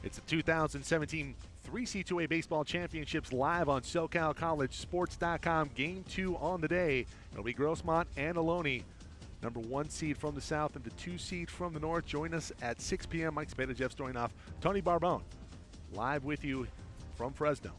It's the 2017 3C2A Baseball Championships live on SoCalCollegeSports.com. Game 2 on the day. It'll be Grossmont and Ohlone. Number 1 seed from the south and the 2 seed from the north. Join us at 6 p.m. Mike Spada, Jeff Stoynoff, Tony Barbone, live with you from Fresno.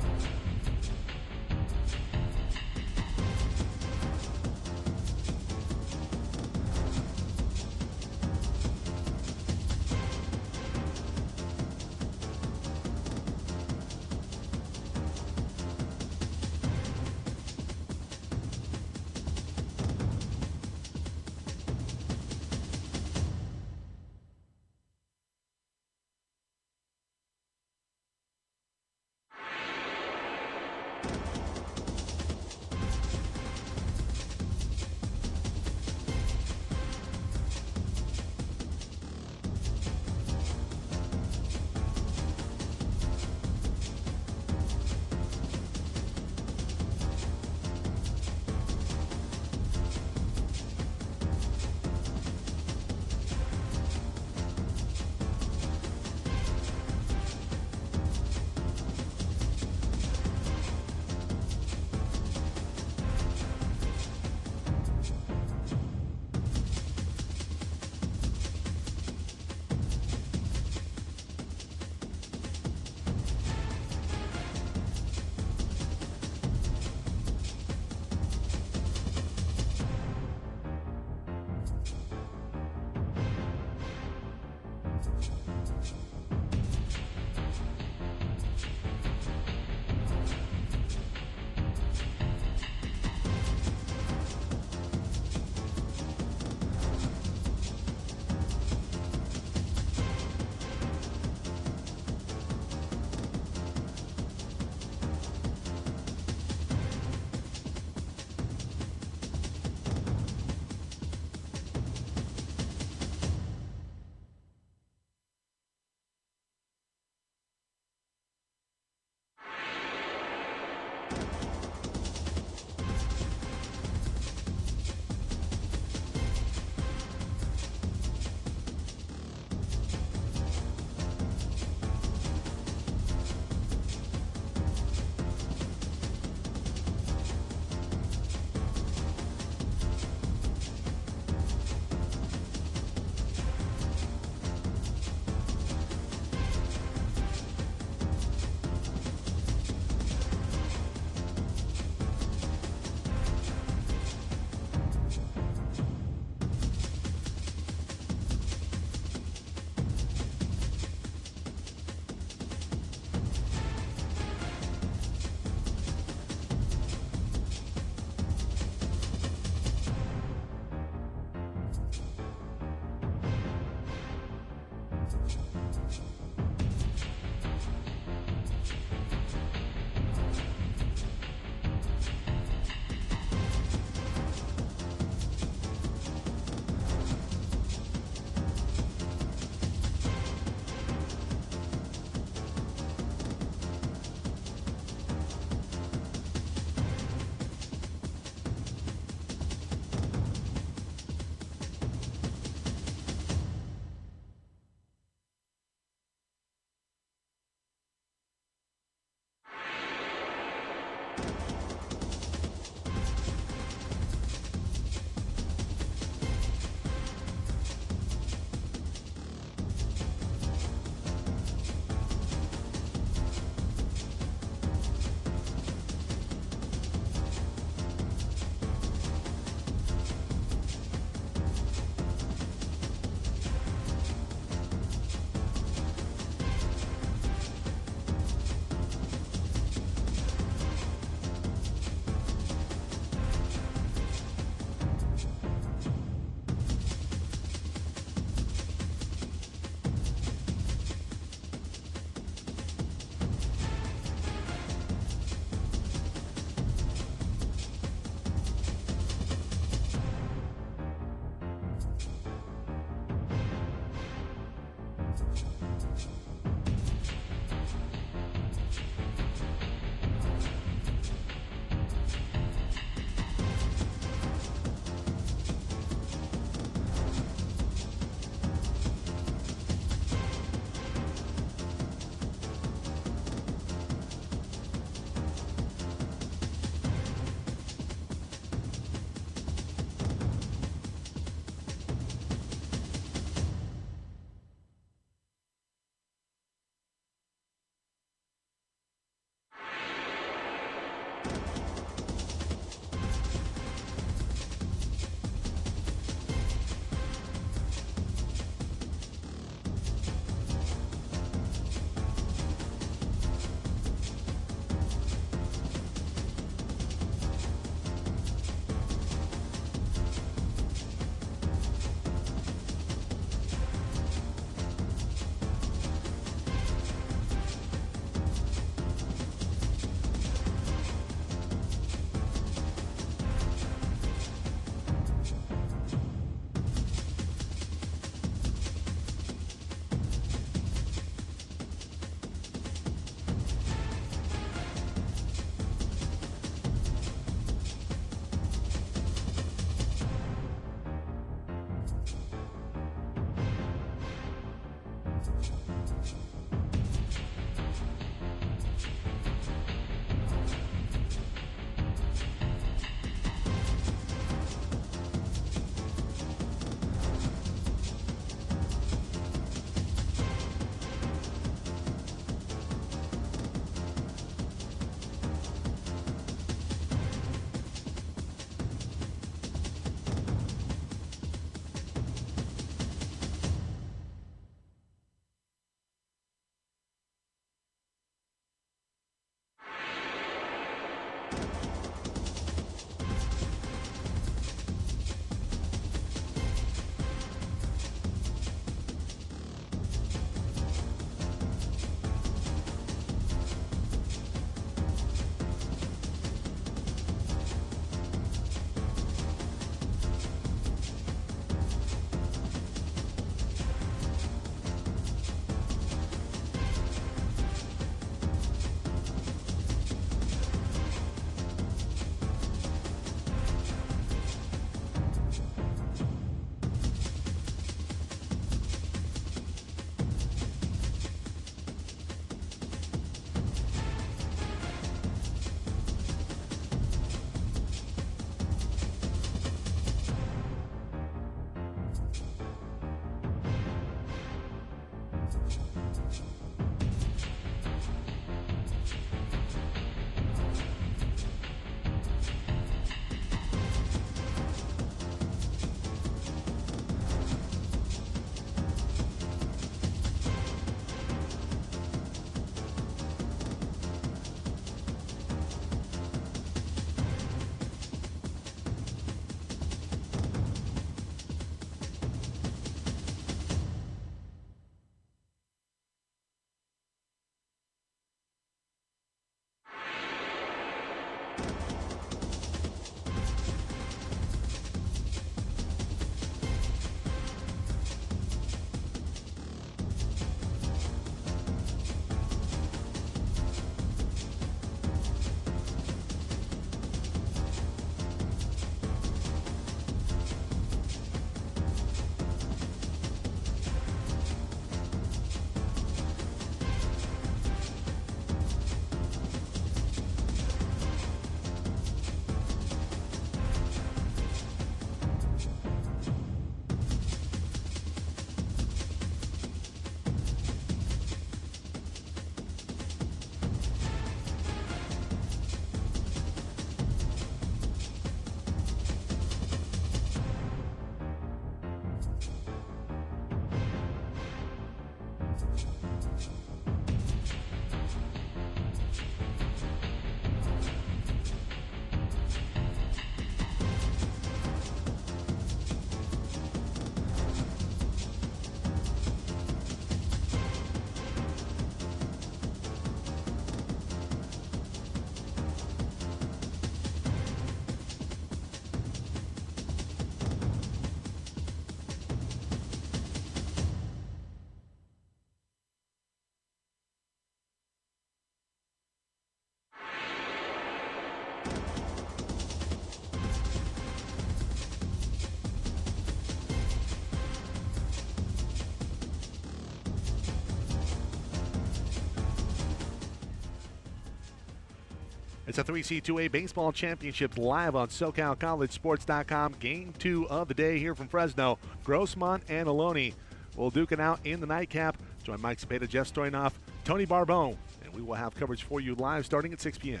It's a 3C2A Baseball Championships live on SoCalCollegeSports.com. Game 2 of the day here from Fresno. Grossmont and Ohlone will duke it out in the nightcap. Join Mike Cepeda, Jeff Stoynoff, Tony Barbone, and we will have coverage for you live starting at 6 p.m.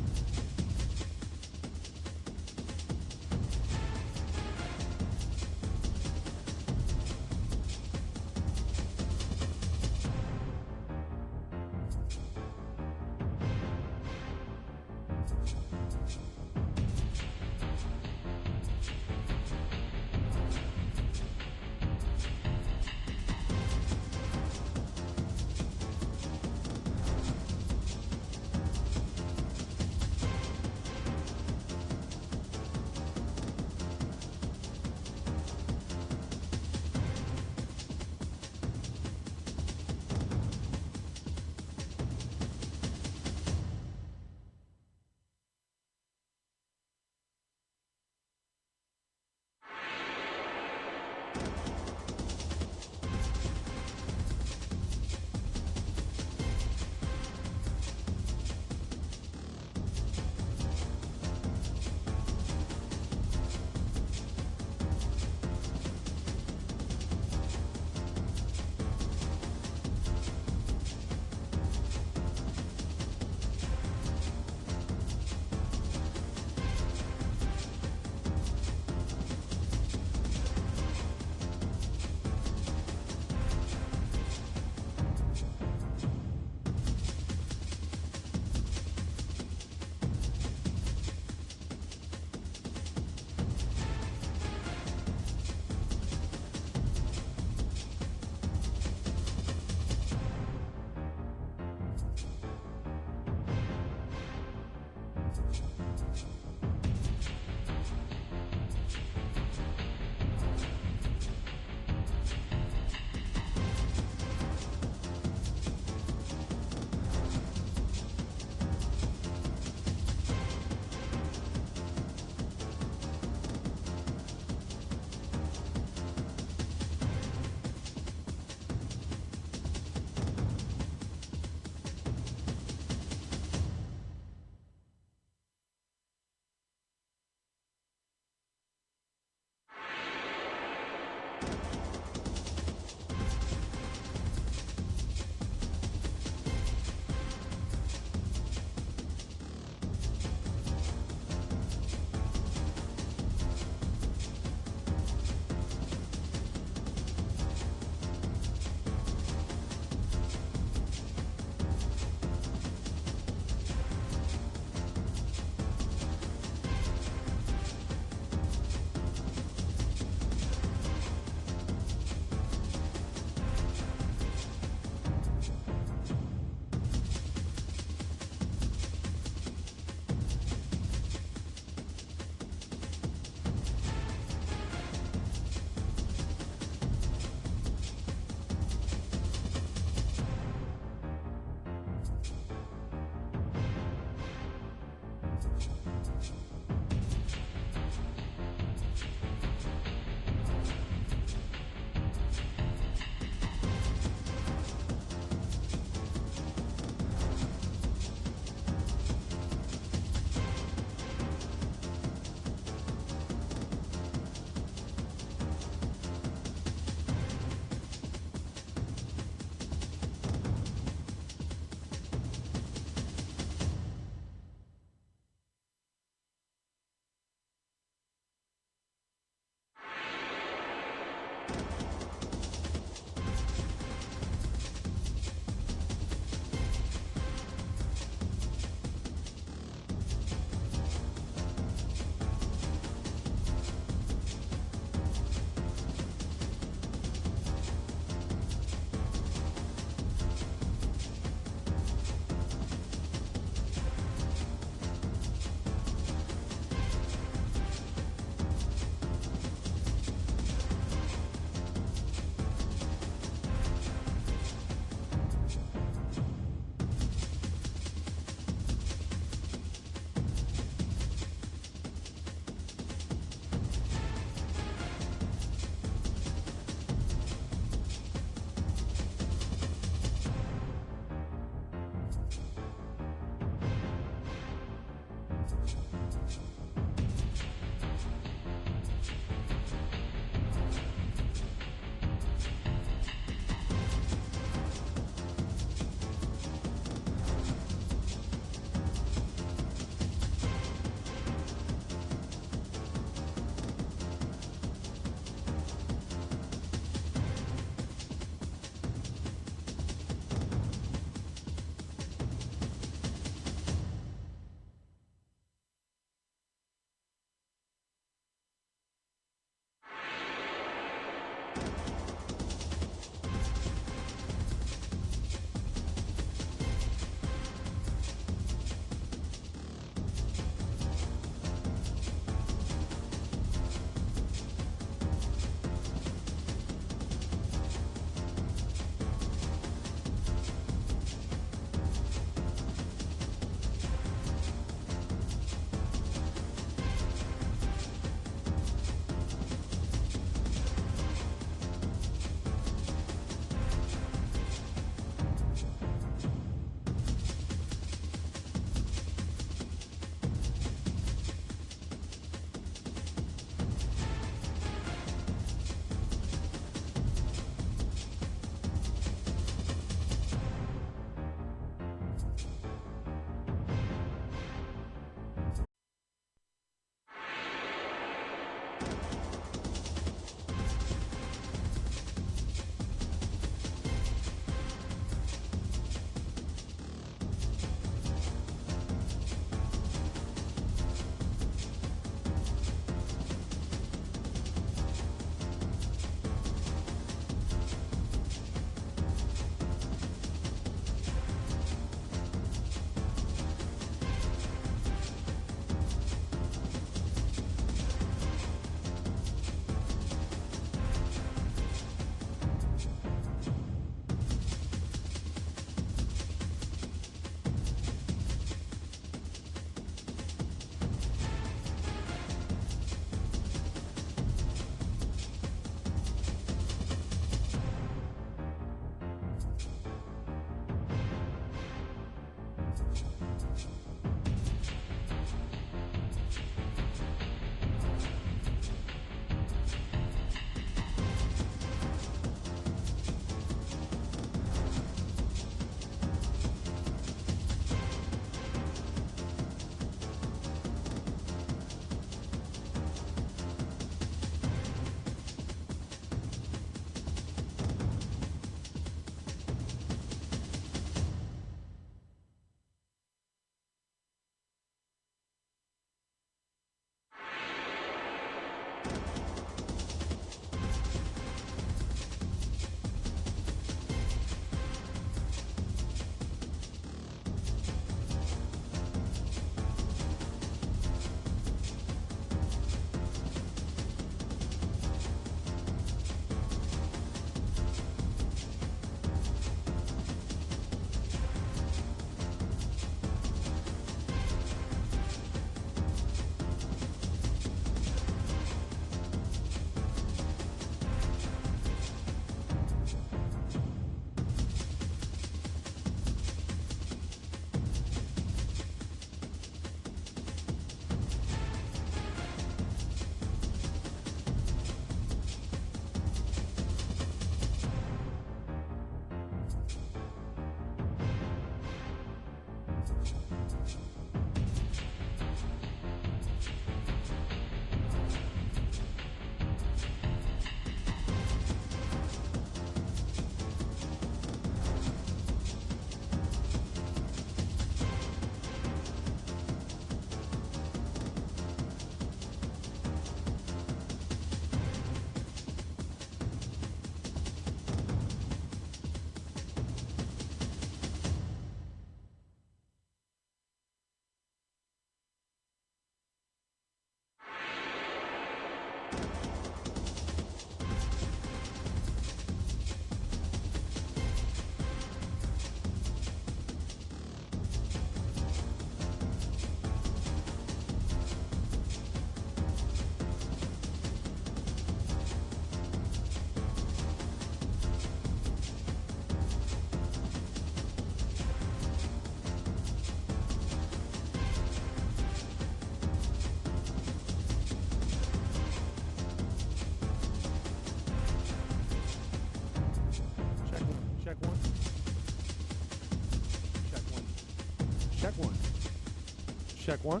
Check one.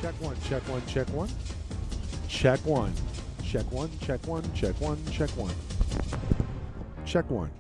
Check one, check one, check one. Check one. Check one, check one, check one, check one. Check one.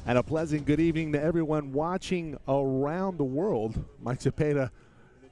And a pleasant good evening to everyone watching around the world. Mike Cepeda,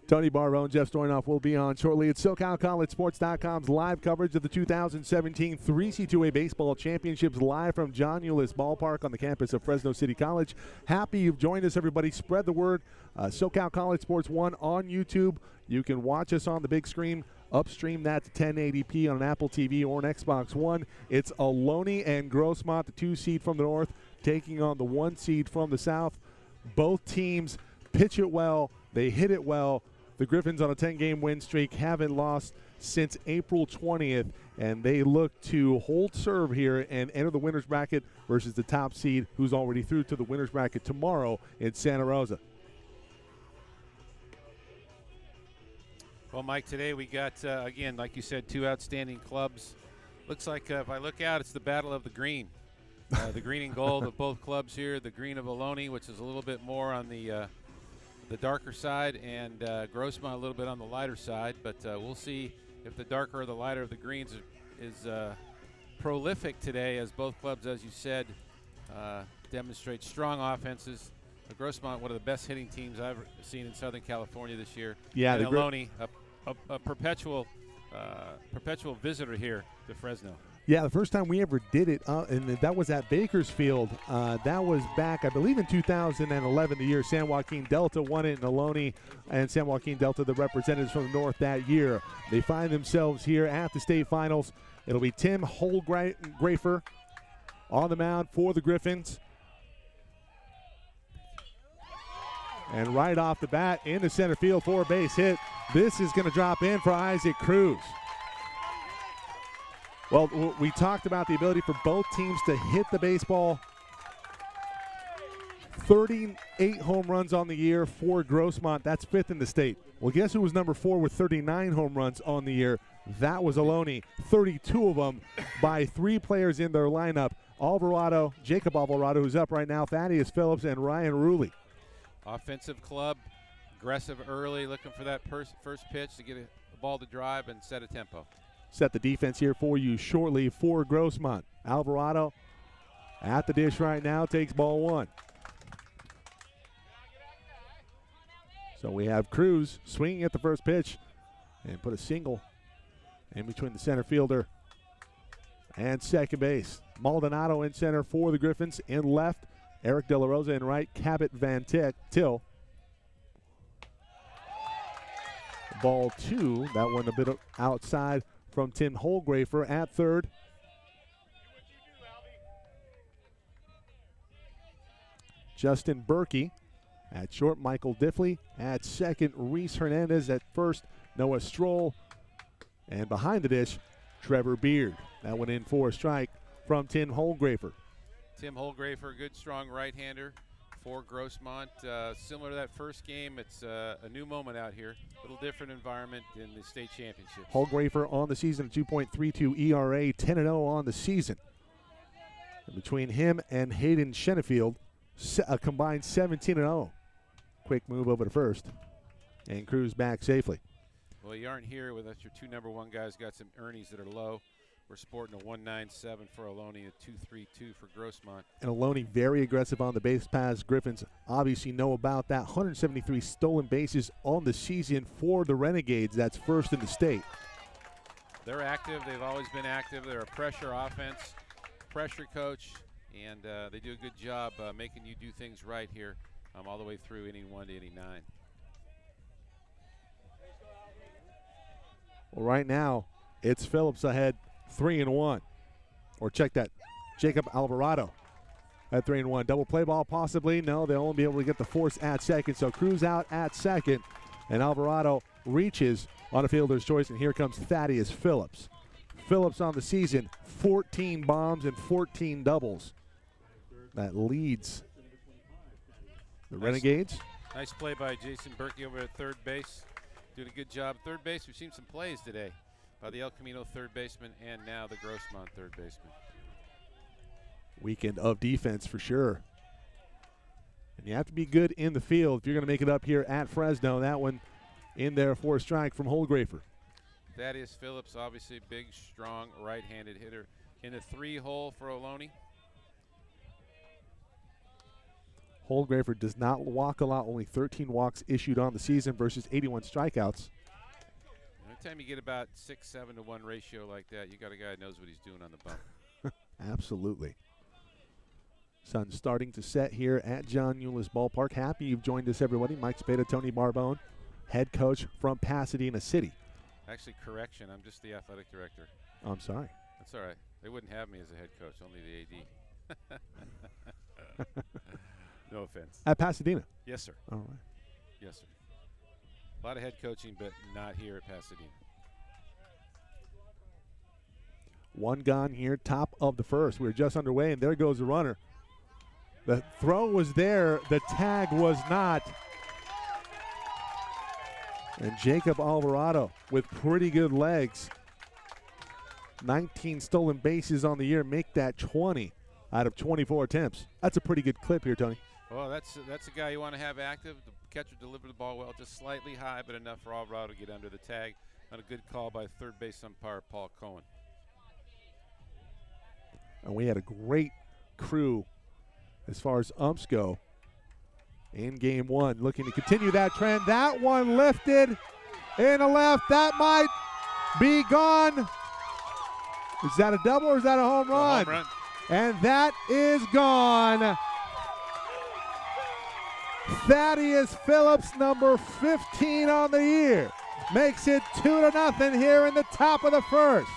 Tony Barbone, Jeff Stornoff will be on shortly. It's SoCalCollegeSports.com's live coverage of the 2017 3C2A Baseball Championships live from John Eulis Ballpark on the campus of Fresno City College. Happy you've joined us, everybody. Spread the word. SoCal College Sports 1 on YouTube. You can watch us on the big screen. Upstream that to 1080p on an Apple TV or an Xbox One. It's Ohlone and Grossmont, the 2 seed from the north, taking on the 1 seed from the south. Both teams pitch it well. They hit it well. The Griffins on a 10-game win streak haven't lost since April 20th, and they look to hold serve here and enter the winner's bracket versus the top seed, who's already through to the winner's bracket tomorrow in Santa Rosa. Well, Mike, today we got, again, like you said, 2 outstanding clubs. Looks like if I look out, it's the battle of the green. The green and gold of both clubs here. The green of Ohlone, which is a little bit more on the darker side, and Grossmont a little bit on the lighter side. But we'll see if the darker or the lighter of the greens is prolific today, as both clubs, as you said, demonstrate strong offenses. Grossmont, one of the best hitting teams I've seen in Southern California this year. Yeah, and Ohlone, a perpetual visitor here to Fresno. Yeah, the first time we ever did it, and that was at Bakersfield. That was back, I believe, in 2011, the year San Joaquin Delta won it in Ohlone, and San Joaquin Delta, the representatives from the north that year. They find themselves here at the state finals. It'll be Tim Holgrafer on the mound for the Griffins. And right off the bat, into center field for a base hit. This is going to drop in for Isaac Cruz. Well, we talked about the ability for both teams to hit the baseball. 38 home runs on the year for Grossmont. That's 5th in the state. Well, guess who was number 4 with 39 home runs on the year? That was Ohlone. 32 of them by 3 players in their lineup. Jacob Alvarado, who's up right now, Thaddeus Phillips, and Ryan Ruley. Offensive club, aggressive early, looking for that first pitch to get a ball to drive and set a tempo. Set the defense here for you shortly for Grossmont. Alvarado at the dish right now, takes ball 1. So we have Cruz swinging at the first pitch and put a single in between the center fielder and second base. Maldonado in center for the Griffins. In left, Eric De La Rosa in right, Cabot Van Til. Ball 2, that one a bit outside from Tim Holgrafer at third. Justin Berkey at short, Michael Diffley at second, Reese Hernandez at first, Noah Stroll, and behind the dish, Trevor Beard. That went in for a strike from Tim Holgrafer. Tim Holgrafer, good strong right-hander, for Grossmont. Similar to that first game, it's a new moment out here. A little different environment in the state championship. Holgrafer on the season, 2.32 ERA, 10-0 on the season. And between him and Hayden Shenefield, a combined 17-0. Quick move over to first and cruise back safely. Well, you aren't here with us. Your two number one guys got some earnings that are low. We're sporting a 1.97 for Ohlone, a 2.32 for Grossmont. And Ohlone very aggressive on the base paths. Griffins obviously know about that. 173 stolen bases on the season for the Renegades. That's first in the state. They're active. They've always been active. They're a pressure offense, pressure coach, and they do a good job making you do things right here all the way through inning 1 to inning 9. Well, right now, it's Phillips ahead 3-1. Or check that, Jacob Alvarado at 3-1. Double play ball possibly. No, they'll only be able to get the force at second. So Cruz out at second. And Alvarado reaches on a fielder's choice. And here comes Thaddeus Phillips. Phillips on the season, 14 bombs and 14 doubles. That leads the Renegades. Nice play by Jason Berkey over at third base. Doing a good job. Third base, we've seen some plays today by the El Camino third baseman and now the Grossmont third baseman. Weekend of defense for sure. And you have to be good in the field if you're going to make it up here at Fresno. That one in there for a strike from Holgrafer. Thaddeus Phillips, obviously big, strong, right-handed hitter in a 3-hole for Ohlone. Holgrafer does not walk a lot, only 13 walks issued on the season versus 81 strikeouts. Anytime you get about 6-7 to 1 ratio like that, you got a guy that knows what he's doing on the bump. Absolutely. Sun starting to set here at John Euless Ballpark. Happy you've joined us, everybody. Mike Spada, Tony Barbone, head coach from Pasadena City. Actually, correction, I'm just the athletic director. I'm sorry. That's all right. They wouldn't have me as a head coach, only the AD. No offense. At Pasadena? Yes, sir. All right. Yes, sir. A lot of head coaching, but not here at Pasadena. One gone here, top of the first. We're just underway, and there goes the runner. The throw was there. The tag was not. And Jacob Alvarado with pretty good legs. 19 stolen bases on the year. Make that 20 out of 24 attempts. That's a pretty good clip here, Tony. Well, that's a guy you want to have active. The catcher delivered the ball well, just slightly high, but enough for Alvarado to get under the tag. And a good call by third base umpire Paul Cohen. And we had a great crew as far as umps go in game one, looking to continue that trend. That one lifted in the left. That might be gone. Is that a double or is that a home run? Home run. And that is gone. Thaddeus Phillips, number 15 on the year, makes it 2-0 here in the top of the first.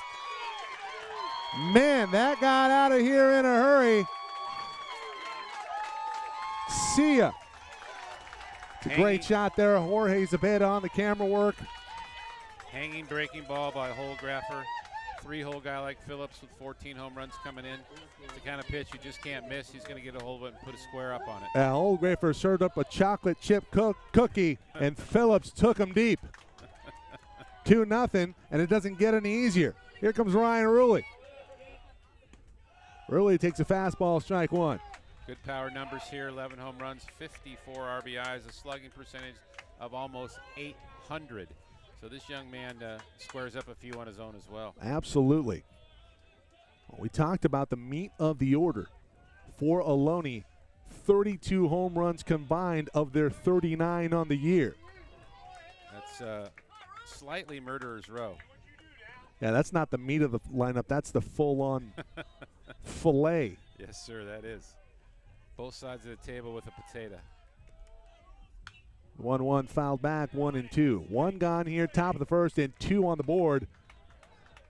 Man, that got out of here in a hurry. See ya. It's a great shot there. Jorge Zepeda on the camera work. Hanging breaking ball by Holgrafer. 3-hole guy like Phillips with 14 home runs coming in. It's the kind of pitch you just can't miss. He's going to get a hold of it and put a square up on it. Holgrafer served up a chocolate chip cookie, and Phillips took him deep. 2-0, and it doesn't get any easier. Here comes Ryan Rulli. Rulli takes a fastball, strike one. Good power numbers here, 11 home runs, 54 RBIs, a slugging percentage of almost 800. So this young man squares up a few on his own as well. Absolutely. Well, we talked about the meat of the order for Ohlone. 32 home runs combined of their 39 on the year. That's slightly murderer's row. Yeah, that's not the meat of the lineup. That's the full-on filet. Yes, sir, that is. Both sides of the table with a potato. 1-1 fouled back, 1-2. One gone here, top of the first, and two on the board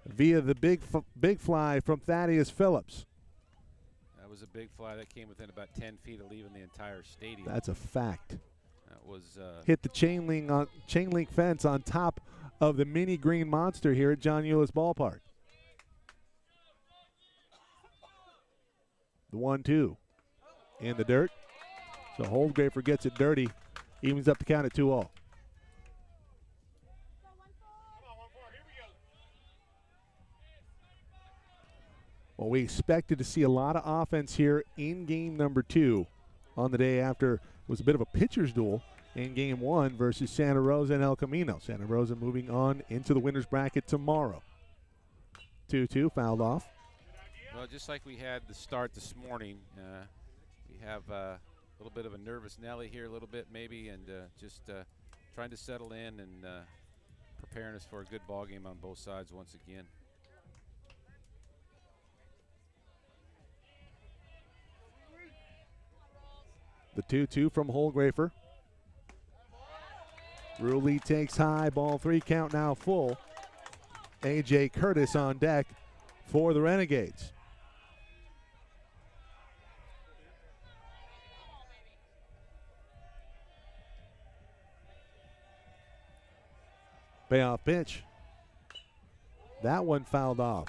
via the big fly from Thaddeus Phillips. That was a big fly that came within about 10 feet of leaving the entire stadium. That's a fact. That was hit the chain link fence on top of the mini green monster here at John Euless Ballpark. The 1-2 in the dirt. So Holdgrafer gets it dirty, evens up the count at 2-all. Well, we expected to see a lot of offense here in game number 2 on the day after it was a bit of a pitcher's duel in game 1 versus Santa Rosa and El Camino. Santa Rosa moving on into the winner's bracket tomorrow. 2-2 fouled off. Well, just like we had the start this morning, we have a little bit of a nervous Nelly here a little bit maybe, and just trying to settle in and preparing us for a good ball game on both sides once again. The 2-2 from Holdgrafer. Ruley takes high, ball 3 count now full. A.J. Curtis on deck for the Renegades. Payoff pitch. That one fouled off.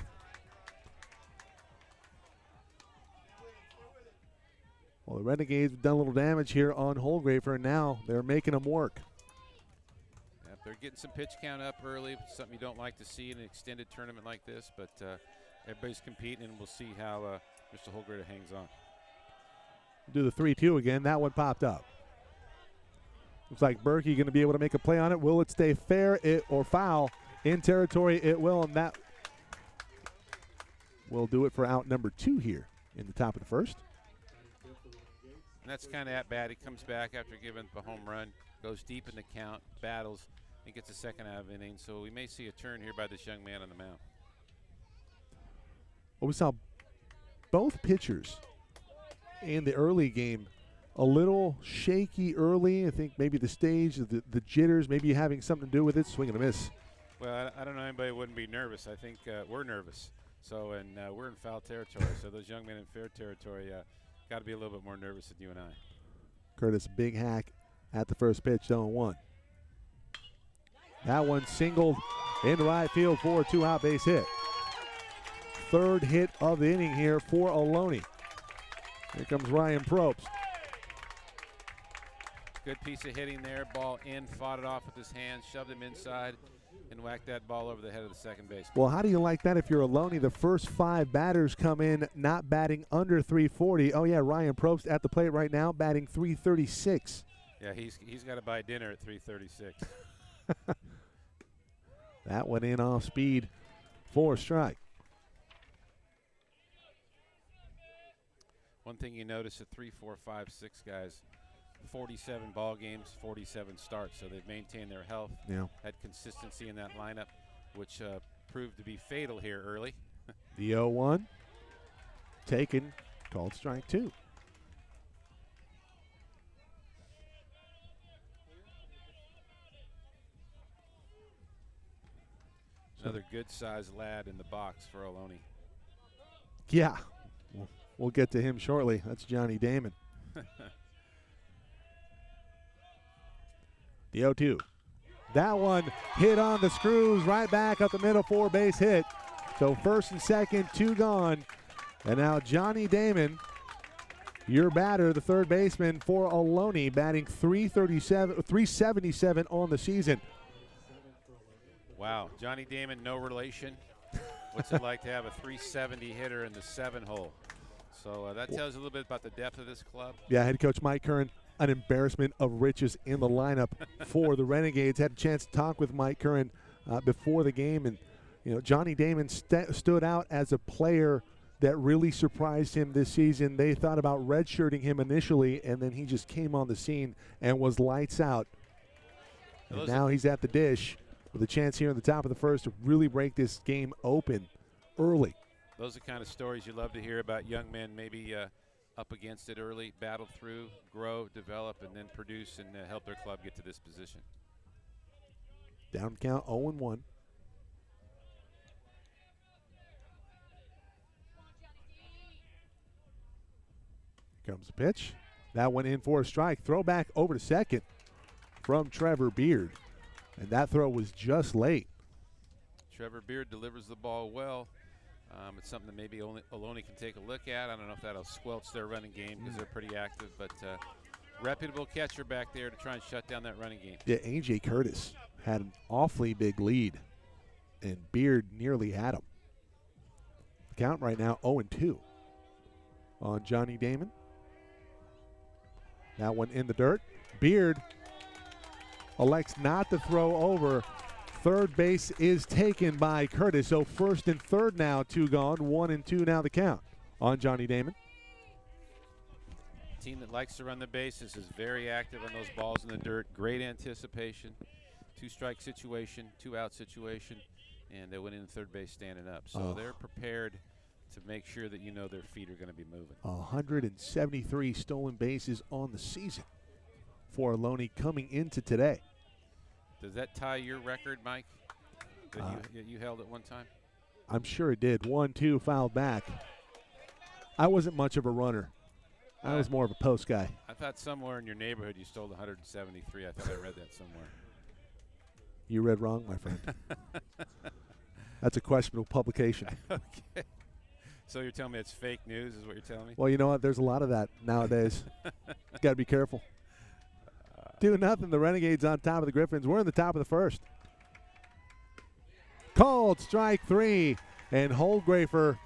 Well, the Renegades have done a little damage here on Holdgrafer, and now they're making them work. Yep, they're getting some pitch count up early, something you don't like to see in an extended tournament like this, but everybody's competing, and we'll see how Mr. Holdgrafer hangs on. Do the 3-2 again. That one popped up. Looks like Berkey going to be able to make a play on it. Will it stay fair or foul? In territory, it will, and that will do it for out number 2 here in the top of the first. And that's kind of at bat. He comes back after giving up a home run, goes deep in the count, battles, and gets a second out of inning. So we may see a turn here by this young man on the mound. Well, we saw both pitchers in the early game a little shaky early. I think maybe the stage, the jitters, maybe having something to do with it. Swing and a miss. Well, I don't know anybody wouldn't be nervous. I think we're nervous. So, and we're in foul territory. So those young men in fair territory got to be a little bit more nervous than you and I. Curtis, big hack at the first pitch, 0-1. That one singled in right field for a 2-out base hit. Third hit of the inning here for Ohlone. Here comes Ryan Probst. Good piece of hitting there. Ball in, fought it off with his hands, shoved him inside, and whacked that ball over the head of the second base. Well, how do you like that if you're Ohlone? The first 5 batters come in not batting under 340. Oh, yeah, Ryan Probst at the plate right now batting 336. Yeah, he's got to buy dinner at 336. That went in off speed for a strike. One thing you notice at 3, 4, 5, 6 guys, 47 ball games, 47 starts. So they've maintained their health, had consistency in that lineup, which proved to be fatal here early. The 0-1 taken, called strike 2. Another good-sized lad in the box for Ohlone. Yeah, we'll get to him shortly. That's Johnny Damon. The 0-2. That one hit on the screws right back up the middle, 4-base hit. So first and second, 2 gone. And now Johnny Damon, your batter, the third baseman for Ohlone, batting 377 on the season. Wow, Johnny Damon, no relation. What's it like to have a 370 hitter in the 7-hole? So that tells you a little bit about the depth of this club. Yeah, head coach Mike Curran, an embarrassment of riches in the lineup for the Renegades. Had a chance to talk with Mike Curran before the game, and Johnny Damon stood out as a player that really surprised him this season. They thought about redshirting him initially, and then he just came on the scene and was lights out. And now he's at the dish with a chance here in the top of the first to really break this game open early. Those are the kind of stories you love to hear about young men maybe up against it early, battle through, grow, develop, and then produce and help their club get to this position. Down count 0-1. Here comes the pitch. That went in for a strike. Throwback over to second from Trevor Beard. And that throw was just late. Trevor Beard delivers the ball well. It's something that maybe Ohlone can take a look at. I don't know if that'll squelch their running game because they're pretty active, but reputable catcher back there to try and shut down that running game. Yeah, A.J. Curtis had an awfully big lead, and Beard nearly had him. The count right now 0-2 on Johnny Damon. That one in the dirt. Beard elects not to throw over. Third base is taken by Curtis. So first and third now, 2 gone. 1-2 now the count on Johnny Damon. Team that likes to run the bases is very active on those balls in the dirt. Great anticipation. 2-strike situation, 2-out situation, and they went in third base standing up. So they're prepared to make sure that their feet are going to be moving. 173 stolen bases on the season for Ohlone coming into today. Does that tie your record, Mike, that you held at one time? I'm sure it did. 1-2 fouled back. I wasn't much of a runner. I was more of a post guy. I thought somewhere in your neighborhood you stole 173. I thought I read that somewhere. You read wrong, my friend. That's a questionable publication. Okay. So you're telling me it's fake news is what you're telling me? Well, you know what? There's a lot of that nowadays. Got to be careful. 2-0. The Renegades on top of the Griffins. We're in the top of the first. Called strike 3. And Holdgrafer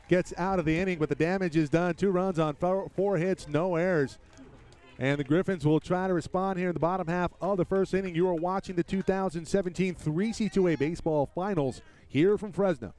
gets out of the inning, but the damage is done. 2 runs on 4 hits, no errors. And the Griffins will try to respond here in the bottom half of the first inning. You are watching the 2017 3C2A Baseball Finals here from Fresno.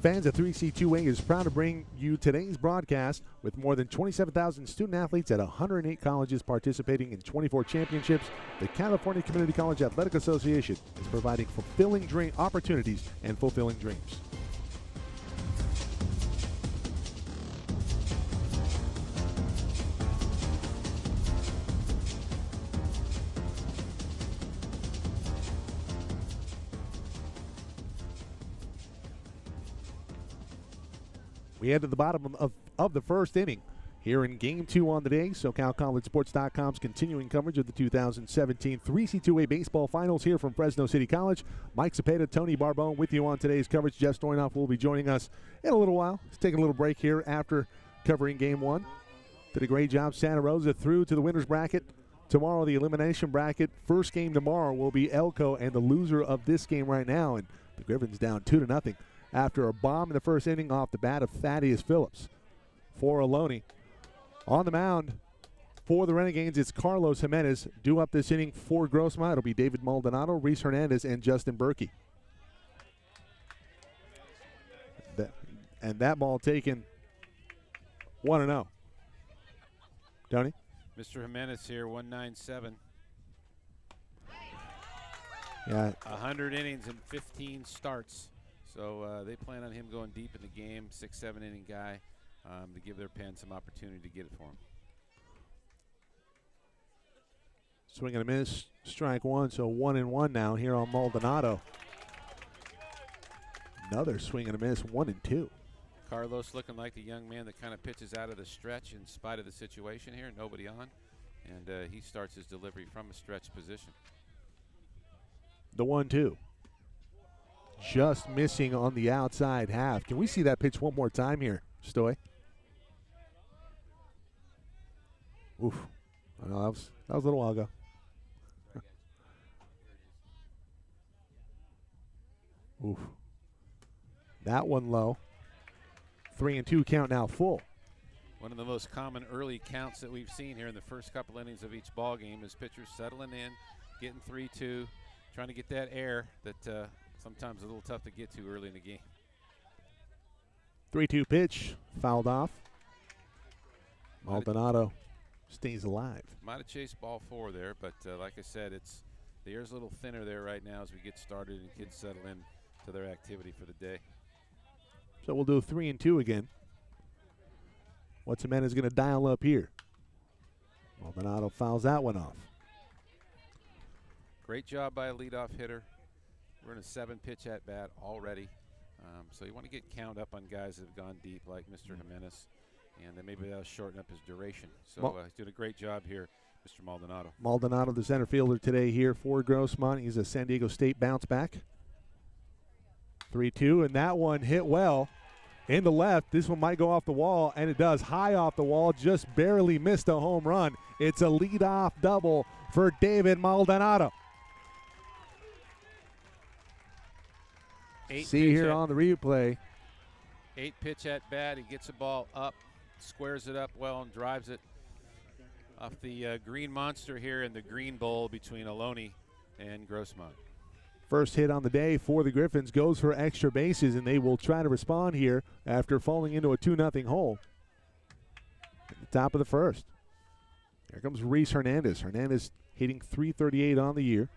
Fans of 3C2A is proud to bring you today's broadcast with more than 27,000 student athletes at 108 colleges participating in 24 championships. The California Community College Athletic Association is providing fulfilling dream opportunities and fulfilling dreams. We head to the bottom of the first inning here in Game 2 on the day. SoCalCollegeSports.com's continuing coverage of the 2017 3C2A Baseball Finals here from Fresno City College. Mike Cepeda, Tony Barbone with you on today's coverage. Jeff Stoynoff will be joining us in a little while. Let's take a little break here after covering Game 1. Did a great job. Santa Rosa through to the winner's bracket. Tomorrow, the elimination bracket. First game tomorrow will be Elko and the loser of this game right now. And the Griffins down 2-0. After a bomb in the first inning off the bat of Thaddeus Phillips for Ohlone. On the mound for the Renegades, it's Carlos Jimenez. Due up this inning for Grossmont, it'll be David Maldonado, Reese Hernandez, and Justin Berkey. And that ball taken 1-0. Tony? Mr. Jimenez here, 197. Yeah. 100 innings and 15 starts. So they plan on him going deep in the game, 6-7 inning guy, to give their pen some opportunity to get it for him. Swing and a miss, strike 1, so 1-1 now here on Maldonado. Another swing and a miss, 1-2. Carlos looking like the young man that kind of pitches out of the stretch in spite of the situation here, nobody on, and he starts his delivery from a stretch position. The 1-2. Just missing on the outside half. Can we see that pitch one more time here, Stoy? Oof. I know that was a little while ago. Oof. That one low. 3-2 count now full. One of the most common early counts that we've seen here in the first couple innings of each ball game is pitchers settling in, getting 3-2, trying to get that air that sometimes a little tough to get to early in the game. 3-2 pitch, fouled off. Maldonado stays alive. Might have chased ball 4 there, but like I said, The air's a little thinner there right now as we get started and kids settle in to their activity for the day. So we'll do 3 and 2 again. What's Jimenez going to dial up here? Maldonado fouls that one off. Great job by a leadoff hitter. We're in a 7-pitch at bat already. So you want to get count up on guys that have gone deep like Mr. Jimenez, and then maybe that'll shorten up his duration. So he's doing a great job here, Mr. Maldonado. Maldonado, the center fielder today here for Grossmont. He's a San Diego State bounce back. 3-2, and that one hit well in the left. This one might go off the wall, and it does. High off the wall, just barely missed a home run. It's a leadoff double for David Maldonado. See here on the replay. 8-pitch at bat. He gets the ball up, squares it up well, and drives it off the green monster here in the green bowl between Ohlone and Grossmont. First hit on the day for the Griffins goes for extra bases, and they will try to respond here after falling into a 2-0 hole. At the top of the first. Here comes Reese Hernandez. Hernandez hitting .338 on the year.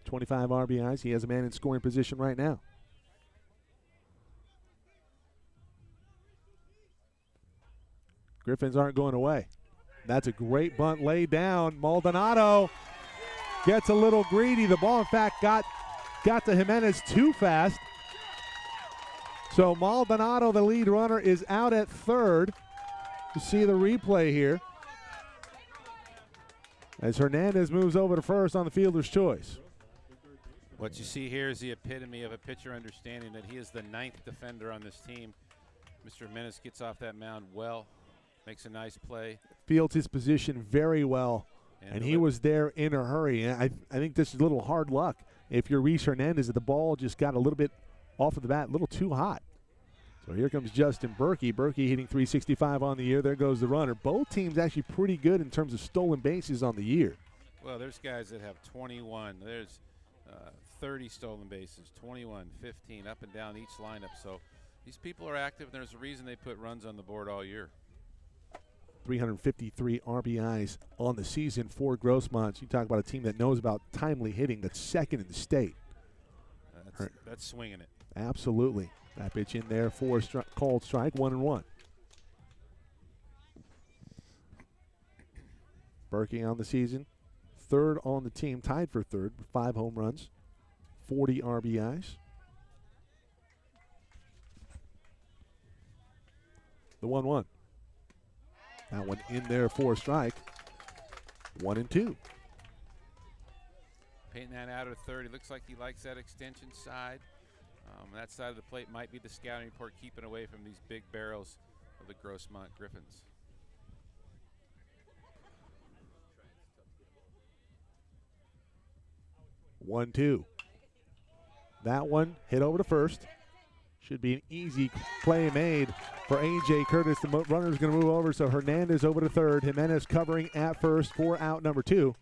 25 RBIs. He has a man in scoring position right now. Griffins aren't going away. That's a great bunt laid down. Maldonado gets a little greedy. The ball, in fact, got to Jimenez too fast. So Maldonado, the lead runner, is out at third. You see the replay here as Hernandez moves over to first on the fielder's choice. What you see here is the epitome of a pitcher understanding that he is the 9th defender on this team. Mr. Jimenez gets off that mound well, makes a nice play. Fields his position very well, and he was there in a hurry. And I think this is a little hard luck. If you're Reese Hernandez, the ball just got a little bit off of the bat, a little too hot. So here comes Justin Berkey. Berkey hitting .365 on the year. There goes the runner. Both teams actually pretty good in terms of stolen bases on the year. Well, there's guys that have 21. There's 30 stolen bases, 21, 15, up and down each lineup. So these people are active, and there's a reason they put runs on the board all year. 353 RBIs on the season for Grossmont. You talk about a team that knows about timely hitting, that's second in the state. That's swinging it. Absolutely. That pitch in there for called strike, 1-1. Berkey on the season, third on the team, tied for third with 5 home runs, 40 RBIs. The 1-1. That one in there for a strike. 1-2. Painting that out of third. He looks like he likes that extension side. That side of the plate might be the scouting report, keeping away from these big barrels of the Grossmont Griffins. One, two. That one hit over to first. Should be an easy play made for A.J. Curtis. The runner's going to move over, so Hernandez over to third. Jimenez covering at first for out number 2.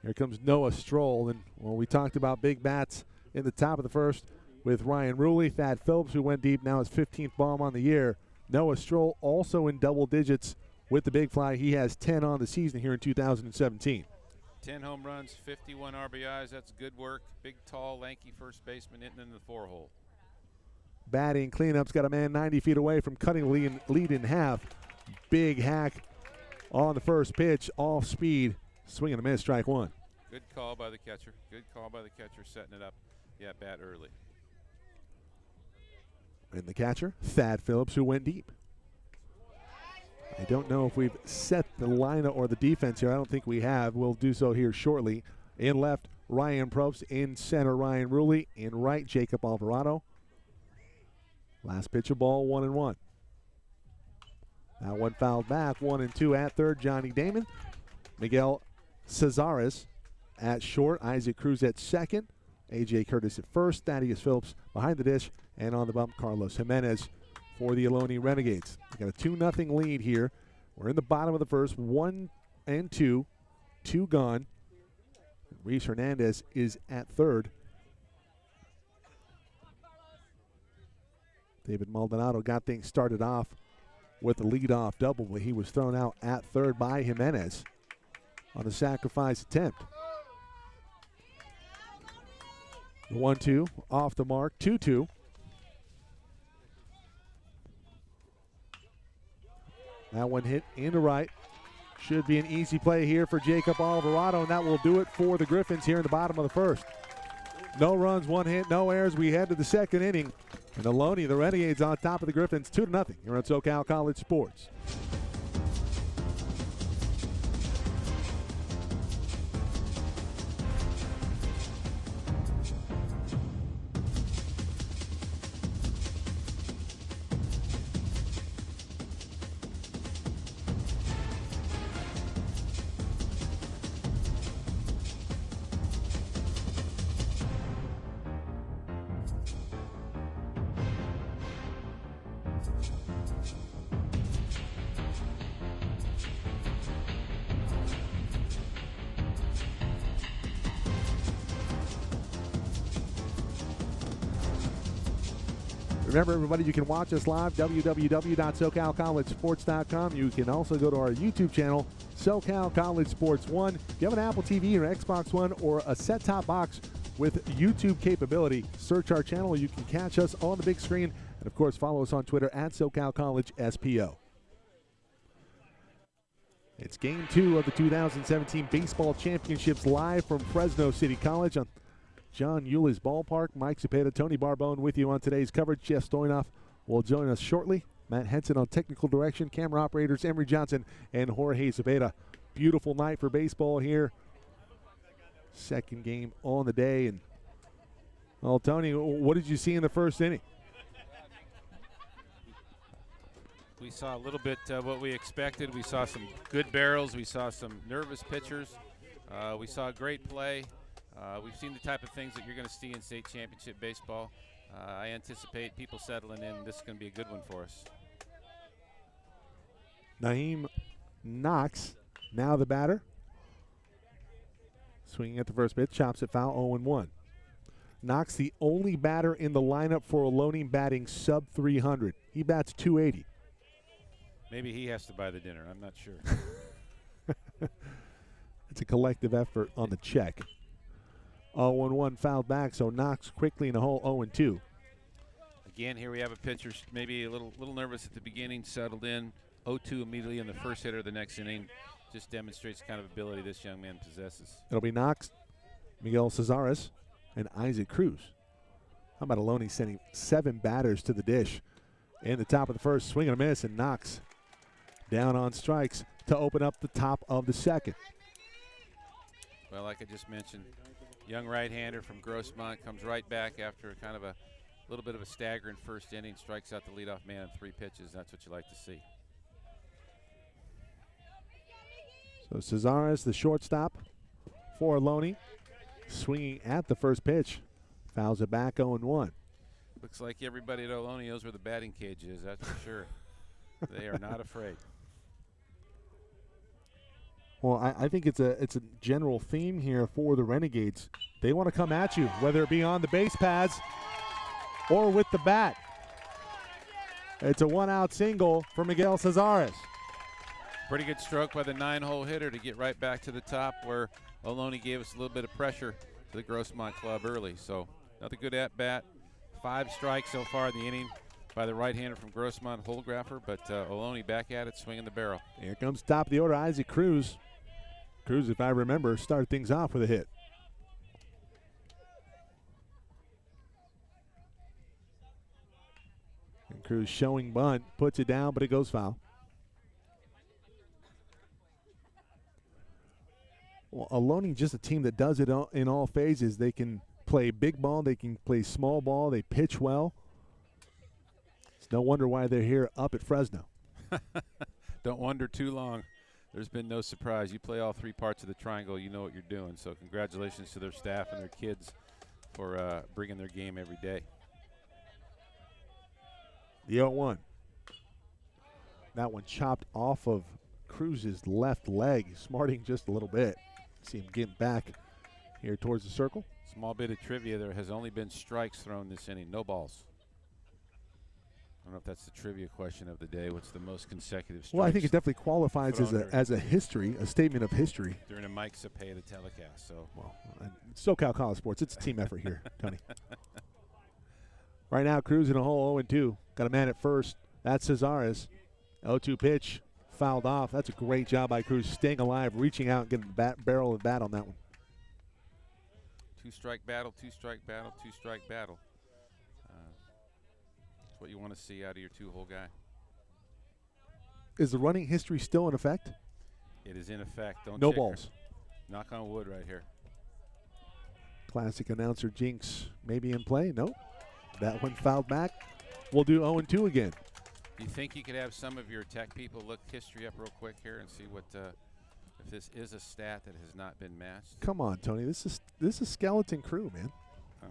Here comes Noah Stroll. And, well, we talked about big bats in the top of the first with Ryan Ruley. Thad Phillips, who went deep, now his 15th bomb on the year. Noah Stroll also in double digits with the big fly. He has 10 on the season here in 2017. 10 home runs, 51 RBIs. That's good work. Big, tall, lanky first baseman hitting in the 4-hole. Batting cleanup's got a man 90 feet away from cutting the lead in half. Big hack on the first pitch, off speed. Swing and a miss, strike 1. Good call by the catcher. Good call by the catcher, setting it up. Yeah, bat early. And the catcher, Thad Phillips, who went deep. I don't know if we've set the lineup or the defense here. I don't think we have. We'll do so here shortly. In left, Ryan Probst. In center, Ryan Ruley. In right, Jacob Alvarado. Last pitch of ball, 1-1. That one fouled back, 1-2 at third, Johnny Damon. Miguel Cesares at short, Isaac Cruz at second, A.J. Curtis at first, Thaddeus Phillips behind the dish, and on the bump, Carlos Jimenez for the Ohlone Renegades. We got a 2-0 lead here. We're in the bottom of the first, 1-2, 2 gone. Reese Hernandez is at third. David Maldonado got things started off with a leadoff double, but he was thrown out at third by Jimenez. on the sacrifice attempt. The 1-2 off the mark, 2-2. That one hit into right. Should be an easy play here for Jacob Alvarado, and that will do it for the Griffins here in the bottom of the first. No runs, one hit, no errors. We head to the second inning. And Ohlone, the Renegades, on top of the Griffins, 2-0 here on SoCal College Sports. Remember, everybody, you can watch us live, www.socalcollegesports.com. You can also go to our YouTube channel, SoCal College Sports 1. If you have an Apple TV or Xbox One or a set-top box with YouTube capability, search our channel. You can catch us on the big screen. And, of course, follow us on Twitter at SoCal College SPO. It's Game 2 of the 2017 Baseball Championships live from Fresno City College on John Eulis Ballpark. Mike Cepeda, Tony Barbone with you on today's coverage. Jeff Stoynoff will join us shortly. Matt Henson on technical direction. Camera operators Emery Johnson and Jorge Cepeda. Beautiful night for baseball here. Second game on the day. And, well, Tony, what did you see in the first inning? We saw a little bit what we expected. We saw some good barrels. We saw some nervous pitchers. We saw great play. We've seen the type of things that you're going to see in state championship baseball. I anticipate people settling in. This is going to be a good one for us. Naheem Knox, now the batter. Swinging at the first pitch, chops it foul, 0-1. Knox, the only batter in the lineup for Ohlone batting sub 300. He bats 280. Maybe he has to buy the dinner. I'm not sure. It's a collective effort on the check. 0-1 fouled back, so Knox quickly in the hole, 0-2. Again, here we have a pitcher maybe a little nervous at the beginning, settled in. 0-2 immediately in the first hitter of the next inning. Just demonstrates the kind of ability this young man possesses. It'll be Knox, Miguel Cesares, and Isaac Cruz. How about Ohlone sending 7 batters to the dish? In the top of the first, swing and a miss, and Knox down on strikes to open up the top of the second. Well, like I just mentioned, young right-hander from Grossmont comes right back after kind of a little bit of a staggering first inning, strikes out the leadoff man in 3 pitches. That's what you like to see. So Cesares, the shortstop for Ohlone, swinging at the first pitch. Fouls it back, 0-1. Looks like everybody at Ohlone knows where the batting cage is, that's for sure. They are not afraid. Well, I think it's a general theme here for the Renegades. They want to come at you, whether it be on the base paths or with the bat. It's a 1-out single for Miguel Cesares. Pretty good stroke by the 9-hole hitter to get right back to the top where Ohlone gave us a little bit of pressure to the Grossmont club early. So another good at-bat. 5 strikes so far in the inning by the right-hander from Grossmont, Holgraffer, but Ohlone back at it, swinging the barrel. Here comes top of the order, Isaac Cruz. Cruz, if I remember, started things off with a hit. And Cruz showing bunt, puts it down, but it goes foul. Well, Ohlone just a team that does it in all phases. They can play big ball, they can play small ball, they pitch well. It's no wonder why they're here up at Fresno. Don't wonder too long. There's been no surprise. You play all 3 parts of the triangle, you know what you're doing. So congratulations to their staff and their kids for bringing their game every day. The 0-1. That one chopped off of Cruz's left leg, smarting just a little bit. See him getting back here towards the circle. Small bit of trivia, there has only been strikes thrown this inning, no balls. don't know if that's the trivia question of the day. What's the most consecutive strikes? Well, I think it definitely qualifies thrown as a history, a statement of history. during a Mike Cepeda telecast. So, Well, SoCal College Sports, it's a team effort here, Tony. Right now, Cruz in a hole, 0-2. Got a man at first. That's Cesares. 0-2 pitch, fouled off. That's a great job by Cruz, staying alive, reaching out, and getting the barrel of the bat on that one. two-strike battle, two-strike battle, two-strike battle. That's what you want to see out of your two-hole guy. Is the running history still in effect? It is in effect. Don't No check balls. Knock on wood right here. Classic announcer jinx maybe in play. Nope. That one fouled back. We'll do 0-2 again. Do you think you could have some of your tech people look history up real quick here and see what if this is a stat that has not been matched? Come on, Tony. This is skeleton crew, man. Oh.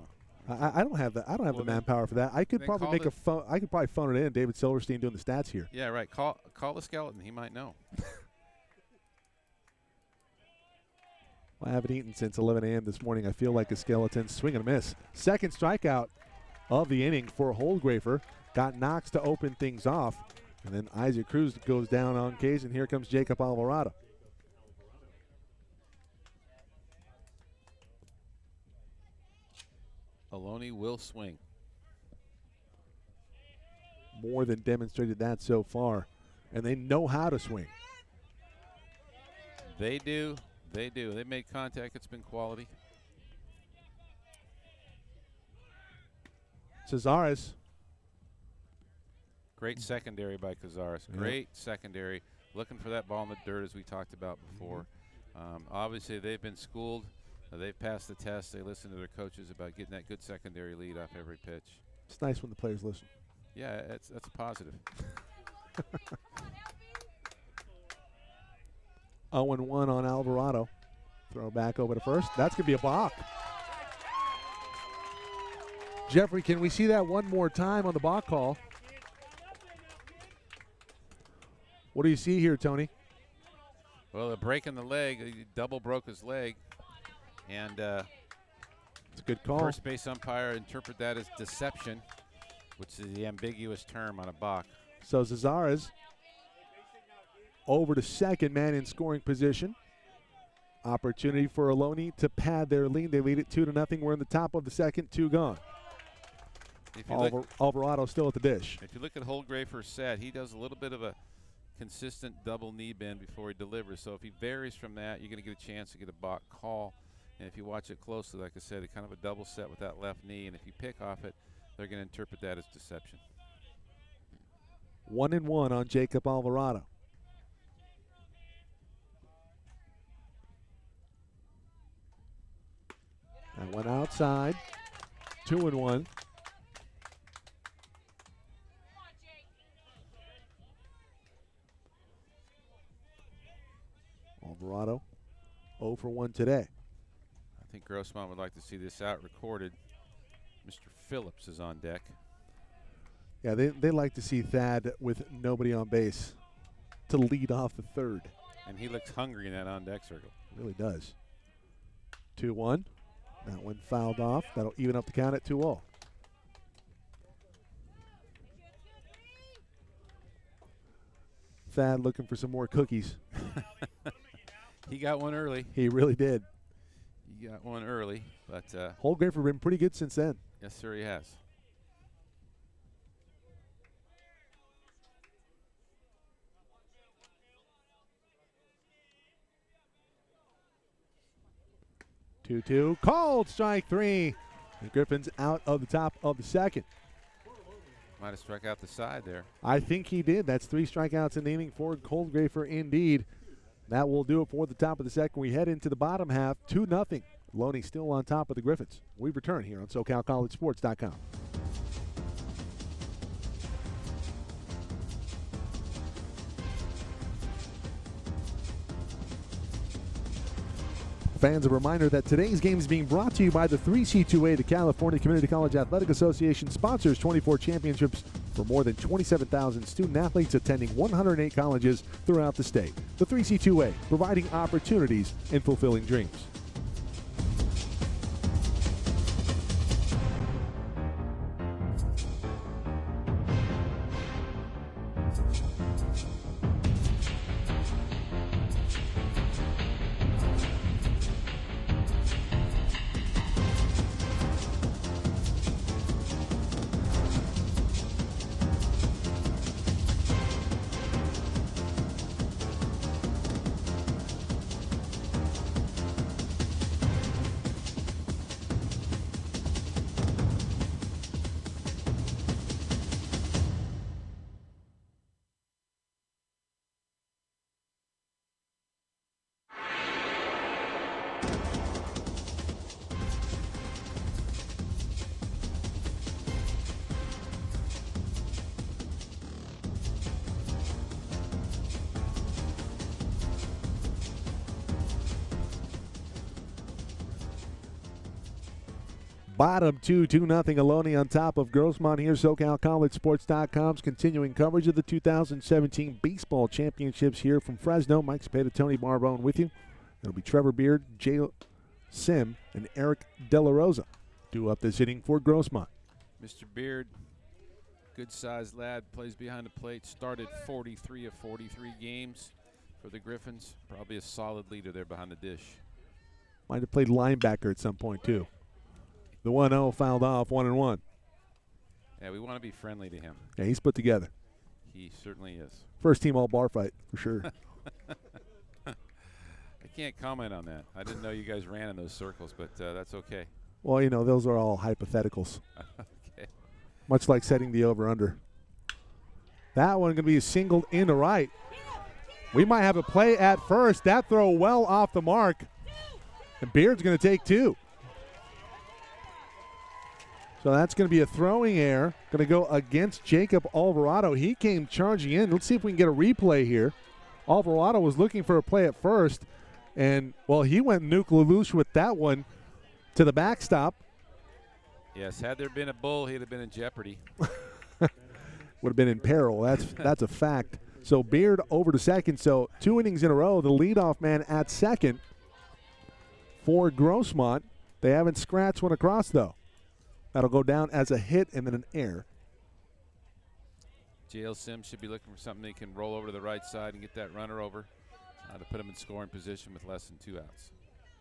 I don't have the the manpower for that. I could probably make a phone. I could probably phone it in. David Silverstein doing the stats here. Yeah, right. Call the skeleton. He might know. Well, I haven't eaten since 11 a.m. this morning. I feel like a skeleton. Swing and a miss. Second strikeout of the inning for Holdgrafer. Got Knox to open things off. And then Isaac Cruz goes down on case, and here comes Jacob Alvarado. Ohlone will swing. More than demonstrated that so far. And they know how to swing. They do. They do. They made contact. It's been quality. Cesares. Great secondary by Cazares. Great secondary. Looking for that ball in the dirt, as we talked about before. Obviously, they've been schooled. They've passed the test. They listen to their coaches about getting that good secondary lead off every pitch. It's nice when the players listen. Yeah, that's a positive. 0-1 on Alvarado. Throw back over to first. That's going to be a balk. Jeffrey, can we see that one more time on the balk call? What do you see here, Tony? Well, a break in the leg. He double broke his leg. And it's a good call. First base umpire interpret that as deception, which is the ambiguous term on a balk. So Cesares over to second, man in scoring position. Opportunity for Ohlone to pad their lead. They lead it 2-0. We're in the top of the second, 2 gone. Alvarado still at the dish. If you look at Holdgrafer's set, he does a little bit of a consistent double knee bend before he delivers. So if he varies from that, you're going to get a chance to get a balk call. And if you watch it closely, like I said, it's kind of a double set with that left knee. And if you pick off it, they're going to interpret that as deception. 1-1 on Jacob Alvarado. That went outside. 2-1. Alvarado 0 for 1 today. I think Grossmont would like to see this out recorded. Mr. Phillips is on deck. Yeah, they like to see Thad with nobody on base to lead off the third. And he looks hungry in that on-deck circle. Really does. 2-1. That one fouled off. That'll even up the count at 2-0. Thad looking for some more cookies. He got one early. He really did. He got one early, but Holdgrafer been pretty good since then. Yes, sir, he has. Two. Called strike 3. And Griffin's out of the top of the second. Might have struck out the side there. I think he did. That's 3 strikeouts in the inning for Holdgrafer indeed. That will do it for the top of the second. We head into the bottom half, 2-0. Ohlone still on top of the Griffins. We return here on SoCalCollegeSports.com. Fans, a reminder that today's game is being brought to you by the 3C2A, the California Community College Athletic Association, sponsors 24 championships for more than 27,000 student athletes attending 108 colleges throughout the state. The 3C2A, providing opportunities and fulfilling dreams. Bottom 2-0 Ohlone on top of Grossmont here. SoCalCollegeSports.com's continuing coverage of the 2017 baseball championships here from Fresno. Mike Cepeda, Tony Barbone with you. It'll be Trevor Beard, Jay Sim, and Eric De La Rosa due up this inning for Grossmont. Mr. Beard, good-sized lad, plays behind the plate, started 43 of 43 games for the Griffins. Probably a solid leader there behind the dish. Might have played linebacker at some point, too. The 1-0 fouled off, 1-1. Yeah, we want to be friendly to him. Yeah, he's put together. He certainly is. First team all-bar fight, for sure. I can't comment on that. I didn't know you guys ran in those circles, but that's okay. Well, you know, those are all hypotheticals. Okay. Much like setting the over-under. That one going to be singled in to right. We might have a play at first. That throw well off the mark. And Beard's going to take two. So that's going to be a throwing error. Going to go against Jacob Alvarado. He came charging in. Let's see if we can get a replay here. Alvarado was looking for a play at first. And, well, he went nuke lelouch with that one to the backstop. Yes, had there been a bull, he'd have been in jeopardy. Would have been in peril. That's a fact. So Beard over to second. So 2 innings in a row. The leadoff man at second for Grossmont. They haven't scratched one across, though. That'll go down as a hit and then an error. JL Sims should be looking for something they can roll over to the right side and get that runner over to put him in scoring position with less than 2 outs.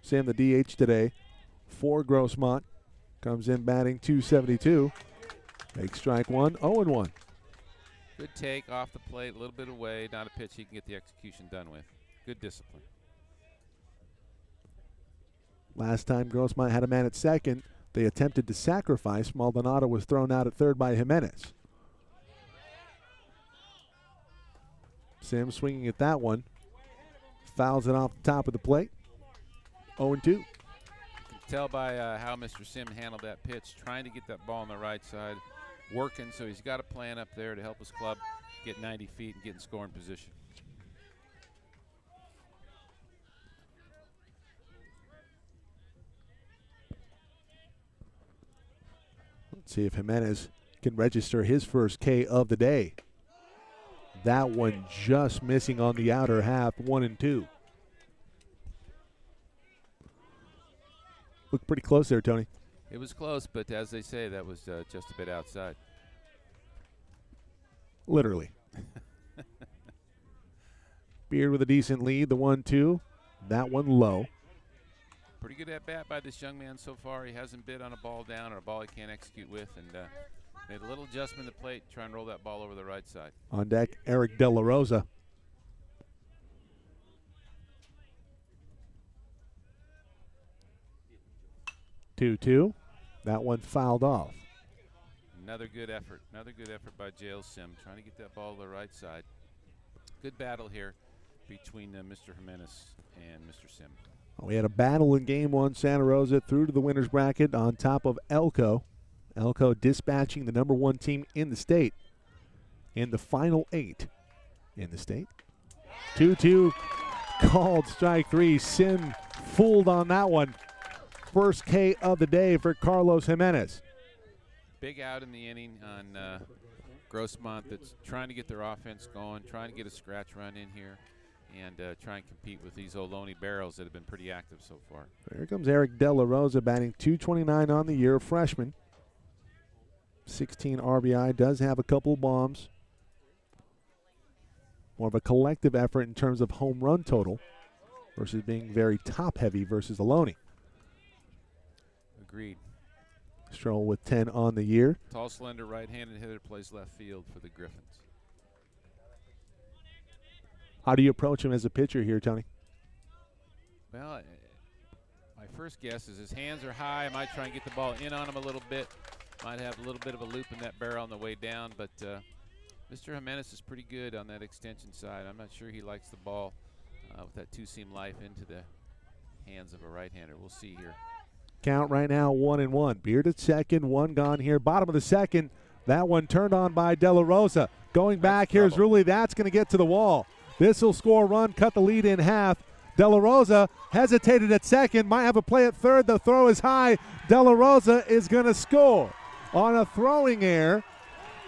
Sam, the DH today for Grossmont, comes in batting .272. Take strike one, 0-1. Good take off the plate, a little bit away, not a pitch he can get the execution done with. Good discipline. Last time Grossmont had a man at second, they attempted to sacrifice. Maldonado was thrown out at third by Jimenez. Sims swinging at that one. Fouls it off the top of the plate. 0-2. You can tell by how Mr. Sim handled that pitch, trying to get that ball on the right side, working, so he's got a plan up there to help his club get 90 feet and get in scoring position. Let's see if Jimenez can register his first K of the day. That one just missing on the outer half, 1-2. Looked pretty close there, Tony. It was close, but as they say, that was just a bit outside. Literally. Beard with a decent lead, the 1-2. That one low. Pretty good at bat by this young man so far. He hasn't bid on a ball down or a ball he can't execute with, and made a little adjustment at the plate, try and roll that ball over the right side. On deck, Eric De La Rosa. Two. That one fouled off. Another good effort by Jail Sim, trying to get that ball to the right side. Good battle here between Mr. Jimenez and Mr. Sim. We had a battle in game one. Santa Rosa through to the winner's bracket on top of Elko. Elko dispatching the number 1 team in the state in the final 8 in the state. 2-2 called strike 3. Sim fooled on that one. First K of the day for Carlos Jimenez. Big out in the inning on Grossmont that's trying to get their offense going, trying to get a scratch run in here, and try and compete with these Ohlone barrels that have been pretty active so far. Here comes Eric De La Rosa batting .229 on the year, freshman. 16 RBI, does have a couple bombs. More of a collective effort in terms of home run total versus being very top-heavy versus Ohlone. Agreed. Stroll with 10 on the year. Tall, slender, right-handed hitter, plays left field for the Griffins. How do you approach him as a pitcher here, Tony? Well, my first guess is his hands are high. I might try and get the ball in on him a little bit. Might have a little bit of a loop in that barrel on the way down, but Mr. Jimenez is pretty good on that extension side. I'm not sure he likes the ball with that two-seam life into the hands of a right-hander. We'll see here. Count right now 1-1. Beard at second, one gone here. Bottom of the second. That one turned on by De La Rosa. Going back, here's Rulli. That's going to get to the wall. This will score a run, cut the lead in half. De La Rosa hesitated at second, might have a play at third. The throw is high. De La Rosa is going to score on a throwing error.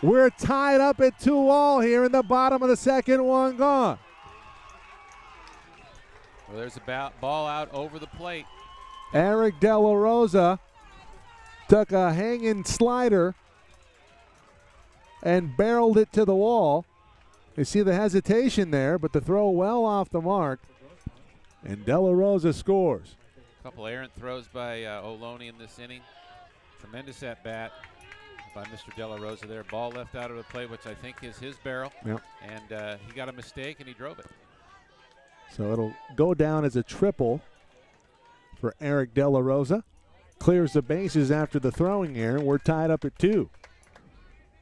We're tied up at 2-all here in the bottom of the second, one gone. Well, there's a ball out over the plate. Eric De La Rosa took a hanging slider and barreled it to the wall. You see the hesitation there, but the throw well off the mark. And De La Rosa scores. A couple errant throws by Ohlone in this inning. Tremendous at bat by Mr. De La Rosa there. Ball left out of the play, which I think is his barrel. Yep. And he got a mistake and he drove it. So it'll go down as a triple for Eric De La Rosa. Clears the bases after the throwing error. We're tied up at 2.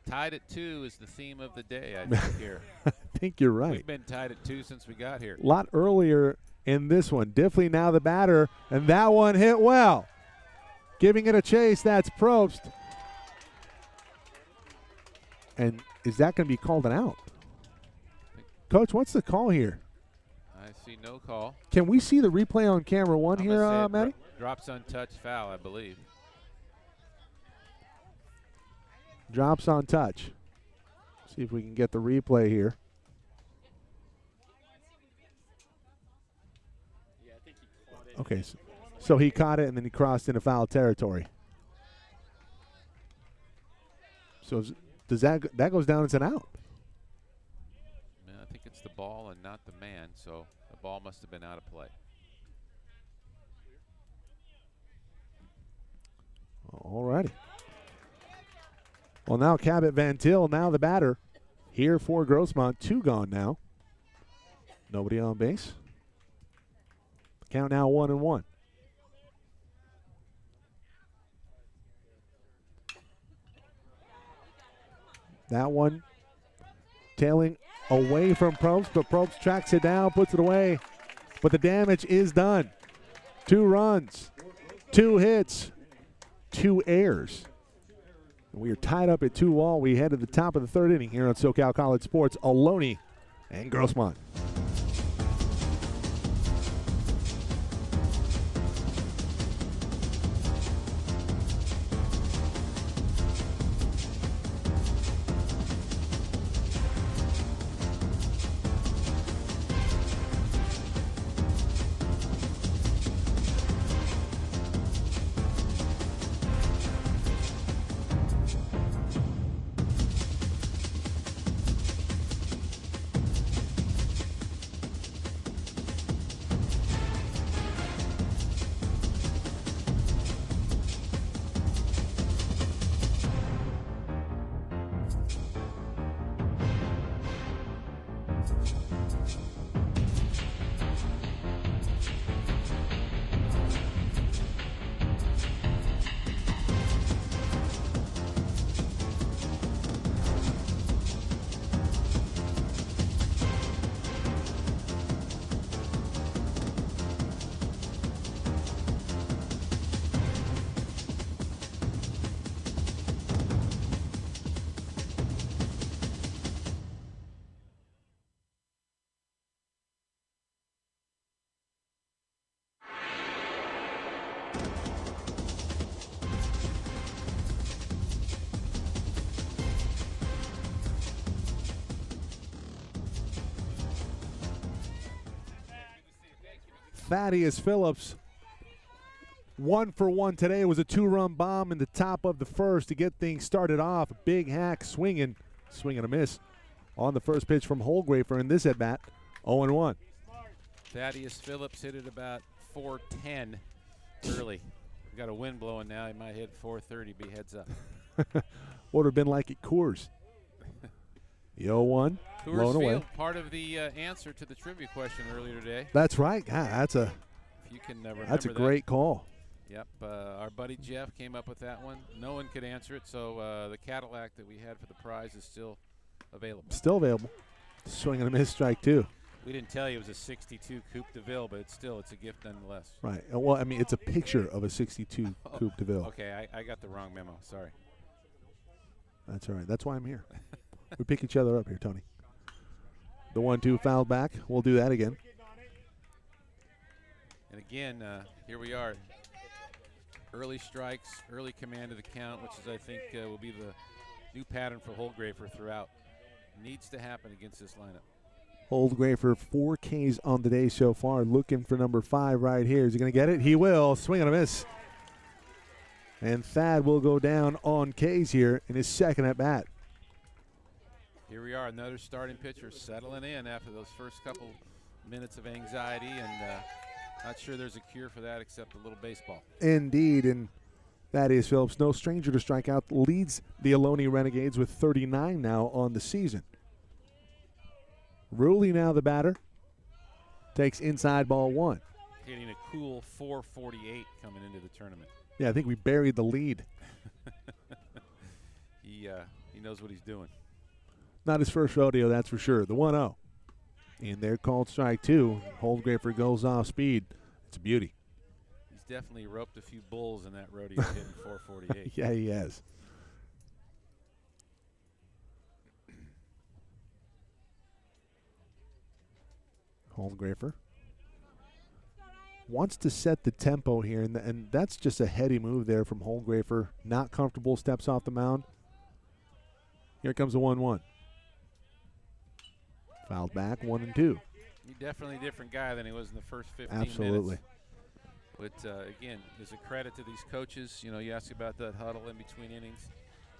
Tied at 2 is the theme of the day, I think, here. I think you're right. We've been tied at 2 since we got here. A lot earlier in this one. Diffley now the batter, and that one hit well. Giving it a chase, that's Probst. And is that going to be called an out? Coach, what's the call here? I see no call. Can we see the replay on camera one I'm here, Matty? Drops untouched foul, I believe. Drops on touch. See if we can get the replay here. Okay, so he caught it and then he crossed into foul territory. So does that goes down as an out? Man, I think it's the ball and not the man, so the ball must have been out of play. All righty. Well, now Cabot Van Til, now the batter, here for Grossmont. 2 gone now. Nobody on base. Count now 1-1. That one tailing away from Probst, but Probst tracks it down, puts it away. But the damage is done. 2 runs, 2 hits, 2 errors. We are tied up at 2-all. We head to the top of the 3rd inning here on SoCal College Sports. Ohlone and Grossmont. Thaddeus Phillips, 1 for 1 today. It was a 2-run bomb in the top of the 1st to get things started off. A big hack swinging a miss on the first pitch from Holgrafer in this at-bat. 0-1. Thaddeus Phillips hit it about 410 early. We got a wind blowing now. He might hit 430. Be heads up. What would have been like at Coors? The 0-1, blown away. Field, part of the answer to the trivia question earlier today. That's right. God, that's a great call. Yep. Our buddy Jeff came up with that one. No one could answer it, so the Cadillac that we had for the prize is still available. Still available. Swing and a miss, strike 2. We didn't tell you it was a 62 Coupe de Ville, but it's a gift nonetheless. Right. Well, I mean, it's a picture of a 62 Coupe de Ville. Okay, I got the wrong memo. Sorry. That's all right. That's why I'm here. We pick each other up here, Tony. The 1-2 fouled back. We'll do that again. And again, here we are. Early strikes, early command of the count, which is, I think, will be the new pattern for Holdgrafer throughout. Needs to happen against this lineup. Holdgrafer 4 Ks on the day so far, looking for number 5 right here. Is he going to get it? He will. Swing and a miss. And Thad will go down on Ks here in his second at bat. Here we are, another starting pitcher settling in after those first couple minutes of anxiety, and not sure there's a cure for that except a little baseball. Indeed, and Thaddeus Phillips, no stranger to strikeout, leads the Ohlone Renegades with 39 now on the season. Ruley now the batter. Takes inside ball 1. Hitting a cool 448 coming into the tournament. Yeah, I think we buried the lead. He knows what he's doing. Not his first rodeo, that's for sure. The 1-0. And they're called strike 2. Holdgrafer goes off speed. It's a beauty. He's definitely roped a few bulls in that rodeo hitting 448. Yeah, he has. Holdgrafer wants to set the tempo here, and that's just a heady move there from Holdgrafer. Not comfortable, steps off the mound. Here comes the 1-1. Fouled back, 1-2. He's definitely a different guy than he was in the first 15 Absolutely. minutes. But, again, there's a credit to these coaches. You know, you ask about that huddle in between innings.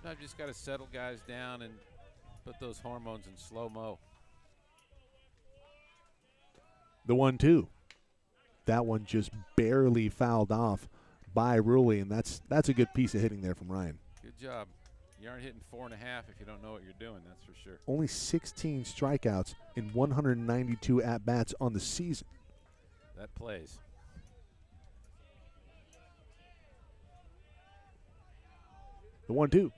I've just got to settle guys down and put those hormones in slow-mo. The 1-2. That one just barely fouled off by Ruley, and that's a good piece of hitting there from Ryan. Good job. You aren't hitting 4.5 if you don't know what you're doing, that's for sure. Only 16 strikeouts in 192 at-bats on the season. That plays. The 1-2.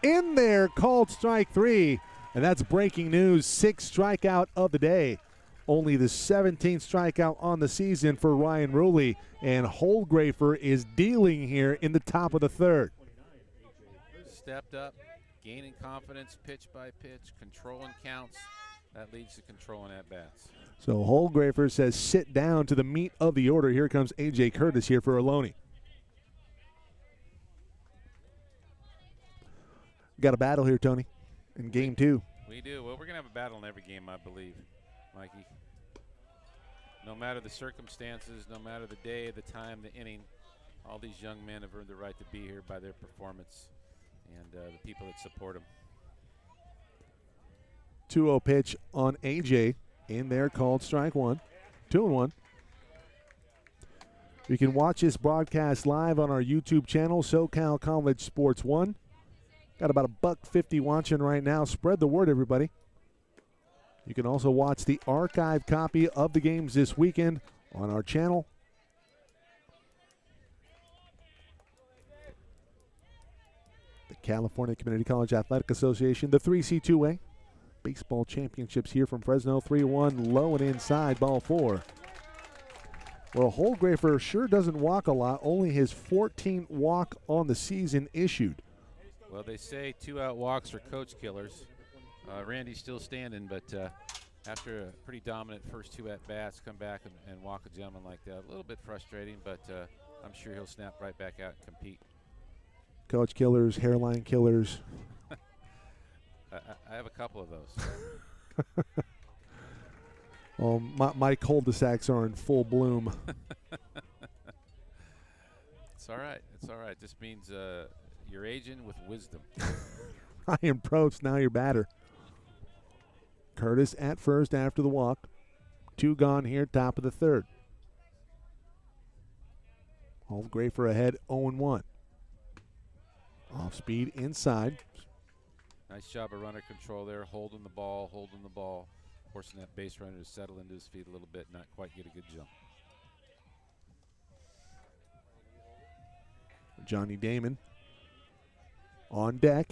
In there, called strike 3, and that's breaking news. 6th strikeout of the day. Only the 17th strikeout on the season for Ryan Ruley, and Holdgrafer is dealing here in the top of the 3rd. Stepped up, gaining confidence, pitch by pitch, controlling counts. That leads to controlling at-bats. So Holdgrafer says sit down to the meat of the order. Here comes A.J. Curtis here for Ohlone. Got a battle here, Tony, in game 2. We do. Well, we're going to have a battle in every game, I believe, Mikey. No matter the circumstances, no matter the day, the time, the inning, all these young men have earned the right to be here by their performance and the people that support them. 2-0 pitch on A.J. in there, called strike 1. 2-1. You can watch this broadcast live on our YouTube channel, SoCal College Sports 1. Got about $1.50 watching right now. Spread the word, everybody. You can also watch the archived copy of the games this weekend on our channel. The California Community College Athletic Association, the 3C2A baseball championships here from Fresno. 3-1, low and inside, ball 4. Well, Holdgrafer sure doesn't walk a lot. Only his 14th walk on the season issued. Well, they say 2-out walks are coach killers. Randy's still standing, but after a pretty dominant first 2 at-bats, come back and walk a gentleman like that. A little bit frustrating, but I'm sure he'll snap right back out and compete. Coach killers, hairline killers. I have a couple of those. Well, my cul-de-sacs are in full bloom. It's all right. It's all right. This means you're aging with wisdom. Ryan Probst, now your batter. Curtis at first after the walk. 2 gone here, top of the 3rd. Holdgrafer ahead, 0-1. Off speed inside. Nice job of runner control there, holding the ball, forcing that base runner to settle into his feet a little bit, not quite get a good jump. Johnny Damon on deck.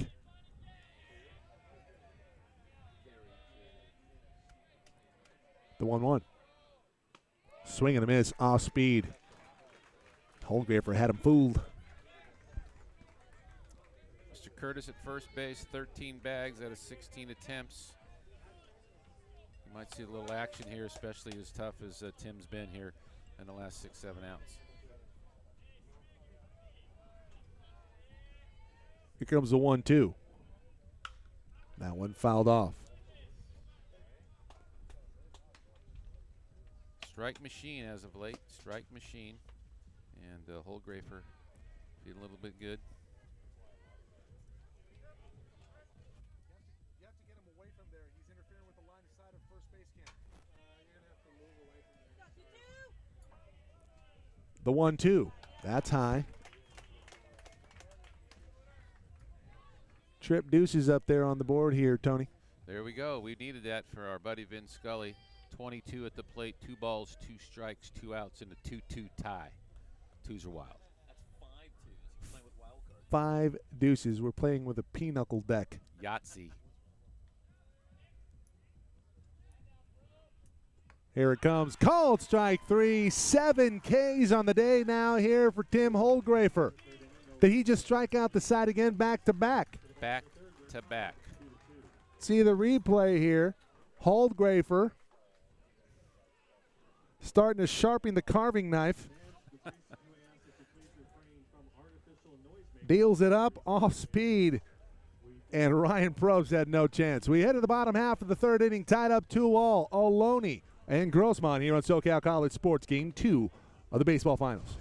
The 1-1. Swing and a miss, off speed. Holdgrafer had him fooled. Mr. Curtis at first base, 13 bags out of 16 attempts. You might see a little action here, especially as tough as Tim's been here. in the last 6-7 outs. Here comes the 1-2. That one fouled off. Strike machine as of late. Strike machine. And Holgrafer feeling a little bit good. You have to get him away from there. He's interfering with the line of sight of first base camp. You're going to have to move away from there. The 1-2. That's high. Trip Deuces up there on the board here, Tony. There we go. We needed that for our buddy Vin Scully. 22 at the plate, 2 balls, 2 strikes, 2 outs, and a 2-2 tie. Twos are wild. That's 5 twos. You're playing with wild cards. 5 deuces. We're playing with a pinochle deck. Yahtzee. Here it comes. Called strike 3. 7 Ks on the day now here for Tim Holgrafer. Did he just strike out the side again back to back? Back to back. See the replay here. Holgrafer starting to sharpen the carving knife. Deals it up off speed. And Ryan Probst had no chance. We head to the bottom half of the third inning, tied up 2-2. Ohlone and Grossmont here on SoCal College Sports, Game 2 of the baseball finals.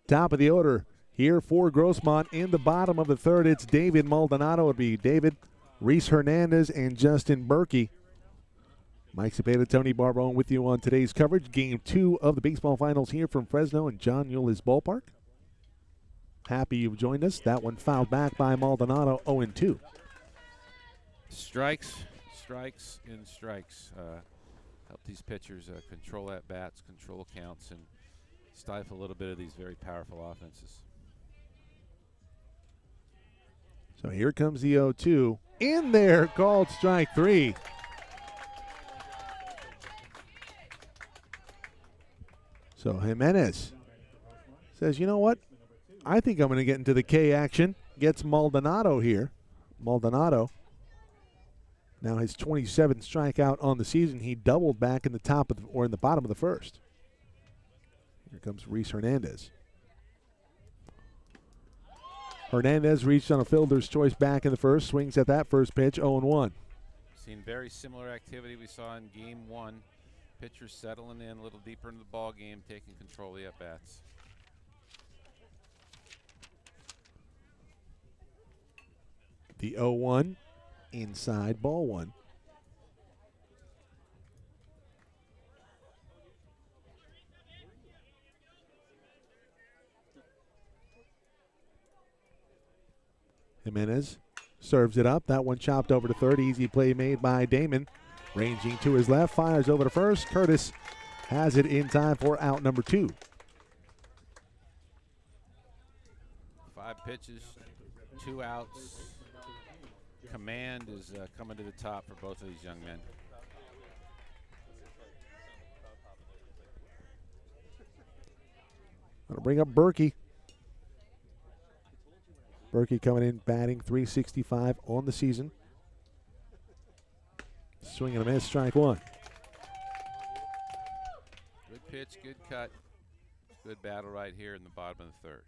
Top of the order here for Grossmont. In the bottom of the third, it's David Maldonado. It'll be David, Reese Hernandez, and Justin Berkey. Mike Cepeda, Tony Barbone with you on today's coverage. Game 2 of the baseball finals here from Fresno and John Eulis Ballpark. Happy you've joined us. That one fouled back by Maldonado, 0-2. Strikes, strikes, and strikes. Help these pitchers control at bats, control counts, and stifle a little bit of these very powerful offenses. So here comes the 0-2. In there, called strike 3. So Jimenez says, you know what? I think I'm going to get into the K action. Gets Maldonado here. Maldonado, now his 27th strikeout on the season. He doubled back in the top of or in the bottom of the first. Here comes Reese Hernandez. Hernandez reached on a fielder's choice back in the first. Swings at that first pitch, 0-1. Seen very similar activity we saw in Game 1. Pitchers settling in a little deeper into the ball game, taking control of the at-bats. The 0-1, inside, ball 1. Jimenez serves it up. That one chopped over to third. Easy play made by Damon. Ranging to his left, fires over to first. Curtis has it in time for out number 2. 5 pitches, 2 outs. Command is coming to the top for both of these young men. Gonna bring up Berkey. Berkey coming in batting .365 on the season. Swing and a miss, strike 1. Good pitch, good cut. Good battle right here in the bottom of the third.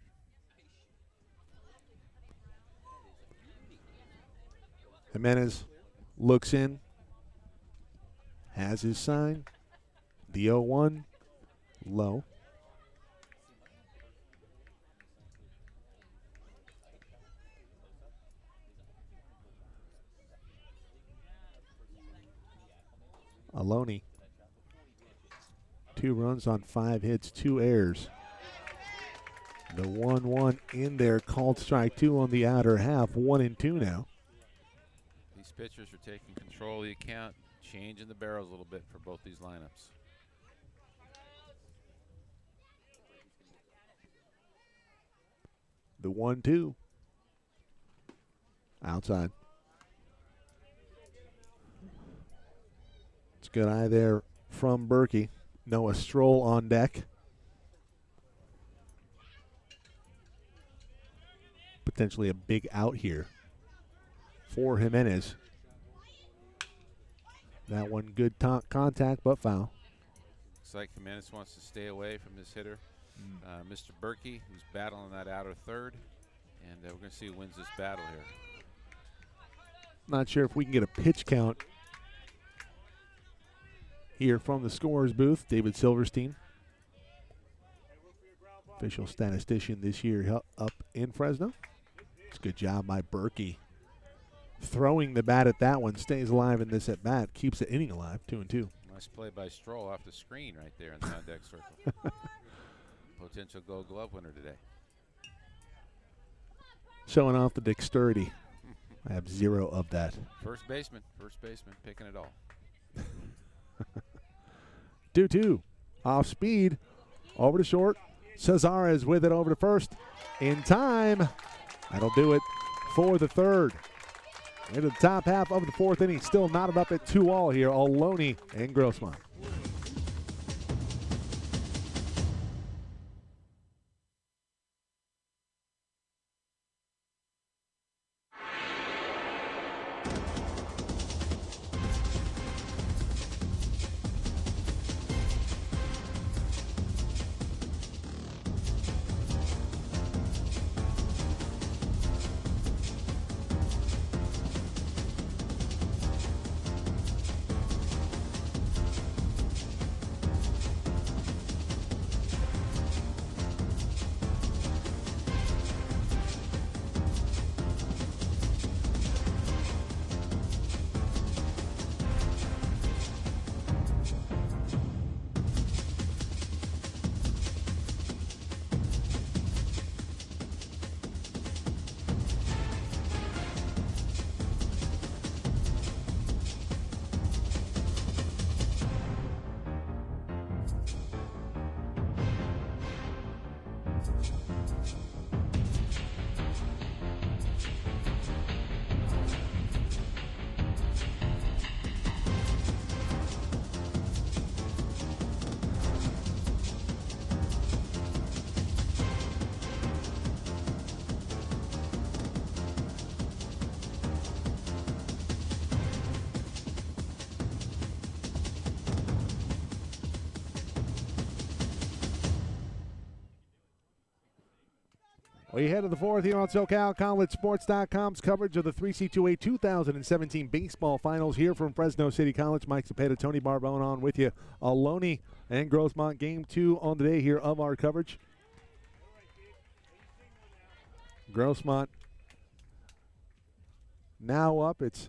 Jimenez looks in, has his sign. The 0-1, low. Ohlone, 2 runs on 5 hits, 2 errors. The 1-1 in there, called strike 2 on the outer half, 1-2 now. These pitchers are taking control of the account, changing the barrels a little bit for both these lineups. The 1-2. Outside. It's a good eye there from Berkey. Noah Stroll on deck. Potentially a big out here for Jimenez. That one good contact, but foul. Looks like Jimenez wants to stay away from this hitter, Mr. Berkey, who's battling that outer third. And we're going to see who wins this battle here. Not sure if we can get a pitch count here from the scorer's booth. David Silverstein, official statistician this year up in Fresno. It's a good job by Berkey. Throwing the bat at that one, stays alive in this at bat, keeps the inning alive, 2-2. Nice play by Stroll off the screen right there in the on-deck circle. Potential Gold Glove winner today. Showing off the dexterity. I have 0 of that. First baseman, picking it all. 2-2. Off speed. Over to short. Cesares with it over to first. In time. That'll do it for the third. Into the top half of the 4th inning. Still knotted up at 2-all here. Ohlone and Grossmont. We head to the 4th here on SoCalCollegeSports.com's coverage of the 3C2A 2017 baseball finals here from Fresno City College. Mike Cepeda, Tony Barbone on with you. Ohlone and Grossmont, game 2 on the day here of our coverage. Grossmont now up. It's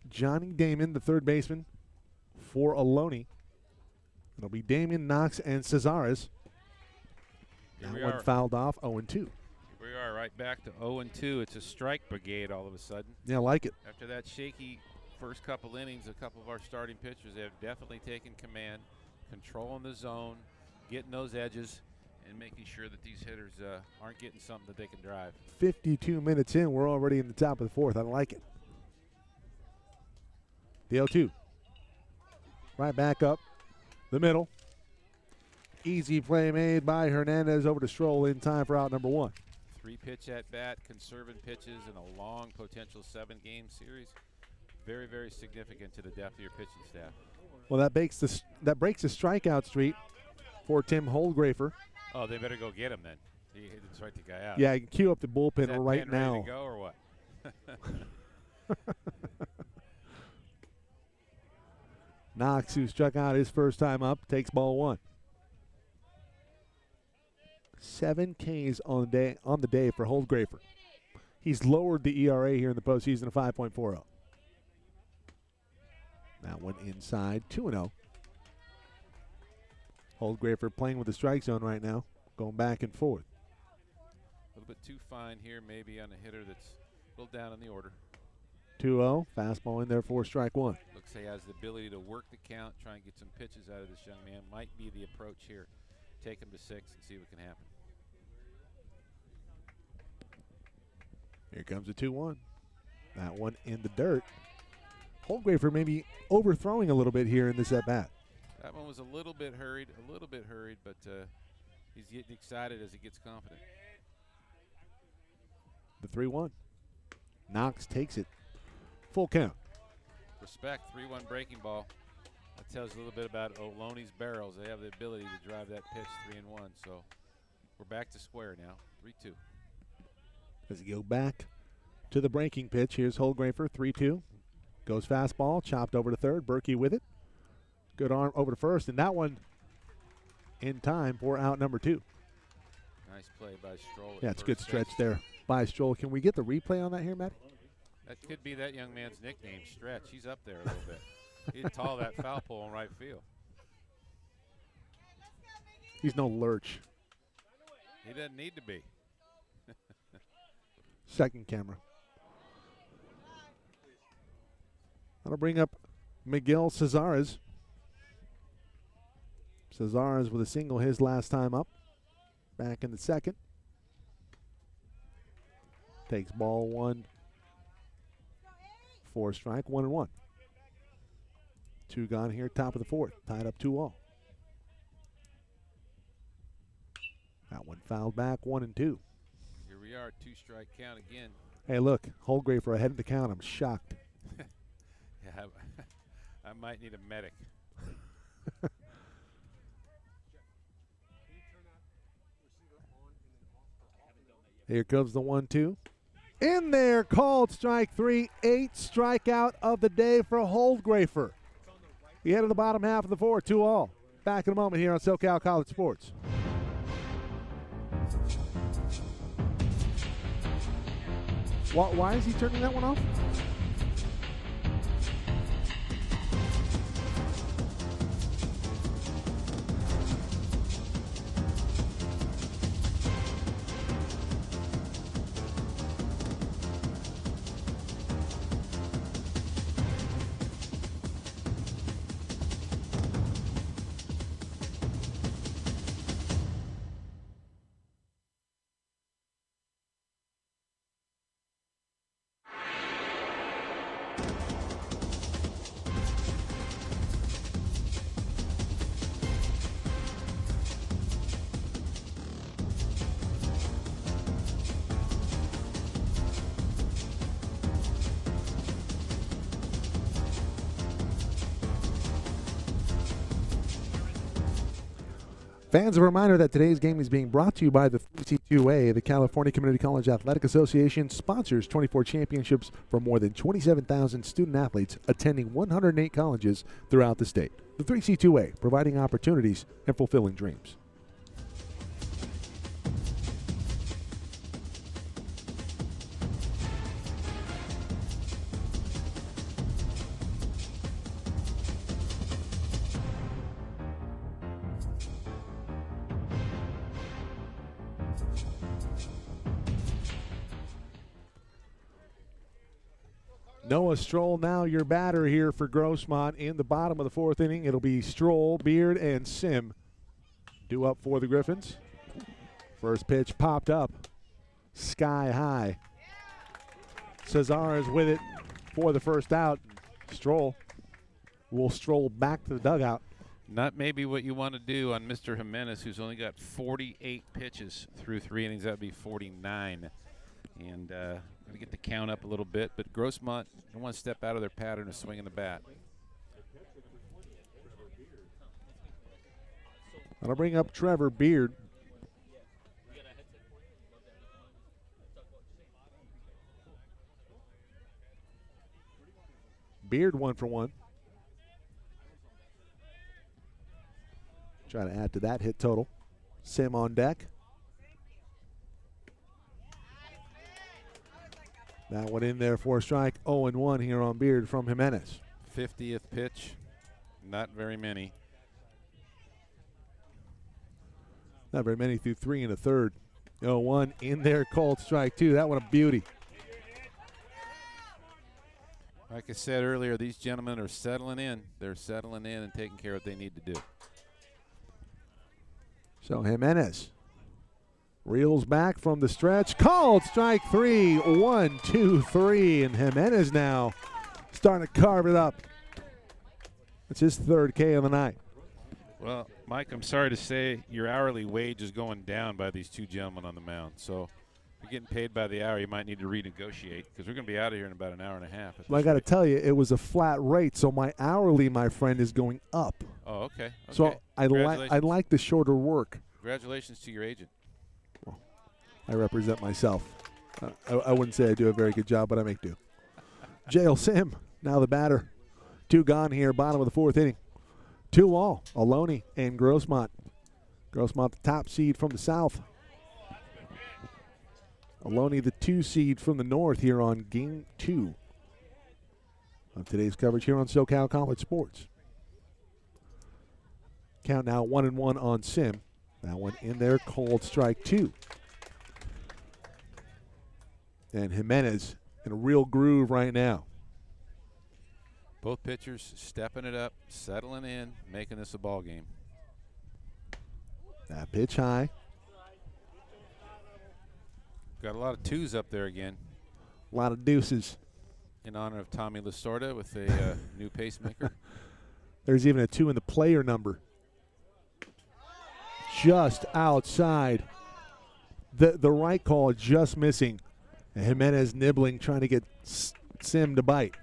Johnny Damon, the third baseman for Ohlone. It'll be Damon, Knox, and Cesares. That one fouled off, 0-2. Here we are, right back to 0-2. It's a strike brigade all of a sudden. Yeah, I like it. After that shaky first couple innings, a couple of our starting pitchers have definitely taken command, controlling the zone, getting those edges, and making sure that these hitters aren't getting something that they can drive. 52 minutes in, we're already in the top of the 4th. I like it. The 0-2. Right back up the middle. Easy play made by Hernandez over to Stroll in time for out number 1. 3-pitch at bat, conserving pitches in a long potential 7-game series. Very, very significant to the depth of your pitching staff. Well, that breaks the strikeout streak for Tim Holdgrafer. Oh, they better go get him then. He strike the guy out. Yeah, you can cue up the bullpen right pen now. ready to go or what? Knox, who struck out his first time up, takes ball one. 7 Ks on the day for Holdgrafer. He's lowered the ERA here in the postseason to 5.40. That one inside, 2-0. Holdgrafer playing with the strike zone right now, going back and forth. A little bit too fine here, maybe on a hitter that's a little down in the order. 2-0, fastball in there for strike one. Looks like he has the ability to work the count, try and get some pitches out of this young man. Might be the approach here. Take him to 6 and see what can happen. Here comes a 2-1. That one in the dirt. Holdgrafer maybe overthrowing a little bit here in this at-bat. That one was a little bit hurried, but he's getting excited as he gets confident. The 3-1. Knox takes it. Full count. Respect, 3-1 breaking ball. That tells a little bit about Ohlone's barrels. They have the ability to drive that pitch 3-1. So we're back to square now, 3-2. As he go back to the breaking pitch, here's Holdgrafer, 3-2. Goes fastball, chopped over to third. Berkey with it. Good arm over to first, and that one in time for out number 2. Nice play by Stroll. Yeah, it's a good stretch there by Stroll. Can we get the replay on that here, Matt? That could be that young man's nickname, Stretch. He's up there a little bit. He'd tall that foul pole in right field. He's no lurch. He doesn't need to be. Second camera. That'll bring up Miguel Cesares. Cesares with a single his last time up. Back in the second. Takes ball one. 4 strike, 1-1. 2 gone here, top of the fourth. Tied up 2-all. That one fouled back, 1-2. Here we are, 2-strike count again. Hey, look, Holdgrafer ahead of the count. I'm shocked. Yeah, I might need a medic. Here comes the 1-2. In there, called strike 3. 8th strikeout of the day for Holdgrafer. He headed the bottom half of the fourth, 2-all. Back in a moment here on SoCal College Sports. Why is he turning that one off? Fans, a reminder that today's game is being brought to you by the CCCAA. The California Community College Athletic Association sponsors 24 championships for more than 27,000 student athletes attending 108 colleges throughout the state. The 3C2A, providing opportunities and fulfilling dreams. Noah Stroll now your batter here for Grossmont in the bottom of the fourth inning. It'll be Stroll, Beard, and Sim due up for the Griffins. First pitch popped up sky high. Cesar is with it for the first out. Stroll will stroll back to the dugout. Not maybe what you want to do on Mr. Jimenez, who's only got 48 pitches through 3 innings. That would be 49. And going to get the count up a little bit, but Grossmont don't want to step out of their pattern of swinging the bat. That'll bring up Trevor Beard. Beard 1 for 1. Try to add to that hit total. Sim on deck. That one in there for a strike. 0-1 here on Beard from Jimenez. 50th pitch. Not very many. Not very many through 3 1/3. 0-1 in there, called strike 2. That one a beauty. Like I said earlier, these gentlemen are settling in. They're settling in and taking care of what they need to do. So Jimenez reels back from the stretch. Called strike 3. 1, 2, 3. And Jimenez now starting to carve it up. It's his 3rd K of the night. Well, Mike, I'm sorry to say your hourly wage is going down by these two gentlemen on the mound. So if you're getting paid by the hour, you might need to renegotiate because we're going to be out of here in about an hour and a half. Well, I got to tell you, it was a flat rate, so my hourly, my friend, is going up. Oh, okay. So I like the shorter work. Congratulations to your agent. Well, I represent myself. I wouldn't say I do a very good job, but I make do. Jail Sim, now the batter. 2 gone here, bottom of the 4th inning. 2 all, Ohlone and Grossmont. Grossmont, the top seed from the south. Ohlone, the 2 seed from the north here on Game 2 of today's coverage here on SoCal College Sports. Count now 1-1 on Sim. That one in there, called strike 2. And Jimenez in a real groove right now. Both pitchers stepping it up, settling in, making this a ball game. That pitch high. Got a lot of 2s up there again. A lot of deuces. In honor of Tommy Lasorda with a new pacemaker. There's even a 2 in the player number. Just outside. The right call just missing. And Jimenez nibbling, trying to get Sim to bite.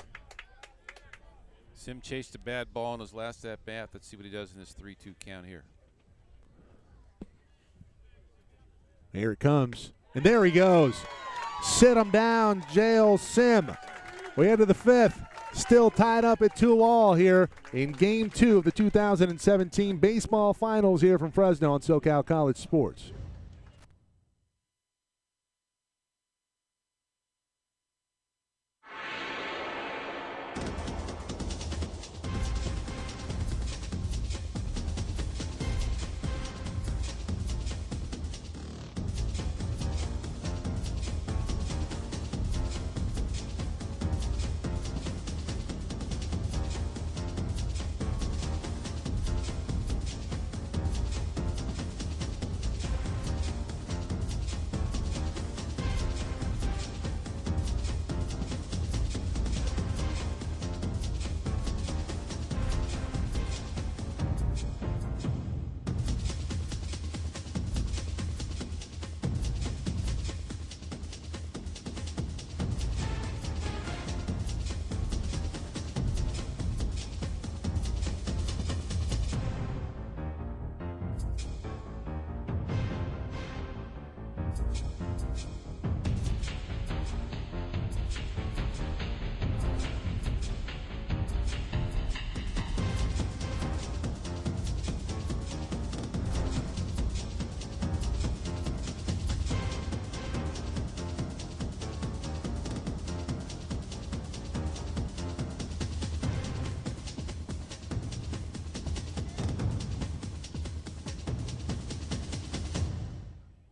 Sim chased a bad ball in his last at-bat. Let's see what he does in this 3-2 count here. Here it comes. And there he goes. Sit him down, Jail Sim. We head to the 5th. Still tied up at 2-all here in Game 2 of the 2017 baseball finals here from Fresno on SoCal College Sports.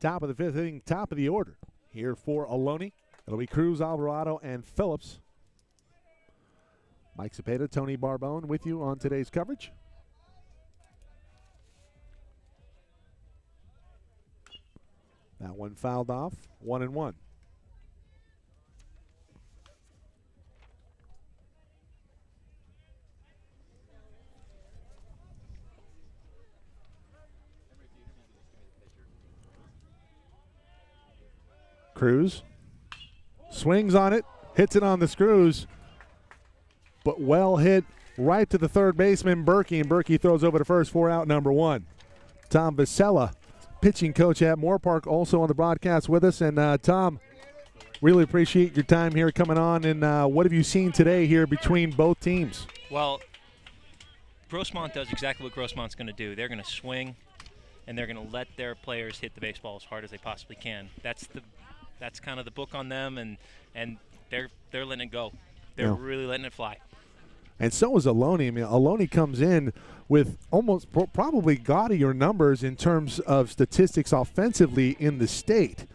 Top of the 5th inning, top of the order. Here for Ohlone. It'll be Cruz, Alvarado, and Phillips. Mike Cepeda, Tony Barbone with you on today's coverage. That one fouled off, 1-1. Cruz swings on it, hits it on the screws, but well hit right to the third baseman, Berkey, and Berkey throws over to first for out number 1. Tom Vasella, pitching coach at Moore Park, also on the broadcast with us. And Tom, Really appreciate your time here coming on. And what have you seen today here between both teams? Well, Grossmont does exactly what Grossmont's going to do. They're going to swing, and they're going to let their players hit the baseball as hard as they possibly can. That's kind of the book on them, and they're letting it go. They're really letting it fly. And so is Ohlone. I mean, Ohlone comes in with almost probably gaudier numbers in terms of statistics offensively in the state.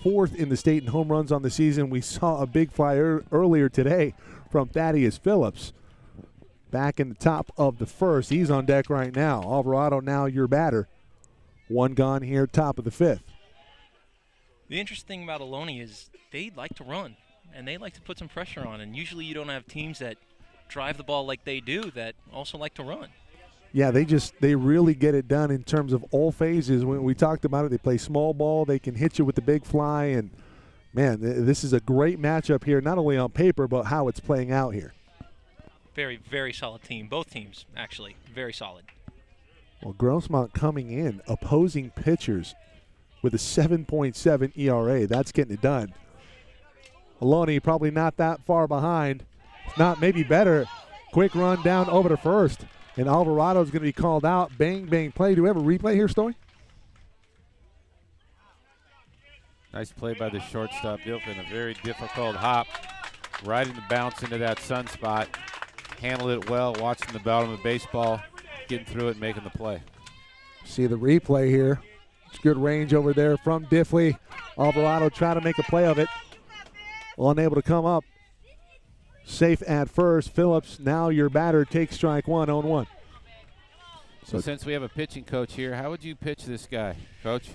Fourth in the state in home runs on the season. We saw a big fly earlier today from Thaddeus Phillips. Back in the top of the first. He's on deck right now. Alvarado now your batter. One gone here, top of the fifth. The interesting thing about Ohlone is they like to run, and they like to put some pressure on. And usually you don't have teams that drive the ball like they do that also like to run. Yeah, they really get it done in terms of all phases. When we talked about it, they play small ball. They can hit you with the big fly. And, man, this is a great matchup here, not only on paper, but how it's playing out here. Very, very solid team. Both teams, actually, very solid. Well, Grossmont coming in, opposing pitchers with a 7.7 ERA. That's getting it done. Ohlone probably not that far behind. If not, maybe better. Quick run down over to first. And Alvarado's going to be called out. Bang, bang play. Do we have a replay here, Story? Nice play by the shortstop, Dilfin. A very difficult hop. Right in the bounce into that sunspot. Handled it well, watching the bottom of the baseball, getting through it, making the play. See the replay here. It's good range over there from Diffley. Alvarado trying to make a play of it. Unable to come up. Safe at first. Phillips, now your batter, takes strike one, 0-1. So since we have a pitching coach here, how would you pitch this guy, Coach?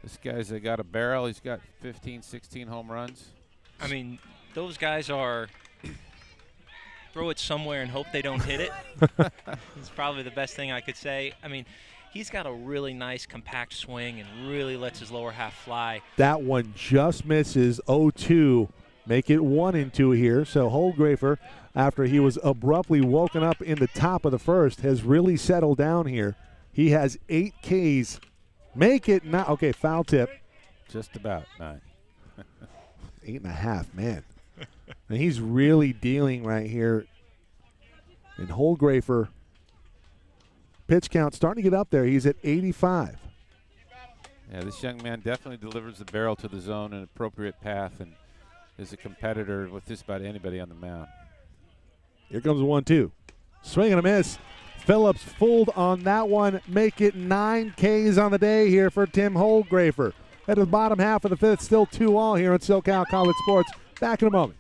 This guy's got a barrel. He's got 15, 16 home runs. I mean, those guys are throw it somewhere and hope they don't hit it. It's probably the best thing I could say. I mean, he's got a really nice compact swing and really lets his lower half fly. That one just misses 0-2. Make it 1-2 here. So Holdgrafer, after he was abruptly woken up in the top of the first, has really settled down here. He has 8 Ks. Make it not okay. Foul tip. Just about 9. 8.5, man. And he's really dealing right here. And Holdgrafer, pitch count starting to get up there. He's at 85. Yeah, this young man definitely delivers the barrel to the zone in an appropriate path and is a competitor with just about anybody on the mound. Here comes 1-2. Swing and a miss. Phillips fooled on that one. Make it 9 Ks on the day here for Tim Holdgrafer. At the bottom half of the fifth, still 2-all here on SoCal College Sports. Back in a moment.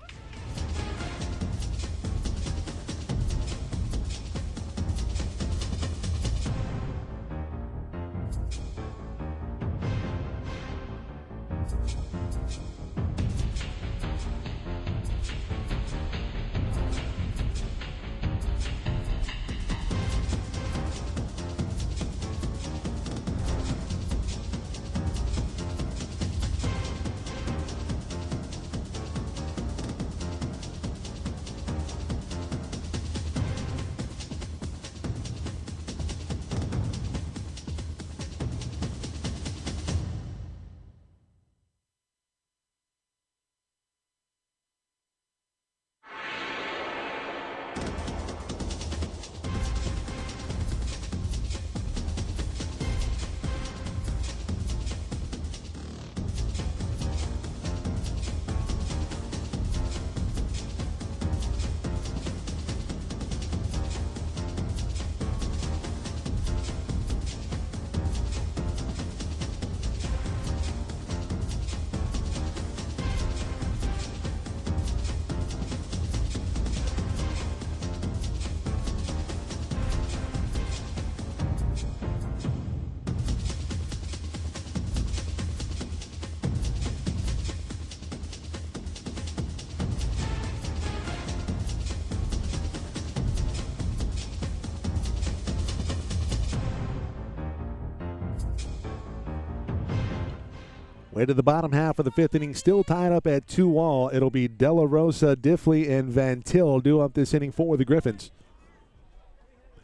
Way to the bottom half of the fifth inning, still tied up at 2-all. It'll be De La Rosa, Diffley, and Van Til due up this inning for the Griffins.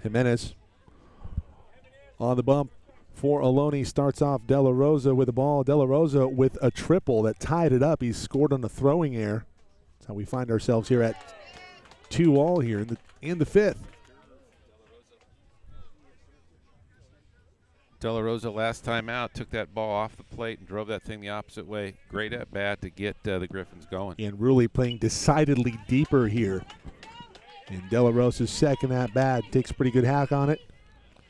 Jimenez on the bump. For Ohlone, starts off De La Rosa with the ball. De La Rosa with a triple that tied it up. He's scored on the throwing error. That's how we find ourselves here at 2-all here in the fifth. De La Rosa last time out took that ball off the plate and drove that thing the opposite way. Great at bat to get the Griffins going. And really playing decidedly deeper here. And De La Rosa's second at bat takes a pretty good hack on it.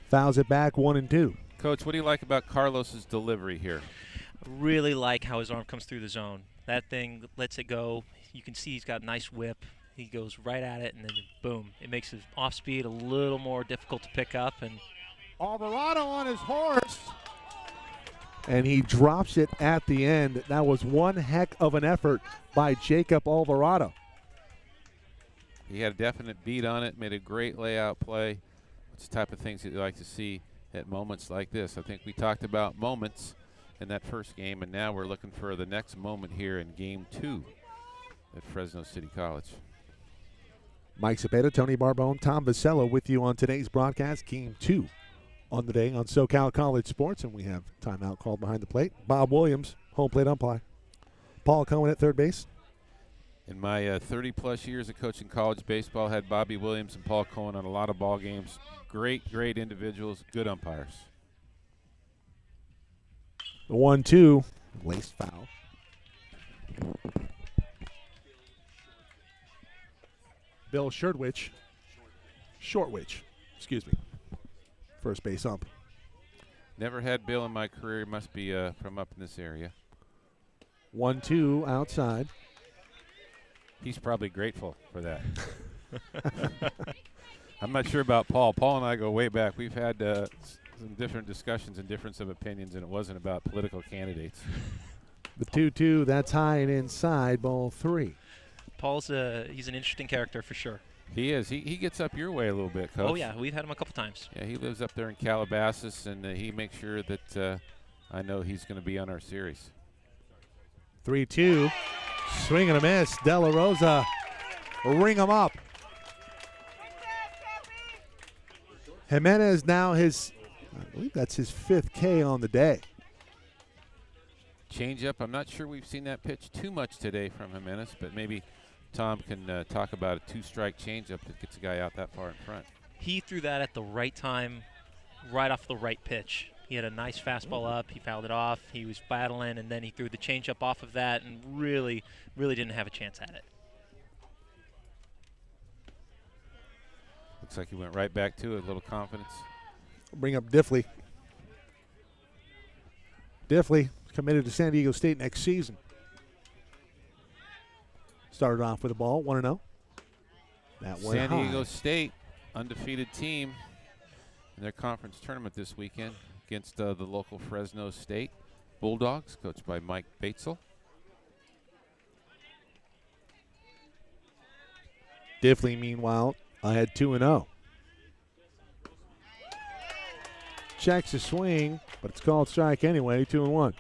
Fouls it back 1-2. Coach, what do you like about Carlos's delivery here? Really like how his arm comes through the zone. That thing lets it go. You can see he's got a nice whip. He goes right at it, and then boom. It makes his off speed a little more difficult to pick up. And Alvarado on his horse. And he drops it at the end. That was one heck of an effort by Jacob Alvarado. He had a definite beat on it, made a great layout play. It's the type of things that you like to see at moments like this. I think we talked about moments in that first game, and now we're looking for the next moment here in Game 2 at Fresno City College. Mike Cepeda, Tony Barbone, Tom Vasello with you on today's broadcast. Game 2 on the day on SoCal College Sports, and we have timeout called behind the plate. Bob Williams, home plate umpire. Paul Cohen at third base. In my 30-plus years of coaching college baseball, had Bobby Williams and Paul Cohen on a lot of ball games. Great, great individuals, good umpires. The 1-2, laced foul. Bill Shortwich, excuse me, first base ump. Never had Bill in my career. Must be from up in this area. 1-2 outside. He's probably grateful for that. I'm not sure about Paul. Paul and I go way back. We've had some different discussions and difference of opinions, and it wasn't about political candidates. The 2-2, that's high and inside, ball 3. Paul's he's an interesting character for sure. He is. He gets up your way a little bit, Coach. Oh, yeah. We've had him a couple times. Yeah, he lives up there in Calabasas, and he makes sure that I know he's going to be on our series. 3-2. Swing and a miss. De La Rosa, ring him up. Jimenez now I believe that's his 5th K on the day. Changeup. I'm not sure we've seen that pitch too much today from Jimenez, but maybe Tom can talk about a 2-strike changeup that gets a guy out that far in front. He threw that at the right time, right off the right pitch. He had a nice fastball up. He fouled it off. He was battling, and then he threw the changeup off of that and really, really didn't have a chance at it. Looks like he went right back to it, a little confidence. Bring up Diffley. Diffley committed to San Diego State next season. Started off with a ball, 1-0. That went San high. Diego State, undefeated team in their conference tournament this weekend against the local Fresno State Bulldogs, coached by Mike Batesel. Diffley, meanwhile, ahead 2-0. Checks a swing, but it's called strike anyway, 2-1.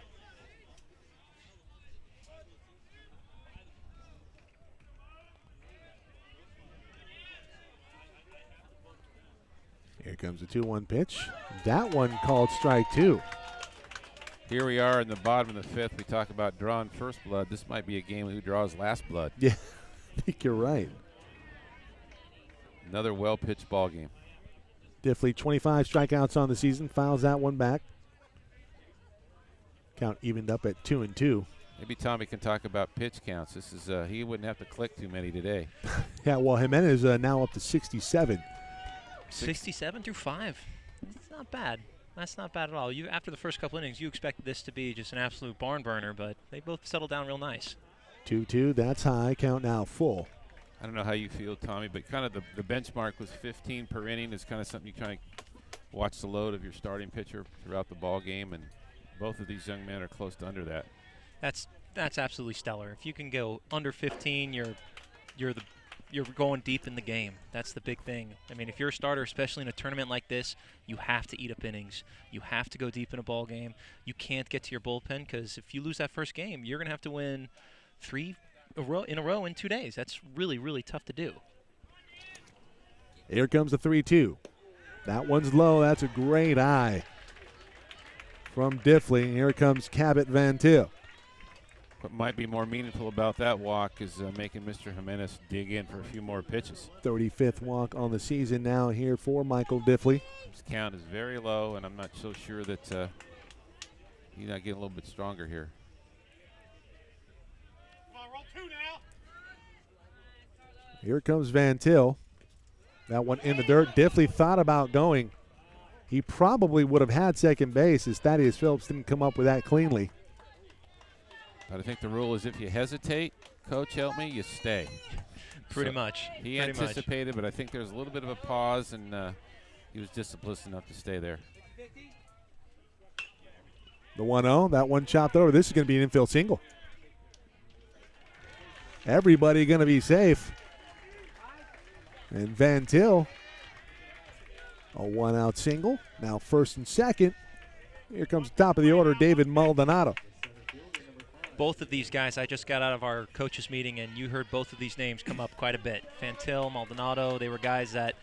Here comes the 2-1 pitch. That one called strike 2. Here we are in the bottom of the 5th. We talk about drawing first blood. This might be a game who draws last blood. Yeah, I think you're right. Another well-pitched ball game. Diffley, 25 strikeouts on the season, fouls that one back. Count evened up at 2-2. Maybe Tommy can talk about pitch counts. This is he wouldn't have to click too many today. Yeah, well, Jimenez now up to 67. 67 through 5. That's not bad. That's not bad at all. After the first couple innings, you expect this to be just an absolute barn burner, but they both settled down real nice. 2-2, that's high. Count now full. I don't know how you feel, Tommy, but kind of the benchmark was 15 per inning is kind of something you kind of watch the load of your starting pitcher throughout the ball game, and both of these young men are close to under that. That's absolutely stellar. If you can go under 15, you're going deep in the game. That's the big thing. I mean, if you're a starter, especially in a tournament like this, you have to eat up innings. You have to go deep in a ball game. You can't get to your bullpen because if you lose that first game, you're going to have to win 3 in a row in 2 days. That's really, really tough to do. Here comes the 3-2. That one's low. That's a great eye. from Diffley. Here comes Cabot Van Til. What might be more meaningful about that walk is making Mr. Jimenez dig in for a few more pitches. 35th walk on the season now here for Michael Diffley. His count is very low, and I'm not so sure that he's not getting a little bit stronger here. Come on, roll 2 now. Here comes Van Til. That one in the dirt. Diffley thought about going. He probably would have had second base as Thaddeus Phillips didn't come up with that cleanly. But I think the rule is if you hesitate, coach, help me, you stay. Pretty much. He anticipated, but I think there's a little bit of a pause, and he was disciplined enough to stay there. The 1-0, that one chopped over. This is going to be an infield single. Everybody going to be safe. And Van Til, a 1-out single. Now first and second. Here comes the top of the order, David Maldonado. Both of these guys, I just got out of our coaches meeting, and you heard both of these names come up quite a bit. Van Til, Maldonado, they were guys that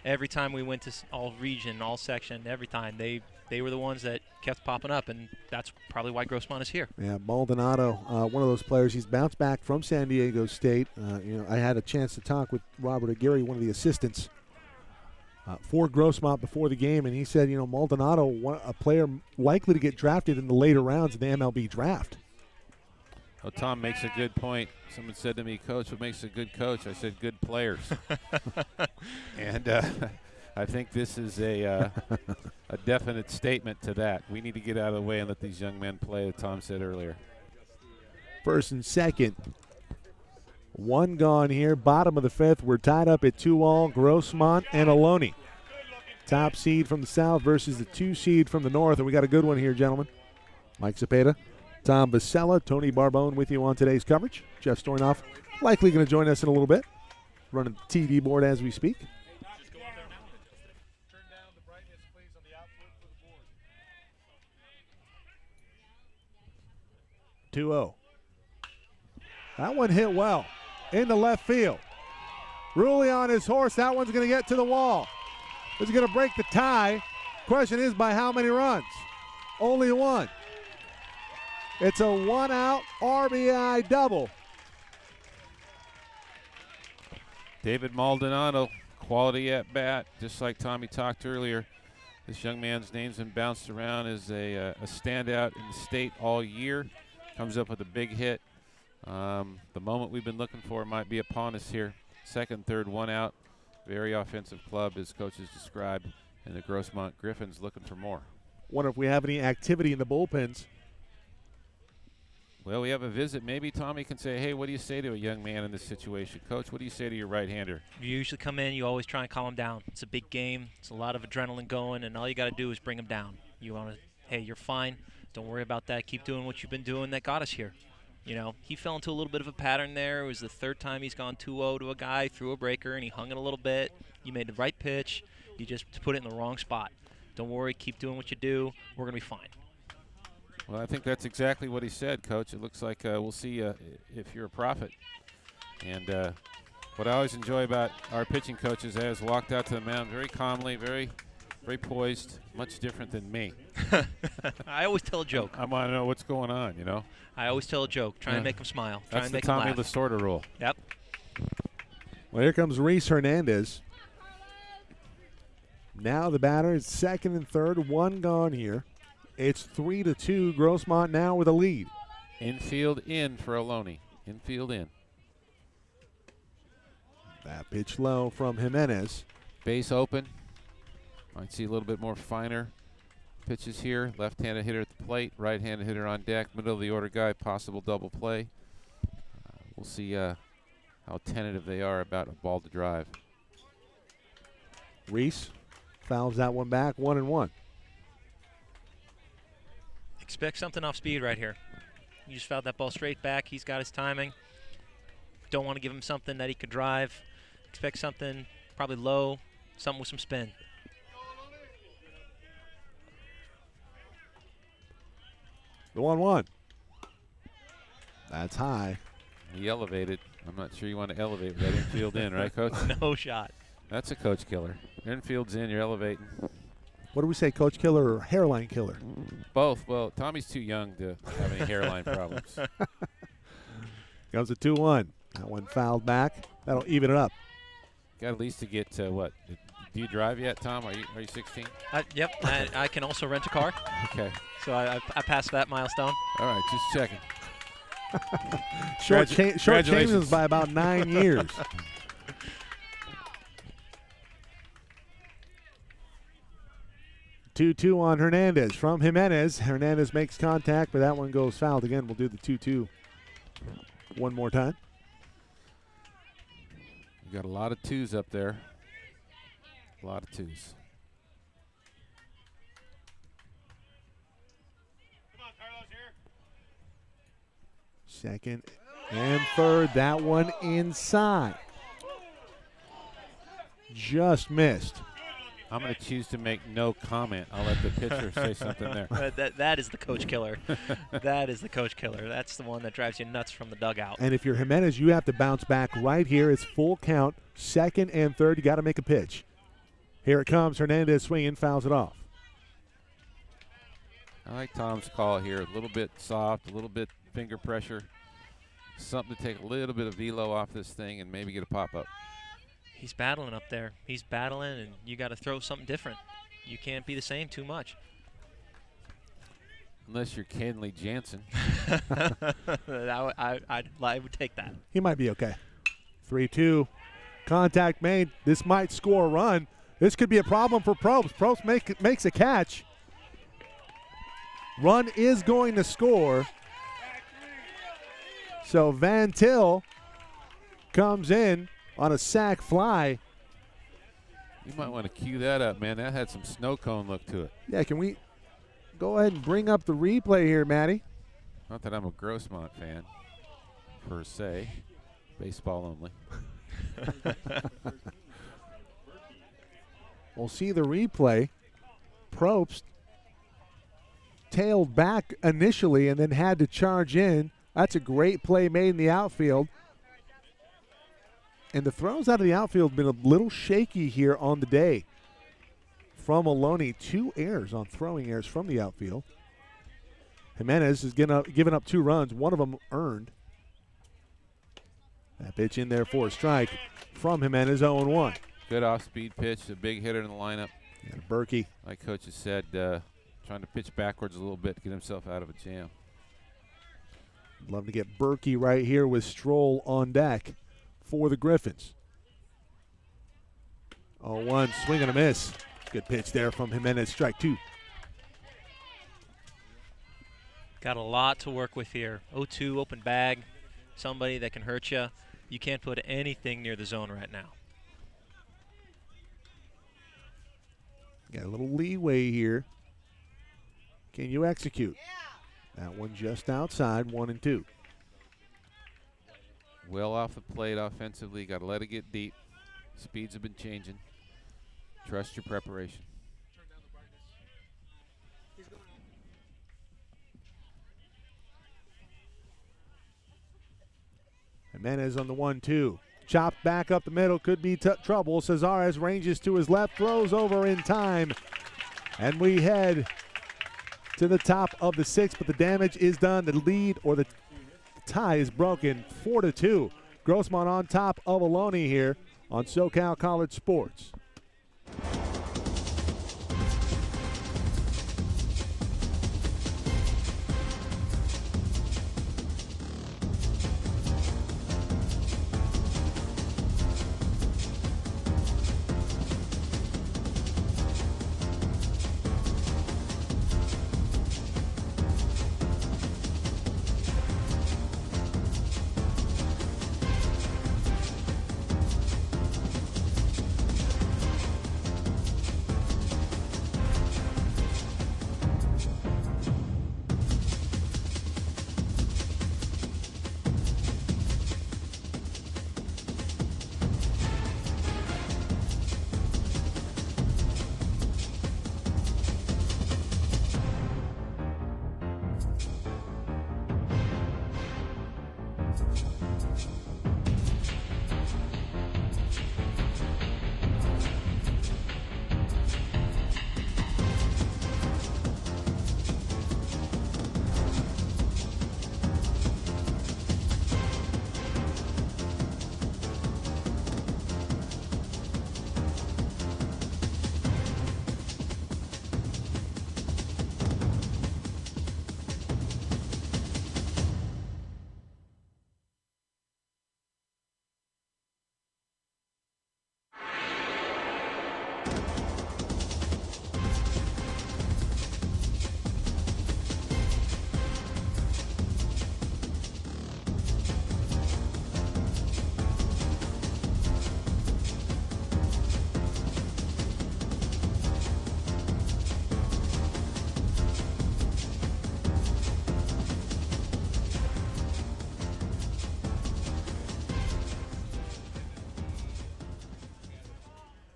every time we went to all region, all section, every time, they were the ones that kept popping up, and that's probably why Grossmont is here. Yeah, Maldonado, one of those players. He's bounced back from San Diego State. I had a chance to talk with Robert Aguirre, one of the assistants for Grossmont before the game, and he said, Maldonado, a player likely to get drafted in the later rounds of the MLB draft. Oh, Tom makes a good point. Someone said to me, Coach, what makes a good coach? I said, good players. And I think this is a definite statement to that. We need to get out of the way and let these young men play, as Tom said earlier. First and second. One gone here. Bottom of the fifth. We're tied up at 2-all. Grossmont and Ohlone. Top seed from the south versus the 2 seed from the north. And we got a good one here, gentlemen. Mike Cepeda, Tom Basella, Tony Barbone with you on today's coverage. Jeff Stornoff likely going to join us in a little bit. Running the TV board as we speak. Turn down the brightness, please, on the output for the board. 2-0. That one hit well into left field. Rulli on his horse. That one's going to get to the wall. This is going to break the tie. Question is by how many runs? Only one. It's a 1-out RBI double. David Maldonado, quality at bat, just like Tommy talked earlier. This young man's name's been bounced around as a standout in the state all year. Comes up with a big hit. The moment we've been looking for might be upon us here. Second, third, 1 out. Very offensive club, as coaches described, and the Grossmont Griffins looking for more. Wonder if we have any activity in the bullpens. Well, we have a visit. Maybe Tommy can say, hey, what do you say to a young man in this situation? Coach, what do you say to your right-hander? You usually come in, you always try and calm him down. It's a big game. It's a lot of adrenaline going, and all you got to do is bring him down. You want to, hey, you're fine. Don't worry about that. Keep doing what you've been doing that got us here. He fell into a little bit of a pattern there. It was the third time he's gone 2-0 to a guy, threw a breaker, and he hung it a little bit. You made the right pitch. You just put it in the wrong spot. Don't worry. Keep doing what you do. We're going to be fine. Well, I think that's exactly what he said, Coach. It looks like we'll see if you're a prophet. And what I always enjoy about our pitching coaches is walked out to the mound very calmly, very, very poised, much different than me. I always tell a joke. I want to know what's going on, I always tell a joke, trying to make him smile, trying That's to the make him Tommy laugh. Lasorda rule. Yep. Well, here comes Reese Hernandez. Now the batter is second and third, one gone here. It's 3-2. Grossmont now with a lead. Infield in for Ohlone. Infield in. That pitch low from Jimenez. Base open. Might see a little bit more finer pitches here. Left-handed hitter at the plate. Right-handed hitter on deck. Middle of the order guy. Possible double play. We'll see how tentative they are about a ball to drive. Reese fouls that one back. 1-1. Expect something off speed right here. You just fouled that ball straight back. He's got his timing. Don't want to give him something that he could drive. Expect something probably low, something with some spin. The 1-1. That's high. He elevated. I'm not sure you want to elevate with that infield in, right, Coach? No shot. That's a coach killer. Infield's in, you're elevating. what do we say, coach killer or hairline killer? Both. Well, Tommy's too young to have any hairline problems. Goes a 2-1. That one fouled back. That'll even it up. Got at least to get to what? Do you drive yet, Tom? Are you 16? Yep, I can also rent a car. Okay. So I passed that milestone. All right, just checking. Short changes by about 9 years. Two on Hernandez from Jimenez. Hernandez makes contact, but that one goes fouled again. We'll do the 2-2 one more time. We got a lot of twos up there. A lot of twos. Come on, Carlos, here. Second and third. That one inside. Just missed. I'm going to choose to make no comment. I'll let the pitcher say something there. That is the coach killer. That is the coach killer. That's the one that drives you nuts from the dugout. And if you're Jimenez, you have to bounce back right here. It's full count. Second and third. You got to make a pitch. Here it comes. Hernandez swinging, fouls it off. I like Tom's call here. A little bit soft, a little bit finger pressure. Something to take a little bit of velo off this thing and maybe get a pop-up. He's battling up there. He's battling, and you got to throw something different. You can't be the same too much. Unless you're Kenley Jansen. I would take that. He might be okay. 3-2. Contact made. This might score a run. This could be a problem for Probst. Probst makes a catch. Run is going to score. So Van Til comes in on a sac fly. You might want to cue that up, man. That had some snow cone look to it. Yeah, can we go ahead and bring up the replay here, Matty? Not that I'm a Grossmont fan, per se. Baseball only. We'll see the replay. Probst tailed back initially and then had to charge in. That's a great play made in the outfield. And the throws out of the outfield have been a little shaky here on the day from Ohlone. 2 errors on throwing errors from the outfield. Jimenez has given up 2 runs, one of them earned. That pitch in there for a strike from Jimenez, 0-1. Good off-speed pitch, a big hitter in the lineup. And Berkey. Like Coach has said, trying to pitch backwards a little bit to get himself out of a jam. Love to get Berkey right here with Stroll on deck for the Griffins. 0-1, swing and a miss. Good pitch there from Jimenez, strike 2. Got a lot to work with here. 0-2, open bag, somebody that can hurt you. You can't put anything near the zone right now. Got a little leeway here. Can you execute? That one just outside, 1-2. Well off the plate offensively. Got to let it get deep. Speeds have been changing. Trust your preparation. Jimenez on the 1-2. Chopped back up the middle. Could be trouble. Cesares ranges to his left. Throws over in time. And we head to the top of the 6th, but the damage is done. The lead or the tie is broken, 4-2. Grossmont on top of Ohlone here on SoCal College Sports.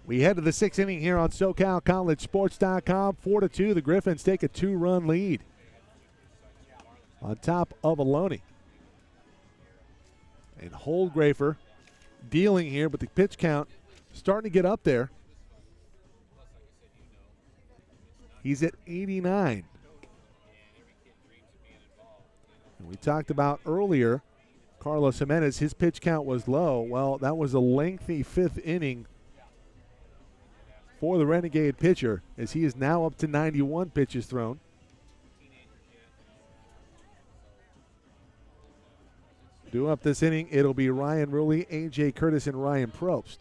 We head to the 6th inning here on SoCalCollegeSports.com. 4-2, the Griffins take a 2-run lead on top of Ohlone. And Holdgrafer dealing here, but the pitch count starting to get up there. He's at 89. And we talked about earlier, Carlos Jimenez, his pitch count was low. Well, that was a lengthy 5th inning for the Renegade pitcher, as he is now up to 91 pitches thrown. Due up this inning, it'll be Ryan Rulli, A.J. Curtis, and Ryan Probst.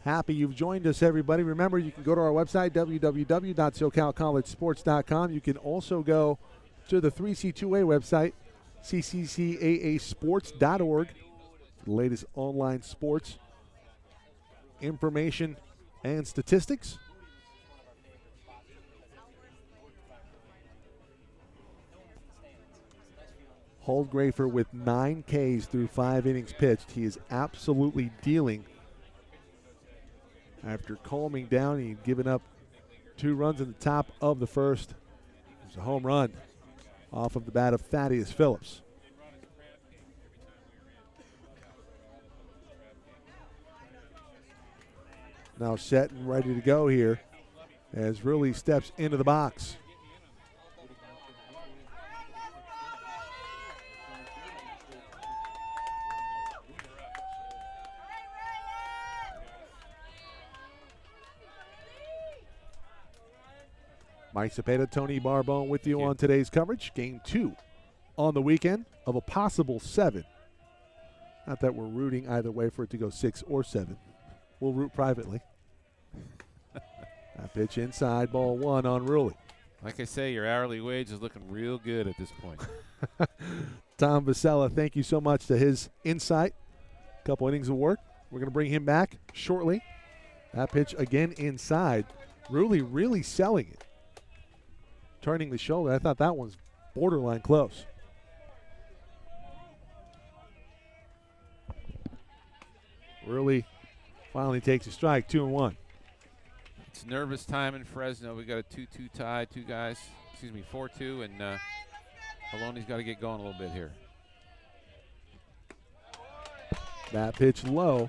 Happy you've joined us, everybody. Remember, you can go to our website, www.socalcollegesports.com. You can also go to the 3C2A website, CCCAAsports.org, for the latest online sports information and statistics. Holdgrafer with 9 Ks through 5 innings pitched. He is absolutely dealing. After calming down, he'd given up 2 runs in the top of the first. It was a home run off of the bat of Thaddeus Phillips. Now set and ready to go here as Rulli steps into the box. Mike Cepeda, Tony Barbone with you on today's coverage. Game 2 on the weekend of a possible 7. Not that we're rooting either way for it to go 6 or 7. We'll root privately. That pitch inside, ball 1 on Rulli. Like I say, your hourly wage is looking real good at this point. Tom Vasella, thank you so much to his insight. Couple innings of work. We're going to bring him back shortly. That pitch again inside. Rulli really selling it. Turning the shoulder. I thought that one's borderline close. Rulli finally takes a strike, 2-1. It's nervous time in Fresno. We got a 2-2 tie, 4-2, and Ohlone's got to get going a little bit here. That pitch low.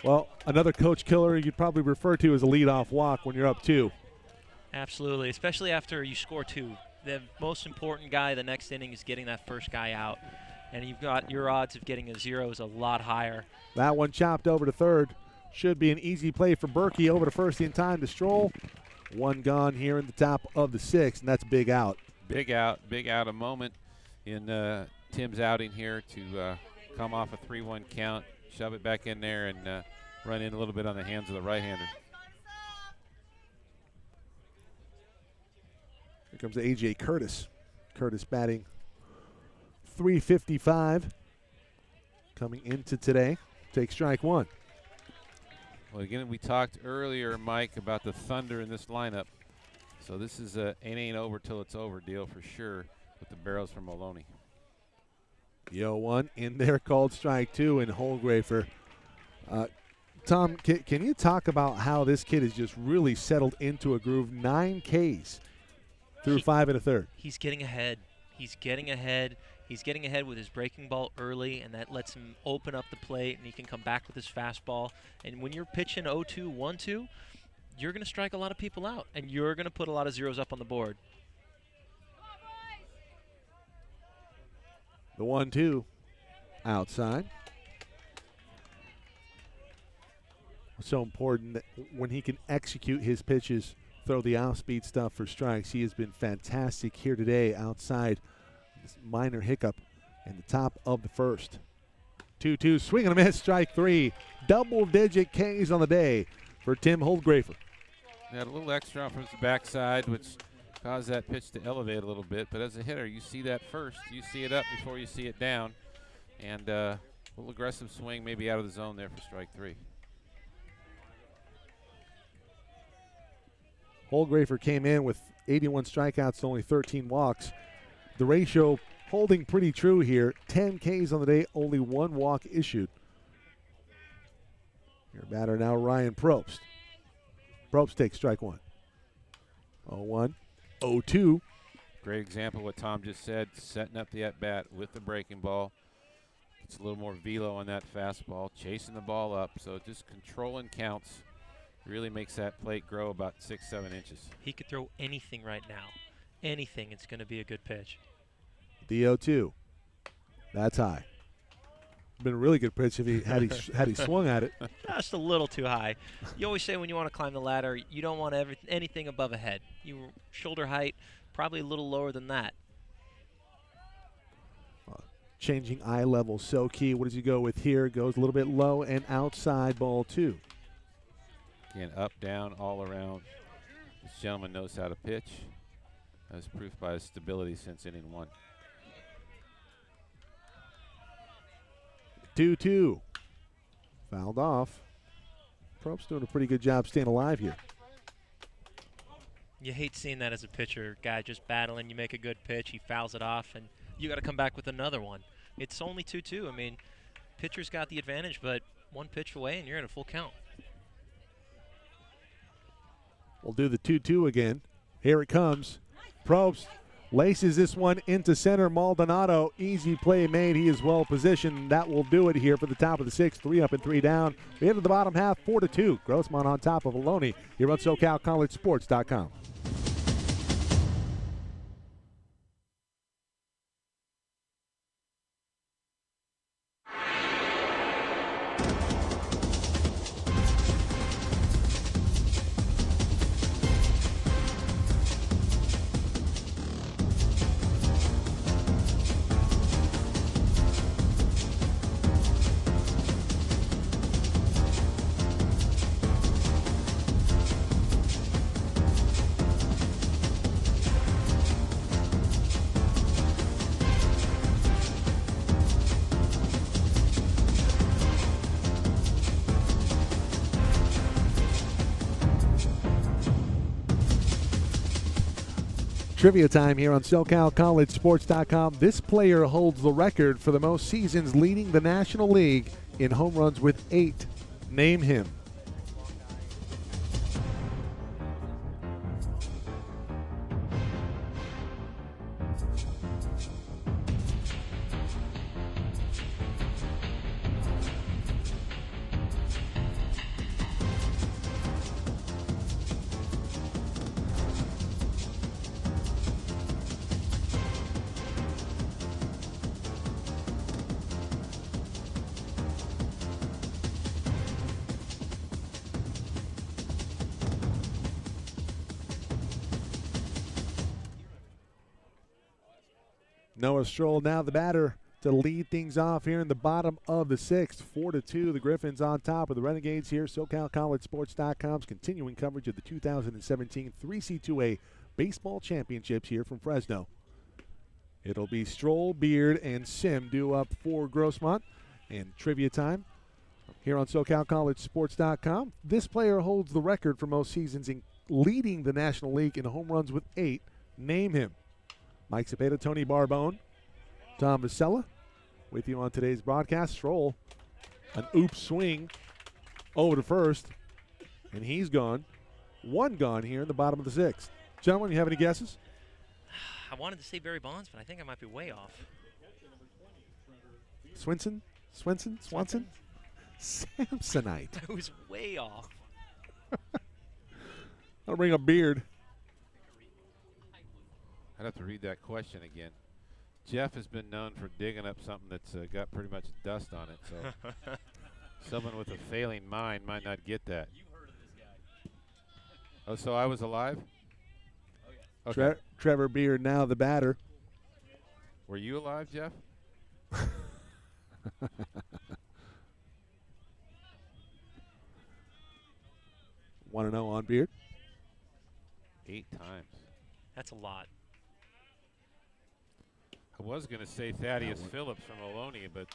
Well, another coach killer you'd probably refer to as a leadoff walk when you're up 2. Absolutely, especially after you score 2. The most important guy the next inning is getting that first guy out. And you've got your odds of getting a 0 is a lot higher. That one chopped over to third. Should be an easy play for Berkey over to first in time to Stroll. 1 gone here in the top of the 6th, and that's big out. Big out. A moment in Tim's outing here to come off a 3-1 count, shove it back in there, and run in a little bit on the hands of the right-hander. Here comes A.J. Curtis. Curtis batting .355 coming into today. Take strike 1. Well, again, we talked earlier, Mike, about the thunder in this lineup. So this is a ain't over till it's over deal for sure with the barrels from Ohlone. The 0-1 in there called strike 2, and Holdgrafer. Tom, can you talk about how this kid has just really settled into a groove? 9 Ks through 5 1/3. He's getting ahead. He's getting ahead with his breaking ball early, and that lets him open up the plate, and he can come back with his fastball. And when you're pitching 0-2, 1-2, you're going to strike a lot of people out, and you're going to put a lot of zeros up on the board. The 1-2 outside. So important that when he can execute his pitches, throw the off-speed stuff for strikes. He has been fantastic here today outside this minor hiccup in the top of the first. 2-2, swing and a miss, strike 3. Double-digit Ks on the day for Tim Holdgrafer. Had a little extra from his backside, which caused that pitch to elevate a little bit. But as a hitter, you see that first. You see it up before you see it down. And A little aggressive swing, maybe out of the zone there for strike 3. Holgrafer came in with 81 strikeouts to only 13 walks. The ratio holding pretty true here. 10 Ks on the day, only 1 walk issued. Your batter now, Ryan Probst. Probst takes strike 1. 0-1, 0-2. Great example of what Tom just said, setting up the at-bat with the breaking ball. It's a little more velo on that fastball, chasing the ball up, so just controlling counts really makes that plate grow about 6-7 inches. He could throw anything right now. Anything, it's going to be a good pitch. The 0-2. That's high. Been a really good pitch if he had he swung at it. Just a little too high. You always say when you want to climb the ladder, you don't want anything above a head. Shoulder height, probably a little lower than that. Changing eye level so key. What does he go with here? Goes a little bit low and outside, ball 2. Again, up, down, all around. This gentleman knows how to pitch, as proof by his stability since inning 1. 2-2. Fouled off. Probst doing a pretty good job staying alive here. You hate seeing that as a pitcher. Guy just battling. You make a good pitch, he fouls it off, and you got to come back with another one. It's only 2-2. I mean, pitcher's got the advantage, but 1 pitch away, and you're in a full count. We'll do the 2-2 again. Here it comes. Probst laces this one into center. Maldonado, easy play made. He is well positioned. That will do it here for the top of the 6th. 3 up and 3 down. We into the bottom half, 4-2. Grossmont on top of Ohlone here on SoCalCollegeSports.com. Trivia time here on SoCalCollegeSports.com. This player holds the record for the most seasons leading the National League in home runs with 8. Name him. Noah Stroll now the batter to lead things off here in the bottom of the 6th. 4-2, the Griffins on top of the Renegades here. SoCalCollegeSports.com's continuing coverage of the 2017 3C2A Baseball Championships here from Fresno. It'll be Stroll, Beard, and Sim due up for Grossmont. And trivia time here on SoCalCollegeSports.com. This player holds the record for most seasons in leading the National League in home runs with 8. Name him. Mike Cepeda, Tony Barbone, Tom Vasella with you on today's broadcast. Stroll, an oops swing over to first, and he's gone. 1 gone here in the bottom of the 6th. Gentlemen, you have any guesses? I wanted to say Barry Bonds, but I think I might be way off. Swanson? Samsonite. I was way off. I'll bring up Beard. I'd have to read that question again. Jeff has been known for digging up something that's got pretty much dust on it, so someone with a failing mind might not get that. Oh, so I was alive? Okay. Trevor Beard now the batter. Were you alive, Jeff? 1-0 on Beard. 8 times. That's a lot. I was going to say Thaddeus Phillips from Ohlone, but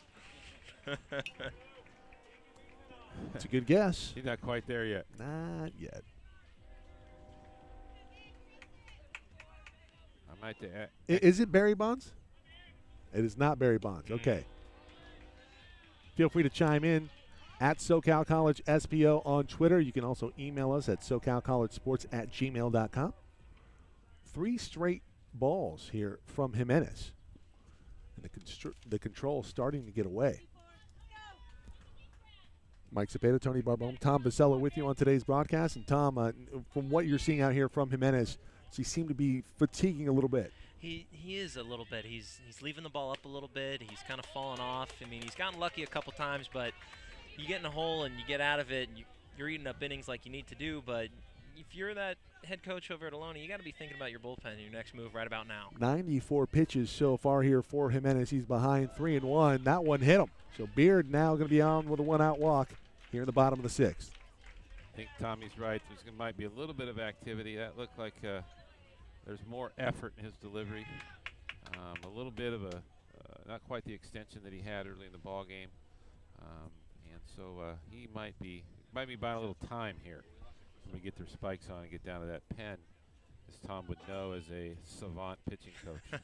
It's a good guess. He's not quite there yet. Not yet. I might add. Is it Barry Bonds? It is not Barry Bonds. Okay. Feel free to chime in at SoCal College SPO on Twitter. You can also email us at SoCalCollegeSports@gmail.com. 3 straight balls here from Jimenez. And the control starting to get away. Mike Cepeda, Tony Barbone, Tom Vasella with you on today's broadcast. And Tom, from what you're seeing out here from Jimenez, does he seem to be fatiguing a little bit? He is a little bit. He's leaving the ball up a little bit. He's kind of fallen off. I mean, he's gotten lucky a couple times, but you get in a hole and you get out of it, and you're eating up innings like you need to do. But if you're that head coach over at Ohlone, you got to be thinking about your bullpen and your next move right about now. 94 pitches so far here for Jimenez. He's behind 3-1. That one hit him. So Beard now going to be on with a 1-out walk here in the bottom of the 6th. I think Tommy's right. There might be a little bit of activity. That looked like there's more effort in his delivery. A little bit of not quite the extension that he had early in the ball game. And so he might be buying a little time here when we get their spikes on and get down to that pen, as Tom would know as a savant pitching coach.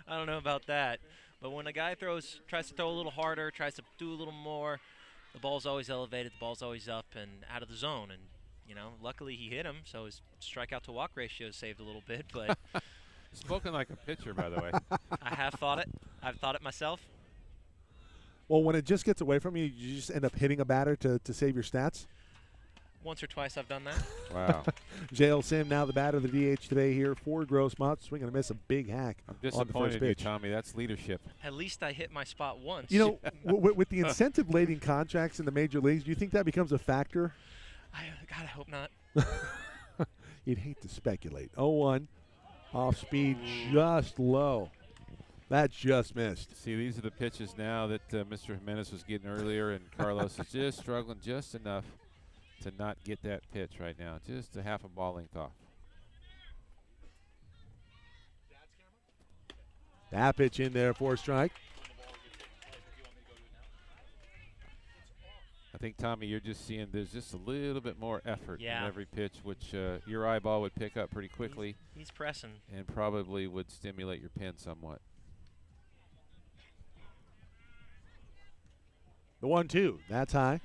I don't know about that, but when a guy tries to throw a little harder, tries to do a little more, the ball's always elevated, the ball's always up and out of the zone. And luckily he hit him, so his strikeout to walk ratio saved a little bit. But spoken like a pitcher, by the way. I have thought it. I've thought it myself. Well, when it just gets away from you, you just end up hitting a batter to save your stats? Once or twice I've done that. Wow. JL Sim now the batter, the DH today here for Grossmont. Swing and a miss, a big hack I'm on the disappointed first in you, pitch. Tommy. That's leadership. At least I hit my spot once. With the incentive-laden contracts in the major leagues, do you think that becomes a factor? God, I hope not. You'd hate to speculate. 0-1, off speed, just low. That just missed. See, these are the pitches now that Mr. Jimenez was getting earlier, and Carlos is just struggling just enough to not get that pitch right now. Just a half a ball length off. That pitch in there for a strike. I think, Tommy, you're just seeing there's just a little bit more effort in Yeah. every pitch, which your eyeball would pick up pretty quickly. He's pressing. And probably would stimulate your pen somewhat. The 1-2, that's high.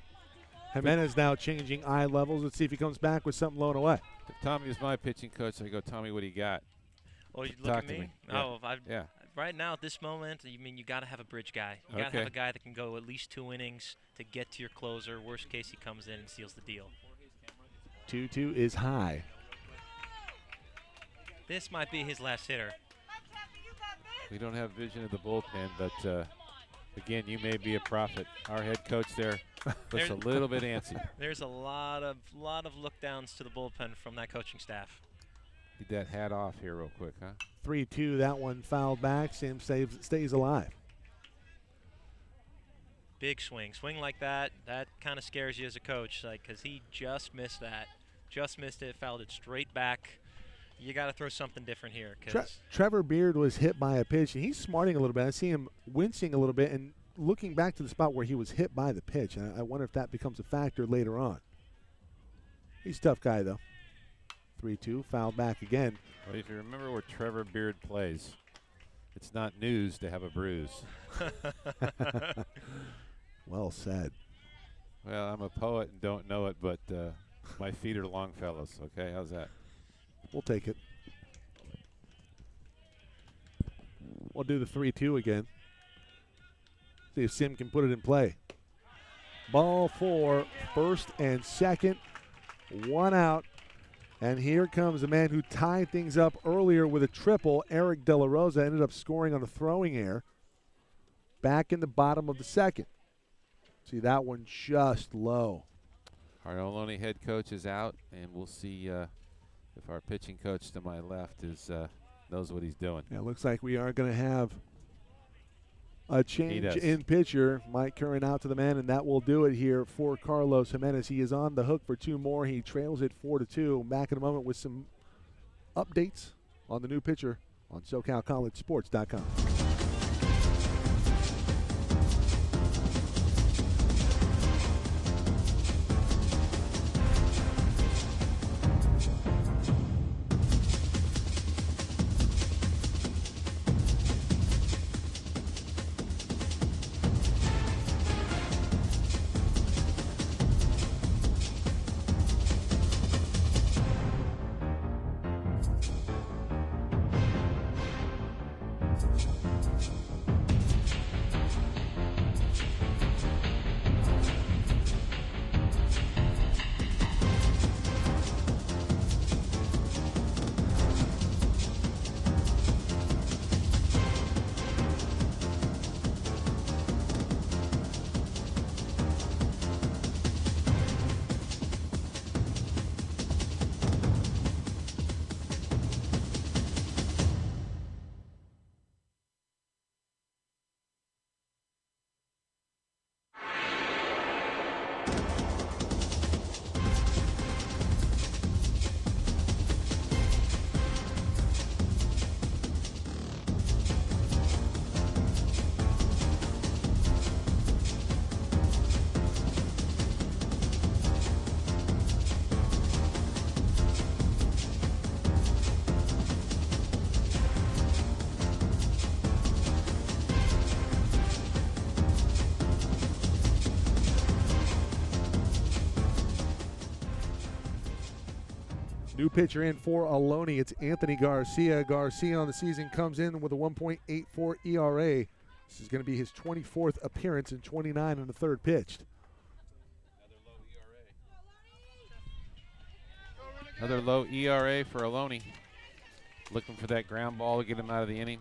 Jimenez now changing eye levels. Let's see if he comes back with something blown away. If Tommy was my pitching coach, I'd go, Tommy, what do you got? Oh, you look Talk at to me? me. Yeah. Oh, Yeah. right now at this moment, you got to have a bridge guy. You got to Okay. have a guy that can go at least 2 innings to get to your closer. Worst case, he comes in and seals the deal. 2-2 is high. This might be his last hitter. We don't have vision of the bullpen, but again, you may be a prophet. Our head coach there looks a little bit antsy. There's a lot of look downs to the bullpen from that coaching staff. Get that hat off here real quick, huh? 3-2, that one fouled back. Sim stays alive. Big swing like that kind of scares you as a coach, because he just missed that. Just missed it, fouled it straight back. You got to throw something different here. Trevor Beard was hit by a pitch, and he's smarting a little bit. I see him wincing a little bit and looking back to the spot where he was hit by the pitch. And I wonder if that becomes a factor later on. He's a tough guy, though. 3-2, fouled back again. Well, if you remember where Trevor Beard plays, it's not news to have a bruise. Well said. Well, I'm a poet and don't know it, but my feet are Longfellows. Okay, how's that? We'll take it. We'll do the 3-2 again. See if Sim can put it in play. Ball 4, first and second. 1 out. And here comes the man who tied things up earlier with a triple. Eric De La Rosa ended up scoring on a throwing error. Back in the bottom of the second. See, that one just low. Our Ohlone head coach is out, and we'll see if our pitching coach to my left knows what he's doing. Yeah, looks like we are going to have a change in pitcher. Mike Curran out to the man, and that will do it here for Carlos Jimenez. He is on the hook for 2 more. He trails it 4-2. Back in a moment with some updates on the new pitcher on SoCalCollegeSports.com. New pitcher in for Ohlone. It's Anthony Garcia. Garcia on the season comes in with a 1.84 ERA. This is going to be his 24th appearance and 29 in the third pitched. Another low ERA for Ohlone. Looking for that ground ball to get him out of the inning.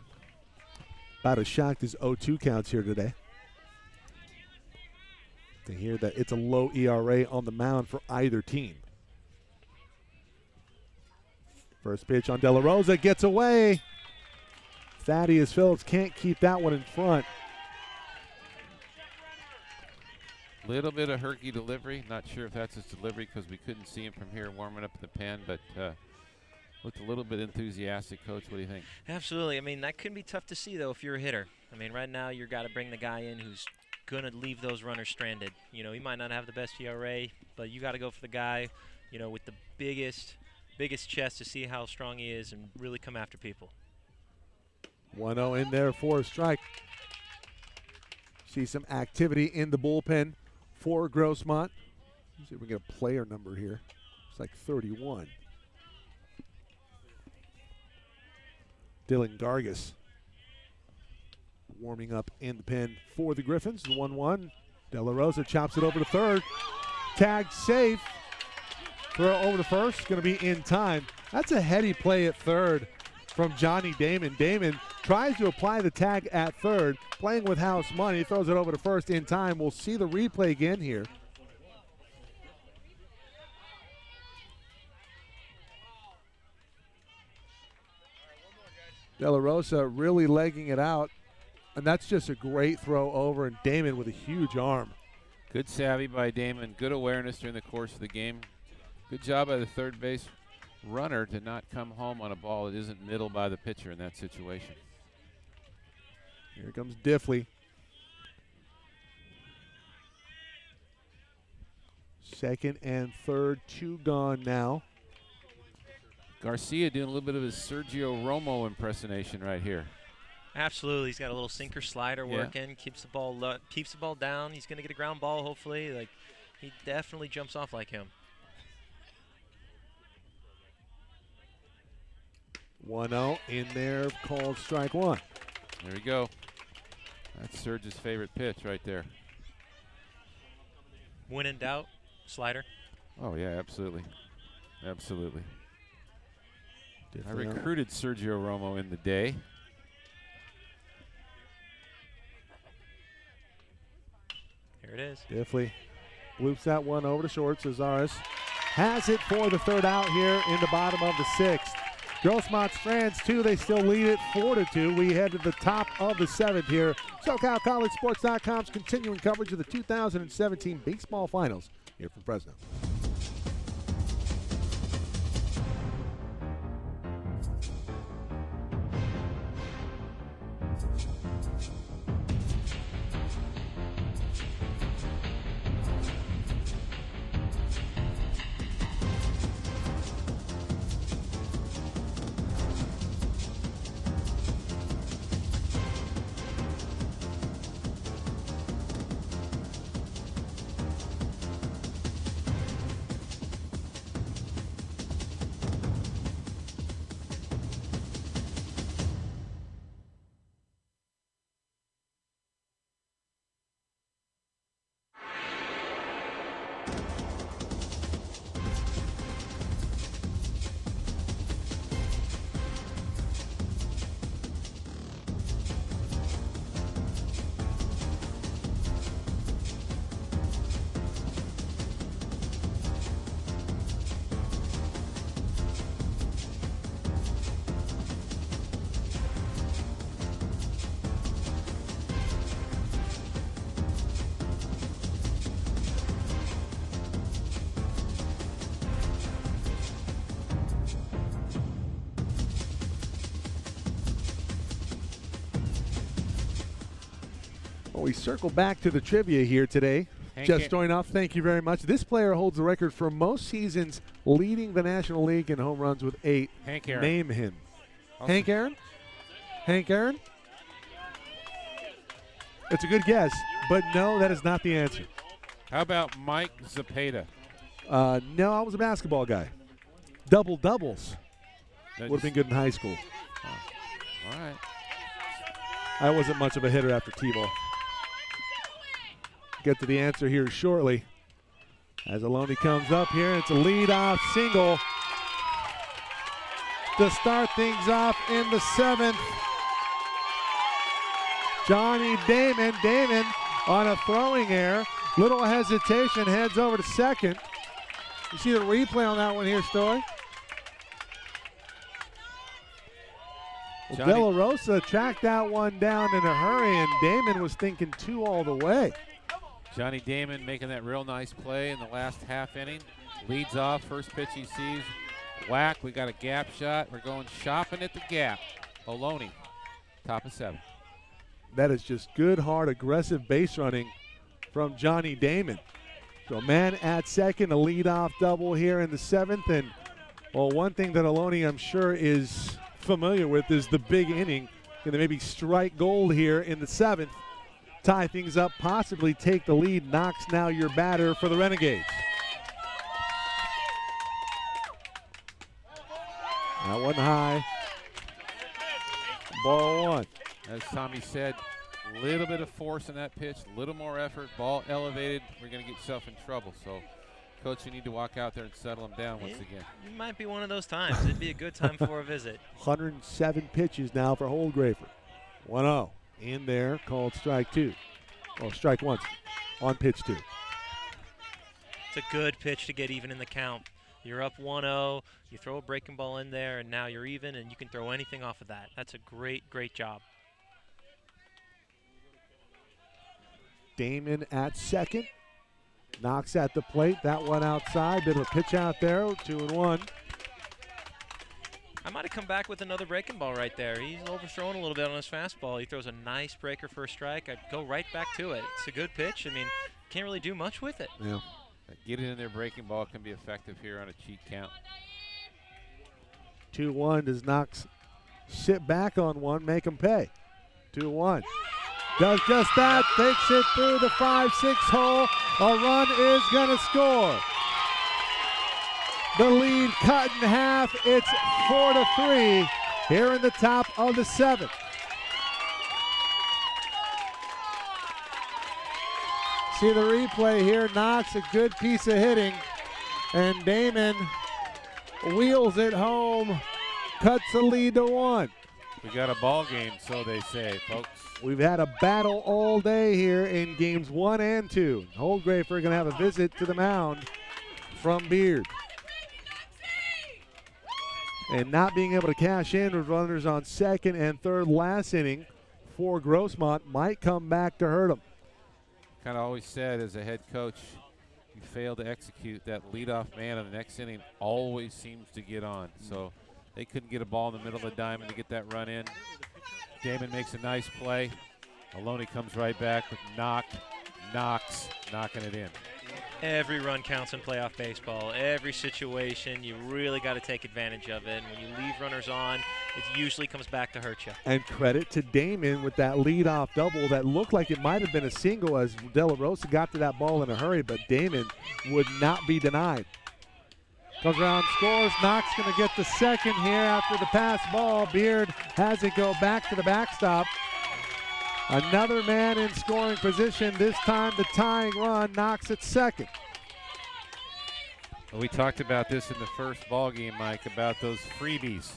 About as shocked as 0-2 counts here today. To hear that it's a low ERA on the mound for either team. First pitch on De La Rosa gets away. Thaddeus Phillips can't keep that one in front. Little bit of herky delivery. Not sure if that's his delivery because we couldn't see him from here warming up in the pen, but looked a little bit enthusiastic. Coach, what do you think? Absolutely. I mean, that can be tough to see, though, if you're a hitter. I mean, right now you've got to bring the guy in who's going to leave those runners stranded. You know, he might not have the best ERA, but you got to go for the guy, you know, with the biggest chest to see how strong he is and really come after people. 1-0 in there for a strike. See some activity in the bullpen for Grossmont. Let's see if we get a player number here. It's like 31. Dylan Gargas warming up in the pen for the Griffins. The 1-1. De La Rosa chops it over to third. Tag safe. Throw over to first. Going to be in time. That's a heady play at third from Johnny Damon. Damon tries to apply the tag at third. Playing with house money. Throws it over to first in time. We'll see the replay again here. De La Rosa really legging it out. And that's just a great throw over. And Damon with a huge arm. Good savvy by Damon. Good awareness during the course of the game. Good job by the third base runner to not come home on a ball that isn't middle by the pitcher in that situation. Here comes Diffley. Second and third, 2 gone now. Garcia doing a little bit of his Sergio Romo impersonation right here. Absolutely. He's got a little sinker slider working, keeps the ball down. He's going to get a ground ball, hopefully. Like, he definitely jumps off like him. 1-0 in there, called strike one. There we go. That's Serge's favorite pitch right there. When in doubt, slider. Oh, yeah, absolutely. Absolutely. I Diffley recruited Sergio Romo in the day. Here it is. Diffley loops that one over to short. Cesares has it for the third out here in the bottom of the sixth. Grossmont strands 2. They still lead it 4-2. We head to the top of the seventh here. SoCalCollegeSports.com's continuing coverage of the 2017 baseball finals here from Fresno. We circle back to the trivia here today. Just joined off, thank you very much. This player holds the record for most seasons leading the National League in home runs with 8. Hank Aaron. Name him. Also, Hank Aaron? Hank Aaron? It's a good guess, but no, that is not the answer. How about Mike Zapata? No, I was a basketball guy. doubles. That Would have been good in high school. All right. I wasn't much of a hitter after T-ball. Get to the answer here shortly. As Ohlone comes up here, it's a lead-off single to start things off in the 7th. Johnny Damon. Damon on a throwing error. Little hesitation, heads over to second. You see the replay on that one here, Story. Well, De La Rosa tracked that one down in a hurry, and Damon was thinking 2 all the way. Johnny Damon making that real nice play in the last half inning. Leads off, first pitch he sees. Whack, we got a gap shot. We're going shopping at the gap. Ohlone, top of 7. That is just good, hard, aggressive base running from Johnny Damon. So man at second, a leadoff double here in the 7th. And, well, one thing that Ohlone, I'm sure, is familiar with is the big inning. Going to maybe strike gold here in the 7th. Tie things up, possibly take the lead. Knox now your batter for the Renegades. That one high. Ball 1. As Tommy said, a little bit of force in that pitch, a little more effort, ball elevated. We're going to get yourself in trouble. So, Coach, you need to walk out there and settle him down once again. It might be one of those times. It'd be a good time for a visit. 107 pitches now for Holdgrafer. 1-0. In there, called strike 2. Well, strike 1 on pitch 2. It's a good pitch to get even in the count. You're up 1-0, you throw a breaking ball in there, and now you're even, and you can throw anything off of that. That's a great, great job. Damon at second. Knox at the plate. That one outside. Bit of a pitch out there. 2-1. I might have come back with another breaking ball right there. He's overthrown a little bit on his fastball. He throws a nice breaker for a strike. I'd go right back to it. It's a good pitch. I mean, can't really do much with it. Yeah. Get it in there, breaking ball can be effective here on a cheat count. 2-1. Does Knox sit back on one, make him pay? 2-1. Does just that. Takes it through the 5-6 hole. A run is going to score. The lead cut in half. It's 4-3 here in the top of the 7th. See the replay here. Knox, a good piece of hitting. And Damon wheels it home. Cuts the lead to 1. We got a ball game, so they say, folks. We've had a battle all day here in games 1 and 2. Holdgrafer going to have a visit to the mound from Beard. And not being able to cash in with runners on second and third last inning for Grossmont might come back to hurt them. Kind of always said as a head coach, you fail to execute, that leadoff man in the next inning always seems to get on. So they couldn't get a ball in the middle of the diamond to get that run in. Damon makes a nice play. Ohlone comes right back with Knox knocking it in. Every run counts in playoff baseball. Every situation, you really got to take advantage of it. And when you leave runners on, it usually comes back to hurt you. And credit to Damon with that leadoff double that looked like it might have been a single as De La Rosa got to that ball in a hurry, but Damon would not be denied. Comes around, scores. Knox going to get the second here after the pass ball. Beard has it go back to the backstop. Another man in scoring position, this time the tying run. Knox at second. Well, we talked about this in the first ball game, Mike, about those freebies.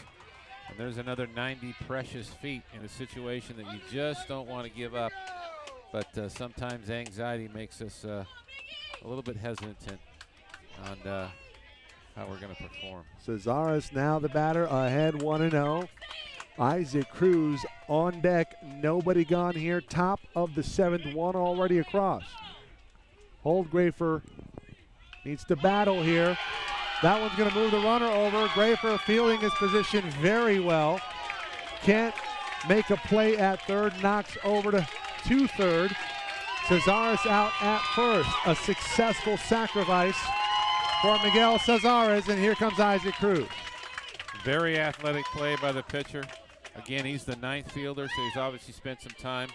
And there's another 90 precious feet in a situation that you just don't want to give up. But sometimes anxiety makes us a little bit hesitant on how we're going to perform. Cesaris now the batter, ahead 1-0. Isaac Cruz on deck, nobody gone here. Top of the 7th, one already across. Holdgrafer needs to battle here. That one's going to move the runner over. Grafer fielding his position very well. Can't make a play at third, knocks over to third. Cesaris out at first. A successful sacrifice for Miguel Cesaris, and here comes Isaac Cruz. Very athletic play by the pitcher. Again, he's the 9th fielder, so he's obviously spent some time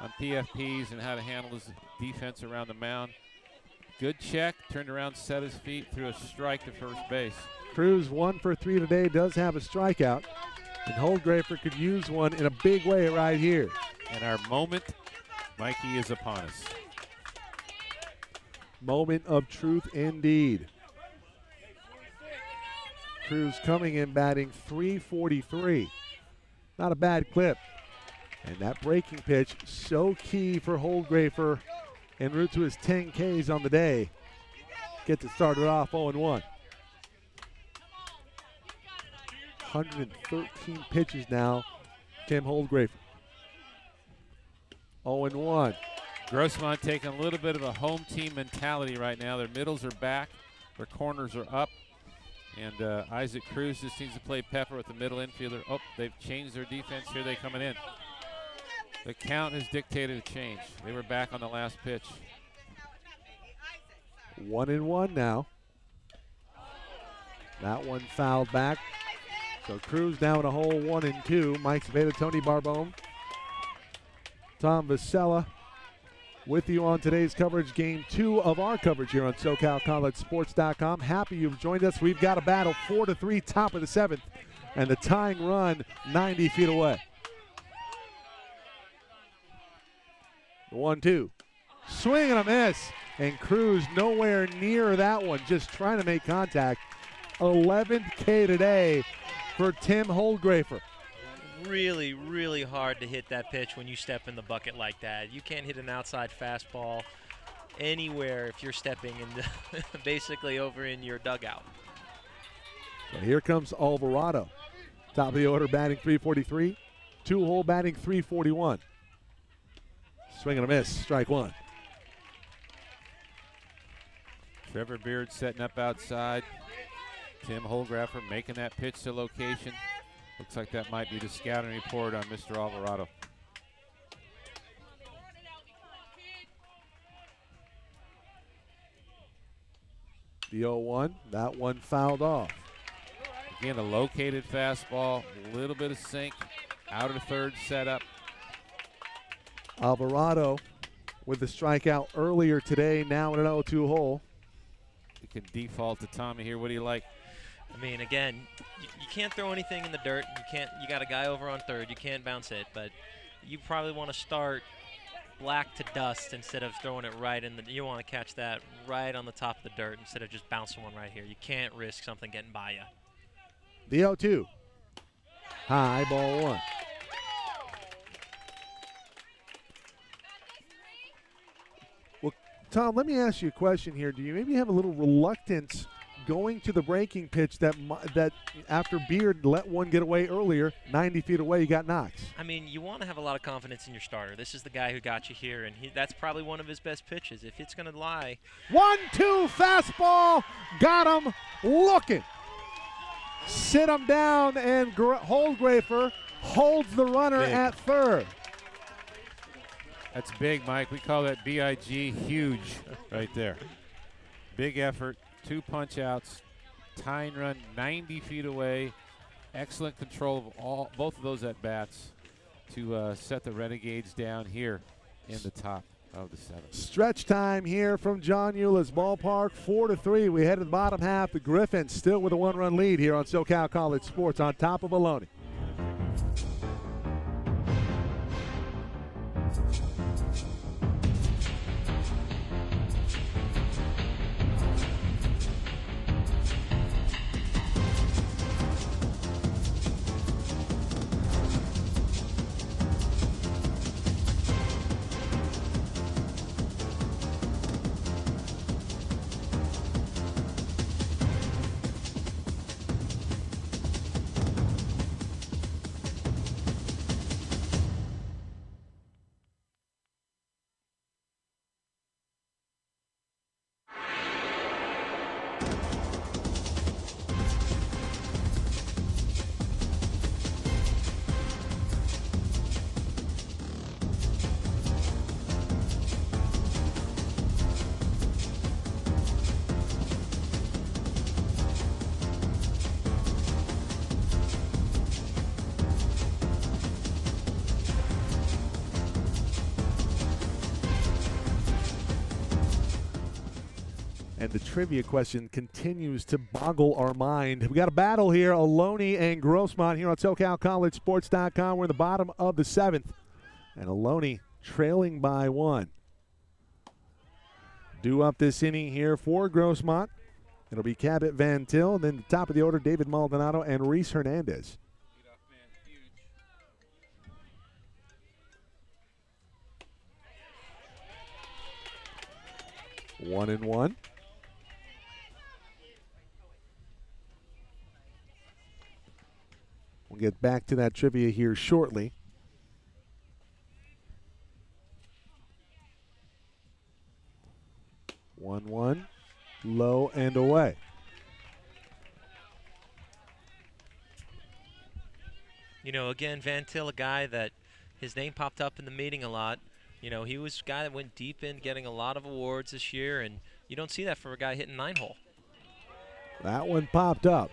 on PFPs and how to handle his defense around the mound. Good check, turned around, set his feet, threw a strike to first base. Cruz 1 for 3 today, does have a strikeout. And Holdgrafer could use one in a big way right here. And our moment, Mikey, is upon us. Moment of truth indeed. Cruz coming in batting .343. Not a bad clip. And that breaking pitch, so key for Holdgrafer en route to his 10 Ks on the day. Gets it started off 0-1. 113 pitches now, Tim Holdgrafer. 0-1. Grossmont taking a little bit of a home team mentality right now. Their middles are back, their corners are up, and Isaac Cruz just needs to play pepper with the middle infielder. Oh, they've changed their defense. Here they coming in. The count has dictated a change. They were back on the last pitch. 1-1 now. That one fouled back. So Cruz down a hole 1-2. Mike Zaveda, Tony Barbone, Tom Vasella with you on today's coverage, game 2 of our coverage here on SoCalCollegeSports.com. Happy you've joined us. We've got a battle 4-3, top of the 7th, and the tying run 90 feet away. The 1-2. Swing and a miss. And Cruz nowhere near that one, just trying to make contact. 11th K today for Tim Holdgrafer. Really, really hard to hit that pitch when you step in the bucket like that. You can't hit an outside fastball anywhere if you're stepping in basically over in your dugout. So here comes Alvarado. Top of the order, batting .343. 2-hole batting .341. Swing and a miss, strike one. Trevor Beard setting up outside. Tim Holdgrafer making that pitch to location. Looks like that might be the scouting report on Mr. Alvarado. The 0-1, that one fouled off. Again, a located fastball, a little bit of sink, out of the third setup. Alvarado with the strikeout earlier today, now in an 0-2 hole. You can default to Tommy here. What do you like? I mean, again, you can't throw anything in the dirt. You got a guy over on third. You can't bounce it, but you probably want to start black to dust instead of throwing it right in the. You want to catch that right on the top of the dirt instead of just bouncing one right here. You can't risk something getting by you. The 0-2. High, ball one. Well, Tom, let me ask you a question here. Do you maybe have a little reluctance going to the breaking pitch that after Beard let one get away earlier, 90 feet away, you got Knox? I mean, you want to have a lot of confidence in your starter. This is the guy who got you here, and that's probably one of his best pitches. If it's going to lie. 1-2 fastball. Got him looking. Sit him down, and Holdgrafer holds the runner at third. That's big, Mike. We call that B-I-G, huge right there. Big effort. 2 punch outs, tying run 90 feet away. Excellent control of both of those at bats to set the Renegades down here in the top of the 7th. Stretch time here from John Eula's ballpark, 4-3. We head to the bottom half. The Griffins still with a 1-run lead here on SoCal College Sports on top of Ohlone. And the trivia question continues to boggle our mind. We got a battle here, Ohlone and Grossmont here on SoCalCollegeSports.com. We're in the bottom of the 7th. And Ohlone trailing by 1. Due up this inning here for Grossmont. It'll be Cabot Van Til. Then the top of the order, David Maldonado and Reese Hernandez. 1-1. We'll get back to that trivia here shortly. One, low and away. You know, again, Van Til, a guy that his name popped up in the meeting a lot. You know, he was a guy that went deep in getting a lot of awards this year, and you don't see that for a guy hitting 9-hole. That one popped up.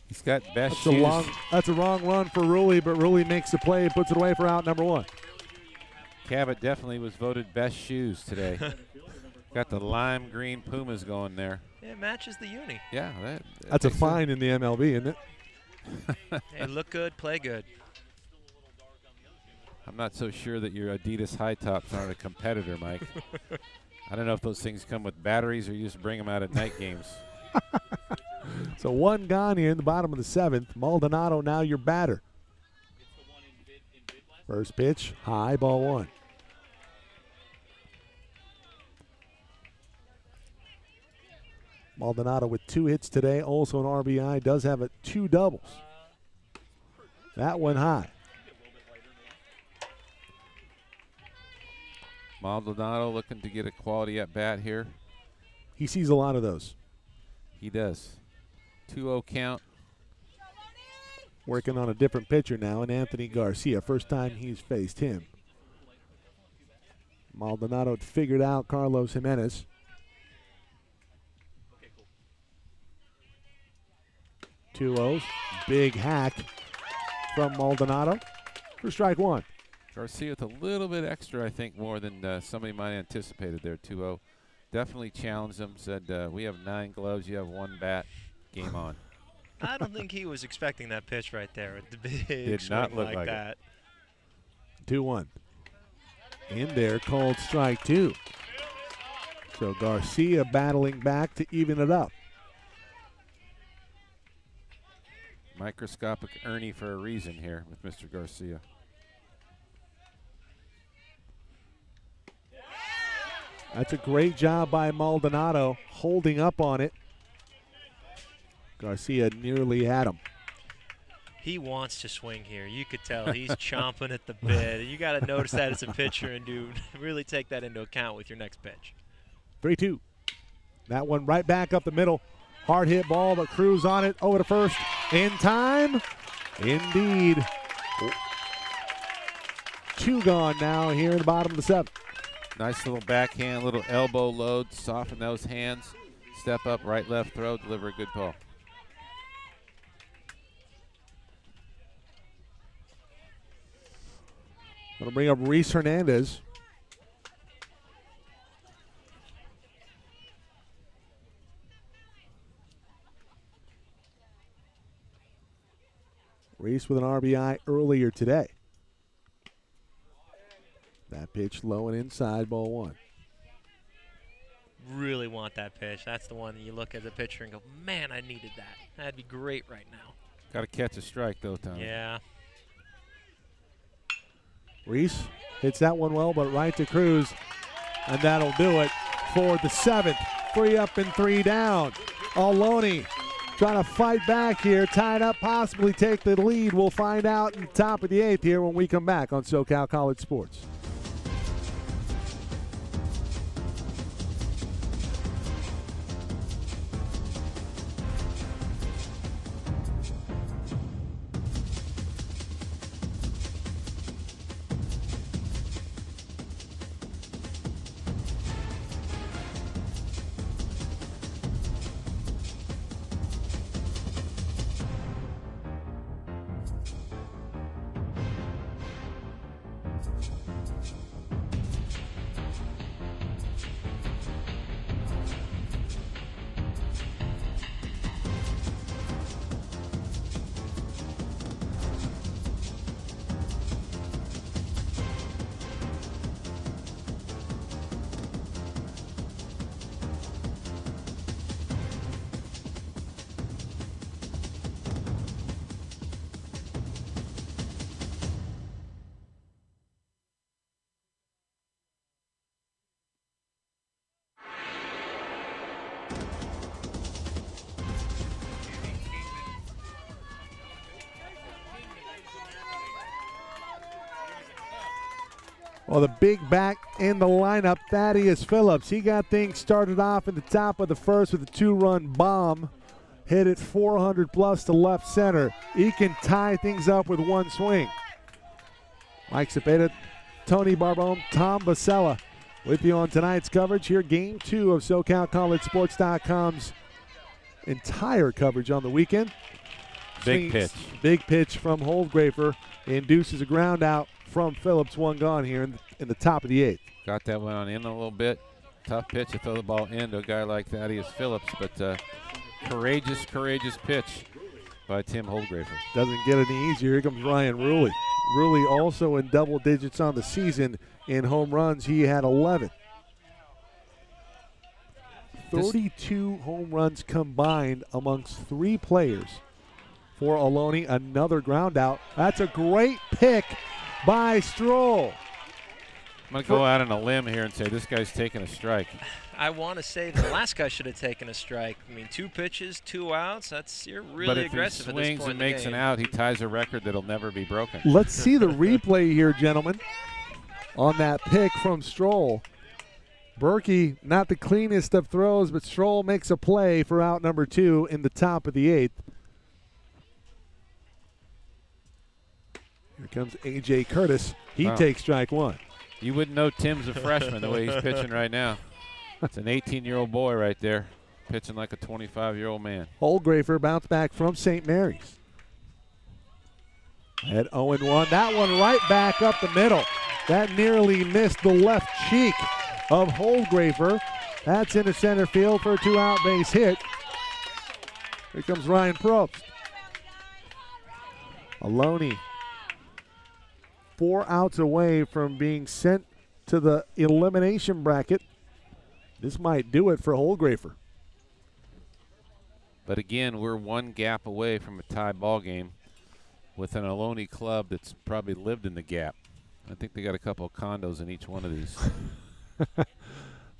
He's got best shoes. That's a wrong run for Rulli, but Rulli makes the play, puts it away for out number 1. Cabot definitely was voted best shoes today. Got the lime green Pumas going there. Yeah, it matches the uni. Yeah, that's a fine in the MLB, isn't it? Hey, look good, play good. I'm not so sure that your Adidas high tops aren't a competitor, Mike. I don't know if those things come with batteries or you just bring them out at night games. So 1 gone here in the bottom of the 7th. Maldonado now your batter. First pitch, high, ball 1. Maldonado with 2 hits today, also an RBI, does have 2 doubles. That one high. Maldonado looking to get a quality at bat here. He sees a lot of those. He does. 2-0 count. Working on a different pitcher now, and Anthony Garcia. First time he's faced him. Maldonado had figured out Carlos Jimenez. Two O's. Big hack from Maldonado for strike 1. Garcia with a little bit extra, I think, more than somebody might have anticipated there, 2-0. Definitely challenged him, said, we have 9 gloves, you have 1 bat, game on. I don't think he was expecting that pitch right there. The big Did not swing look like that. 2-1. In there, called strike 2. So Garcia battling back to even it up. Microscopic Ernie for a reason here with Mr. Garcia. That's a great job by Maldonado holding up on it. Garcia nearly had him. He wants to swing here. You could tell he's chomping at the bit. You got to notice that as a pitcher and really take that into account with your next pitch. 3-2. That one right back up the middle. Hard hit ball, but Cruz on it. Over to first. In time. Indeed. 2 gone now here in the bottom of the 7th. Nice little backhand, little elbow load, soften those hands, step up, right, left throw, deliver a good ball. Going to bring up Reese Hernandez. Reese with an RBI earlier today. That pitch low and inside, ball 1. Really want that pitch. That's the one that you look at the pitcher and go, man, I needed that. That'd be great right now. Got to catch a strike, though, Tom. Yeah. Reese hits that one well, but right to Cruz, and that'll do it for the 7th. 3 up and 3 down. Ohlone trying to fight back here, tied up, possibly take the lead. We'll find out in the top of the 8th here when we come back on SoCal College Sports. Well, the big back in the lineup, Thaddeus Phillips. He got things started off in the top of the first with a 2-run bomb. Hit it 400 plus to left center. He can tie things up with one swing. Mike Cepeda, Tony Barbone, Tom Basella with you on tonight's coverage here. Game 2 of SoCalCollegeSports.com's entire coverage on the weekend. Big pitch. Big pitch from Holdgrafer. Induces a ground out from Phillips. One gone here in the top of the 8th. Got that one on in a little bit. Tough pitch to throw the ball into a guy like Thaddeus Phillips, but courageous pitch by Tim Holdgrafer. Doesn't get any easier. Here comes Ryan Ruley. Ruley also in double digits on the season in home runs. He had 11. 32 home runs combined amongst 3 players for Ohlone. Another ground out. That's a great pick by Stroll. I'm going to go out on a limb here and say this guy's taking a strike. I want to say the last guy should have taken a strike. I mean, 2 pitches, 2 outs. You're really aggressive at this point. But if he swings and makes an out, he ties a record that'll never be broken. Let's see the replay here, gentlemen, on that pick from Stroll. Berkey, not the cleanest of throws, but Stroll makes a play for out number 2 in the top of the 8th. Here comes A.J. Curtis. He takes strike 1. You wouldn't know Tim's a freshman the way he's pitching right now. It's an 18-year-old boy right there, pitching like a 25-year-old man. Holdgrafer bounced back from St. Mary's. At 0-1. That one right back up the middle. That nearly missed the left cheek of Holdgrafer. That's into center field for a 2-out base hit. Here comes Ryan Probst. Ohlone 4 outs away from being sent to the elimination bracket. This might do it for Holdgrafer. But again, we're 1 gap away from a tie ball game with an Ohlone club that's probably lived in the gap. I think they got a couple of condos in each one of these.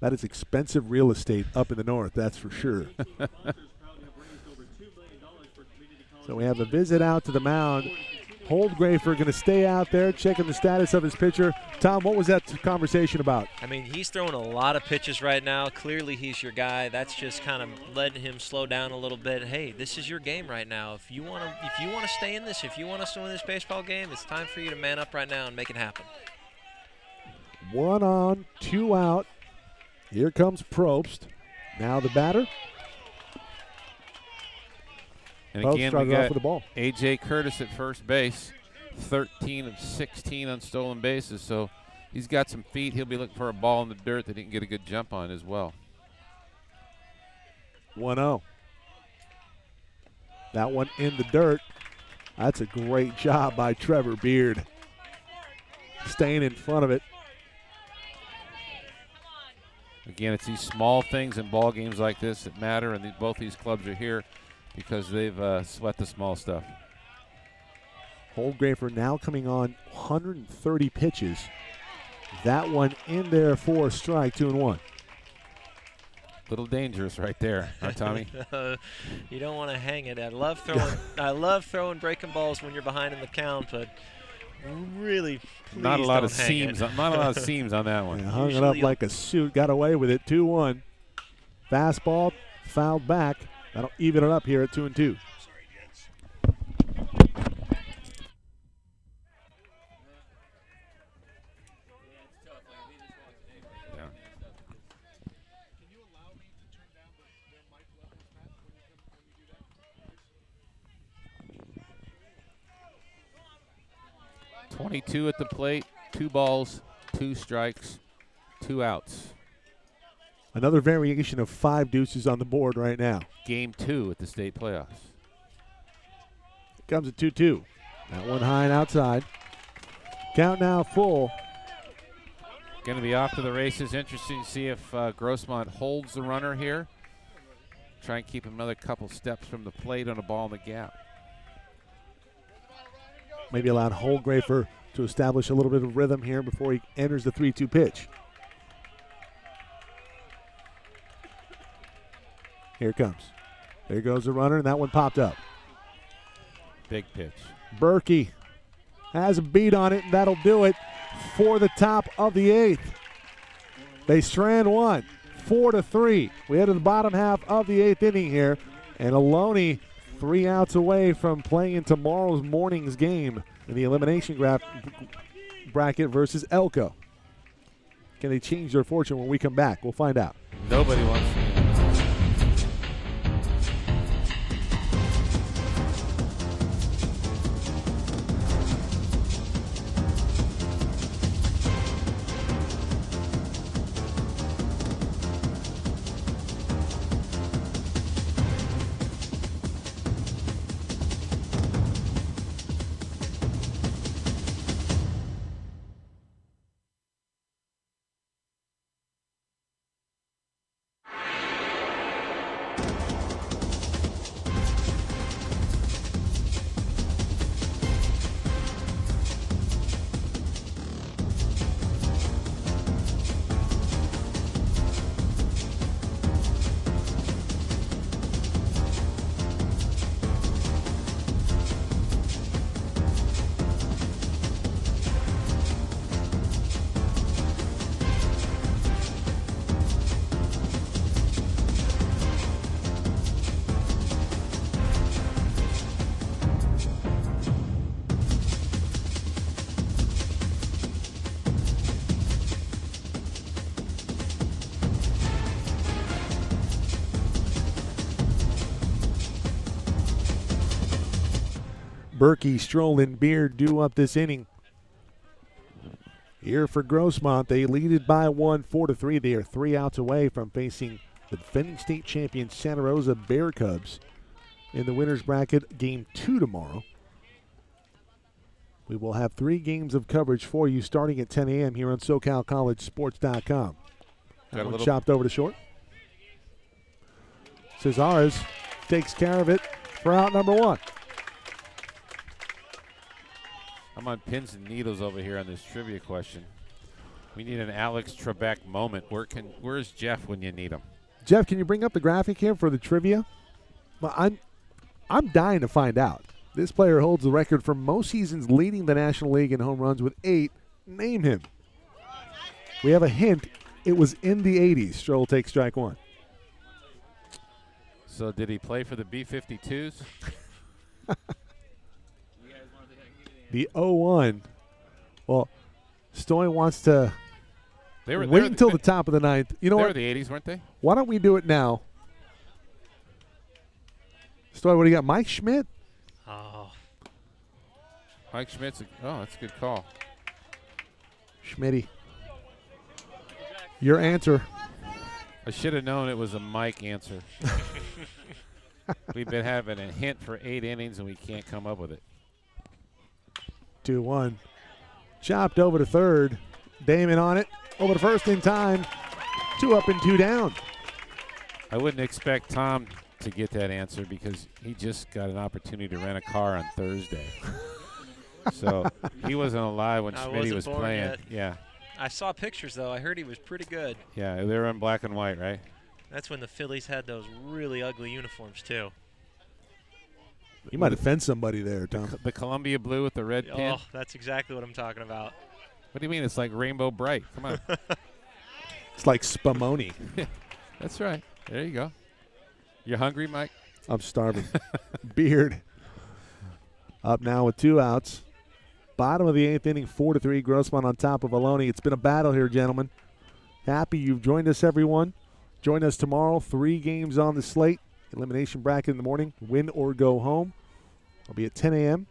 That is expensive real estate up in the north, that's for sure. So we have a visit out to the mound. Holdgrafer going to stay out there checking the status of his pitcher. Tom, what was that conversation about? I mean, he's throwing a lot of pitches right now. Clearly he's your guy. That's just kind of letting him slow down a little bit. Hey, this is your game right now. If you want to stay in this, if you want us to win this baseball game, it's time for you to man up right now and make it happen. 1 on, 2 out. Here comes Probst. Now the batter. And again, we got off with the ball. A.J. Curtis at first base, 13 of 16 on stolen bases. So he's got some feet. He'll be looking for a ball in the dirt that he can get a good jump on as well. 1-0. That one in the dirt. That's a great job by Trevor Beard. Staying in front of it. Again, it's these small things in ball games like this that matter, and both these clubs are here because they've sweat the small stuff. Holdgrafer now coming on 130 pitches. That one in there for a strike, 2-1. Little dangerous right there, huh, Tommy? You don't want to hang it. I love throwing breaking balls when you're behind in the count, but really, please not a lot don't of hang seams. it. Not a lot of seams on that one. Yeah, hung it up like a suit. Got away with it. 2-1. Fastball fouled back. That'll even it up here at 2-2. Yeah. 22 at the plate, 2 balls, 2 strikes, 2 outs. Another variation of 5 deuces on the board right now. Game 2 at the state playoffs. Comes at 2-2. That one high and outside. Count now full. Going to be off to the races. Interesting to see if Grossmont holds the runner here. Try and keep him another couple steps from the plate on a ball in the gap. Maybe allowed Holdgrafer to establish a little bit of rhythm here before he enters the 3-2 pitch. Here it comes. There goes the runner, and that one popped up. Big pitch. Berkey has a beat on it, and that'll do it. for the top of the 8th. They strand one, 4-3. We head to the bottom half of the 8th inning here, and Ohlone 3 outs away from playing in tomorrow's morning's game in the elimination bracket versus Elko. Can they change their fortune when we come back? We'll find out. Nobody wants to. Berkey, Stroll, and Beard do up this inning. Here for Grossmont, they lead it by 1, 4-3. They are 3 outs away from facing the defending state champion Santa Rosa Bear Cubs in the winner's bracket, game 2 tomorrow. We will have 3 games of coverage for you starting at 10 a.m. here on SoCalCollegeSports.com. That one chopped over to short. Cesares takes care of it for out number 1. I'm on pins and needles over here on this trivia question. We need an Alex Trebek moment. Where's Jeff when you need him? Jeff, can you bring up the graphic here for the trivia? Well, I'm dying to find out. This player holds the record for most seasons leading the National League in home runs with 8. Name him. We have a hint. It was in the 80s. Stroll takes strike 1. So did he play for the B-52s? The 0-1. Well, Stoy wants to wait until the top of the 9th. You know they what? were the 80s, weren't they? Why don't we do it now? Stoy, what do you got? Mike Schmidt? Oh. Mike Schmidt's that's a good call. Schmitty. Your answer. I should have known it was a Mike answer. We've been having a hint for 8 innings, and we can't come up with it. 2-1. Chopped over to third. Damon on it. Over to first in time. 2 up and 2 down. I wouldn't expect Tom to get that answer because he just got an opportunity to rent a car on Thursday. So he wasn't alive when Schmitty was playing. Yet. Yeah. I saw pictures, though. I heard he was pretty good. Yeah, they were in black and white, right? That's when the Phillies had those really ugly uniforms, too. You might offend somebody there, Tom. The Columbia blue with the red pin. Oh, that's exactly what I'm talking about. What do you mean? It's like rainbow bright. Come on. It's like Spumoni. That's right. There you go. You hungry, Mike? I'm starving. Beard up now with 2 outs. Bottom of the 8th inning, 4-3. Grossmont on top of Ohlone. It's been a battle here, gentlemen. Happy you've joined us, everyone. Join us tomorrow. 3 games on the slate. Elimination bracket in the morning. Win or go home. I'll be at 10 a.m.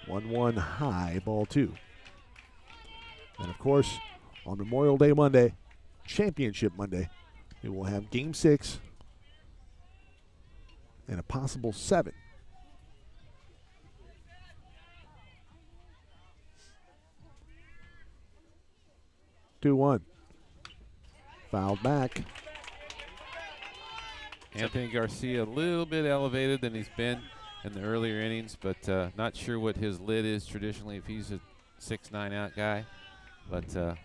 1-1 high, ball 2. And, of course, on Memorial Day Monday, Championship Monday, we will have Game 6 and a possible 7. Two-one. Fouled back. Anthony Garcia a little bit elevated than he's been in the earlier innings, but not sure what his lid is traditionally if he's a 6-9 out guy. But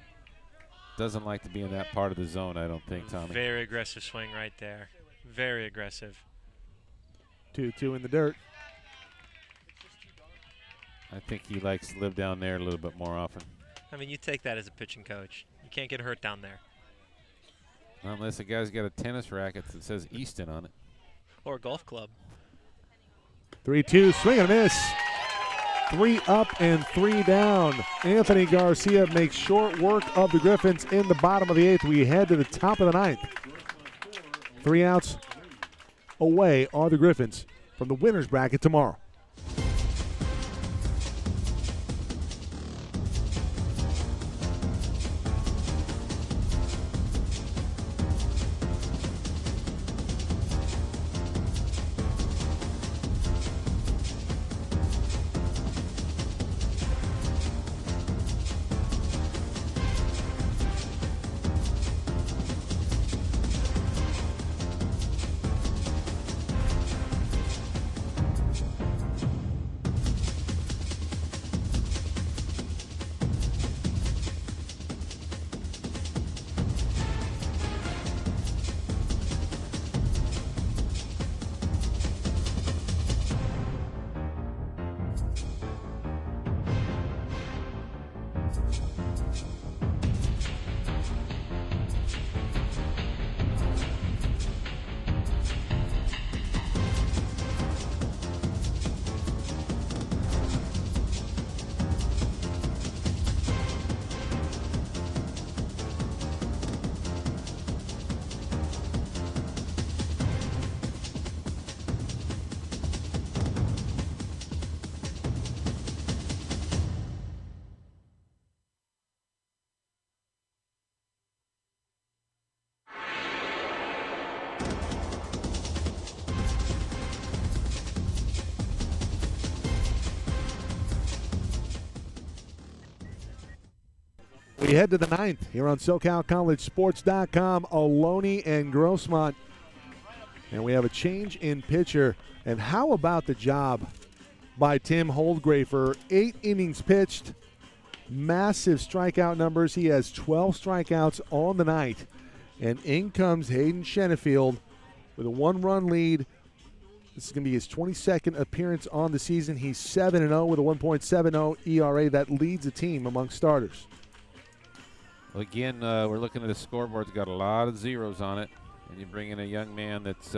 doesn't like to be in that part of the zone, I don't think, Tommy. Very aggressive swing right there. Very aggressive. 2-2 in the dirt. I think he likes to live down there a little bit more often. I mean, you take that as a pitching coach. You can't get hurt down there. Not unless the guy's got a tennis racket that says Easton on it. Or a golf club. 3-2, swing and a miss. 3 up and 3 down. Anthony Garcia makes short work of the Griffins in the bottom of the 8th. We head to the top of the 9th. 3 outs away are the Griffins from the winner's bracket tomorrow. We head to the 9th here on SoCalCollegeSports.com. Ohlone and Grossmont. And we have a change in pitcher. And how about the job by Tim Holdgrafer? 8 innings pitched, massive strikeout numbers. He has 12 strikeouts on the night. And in comes Hayden Shenefield with a 1-run lead. This is going to be his 22nd appearance on the season. He's 7-0 with a 1.70 ERA. That leads the team among starters. Well, again, we're looking at a scoreboard. It's got a lot of zeros on it. And you bring in a young man that's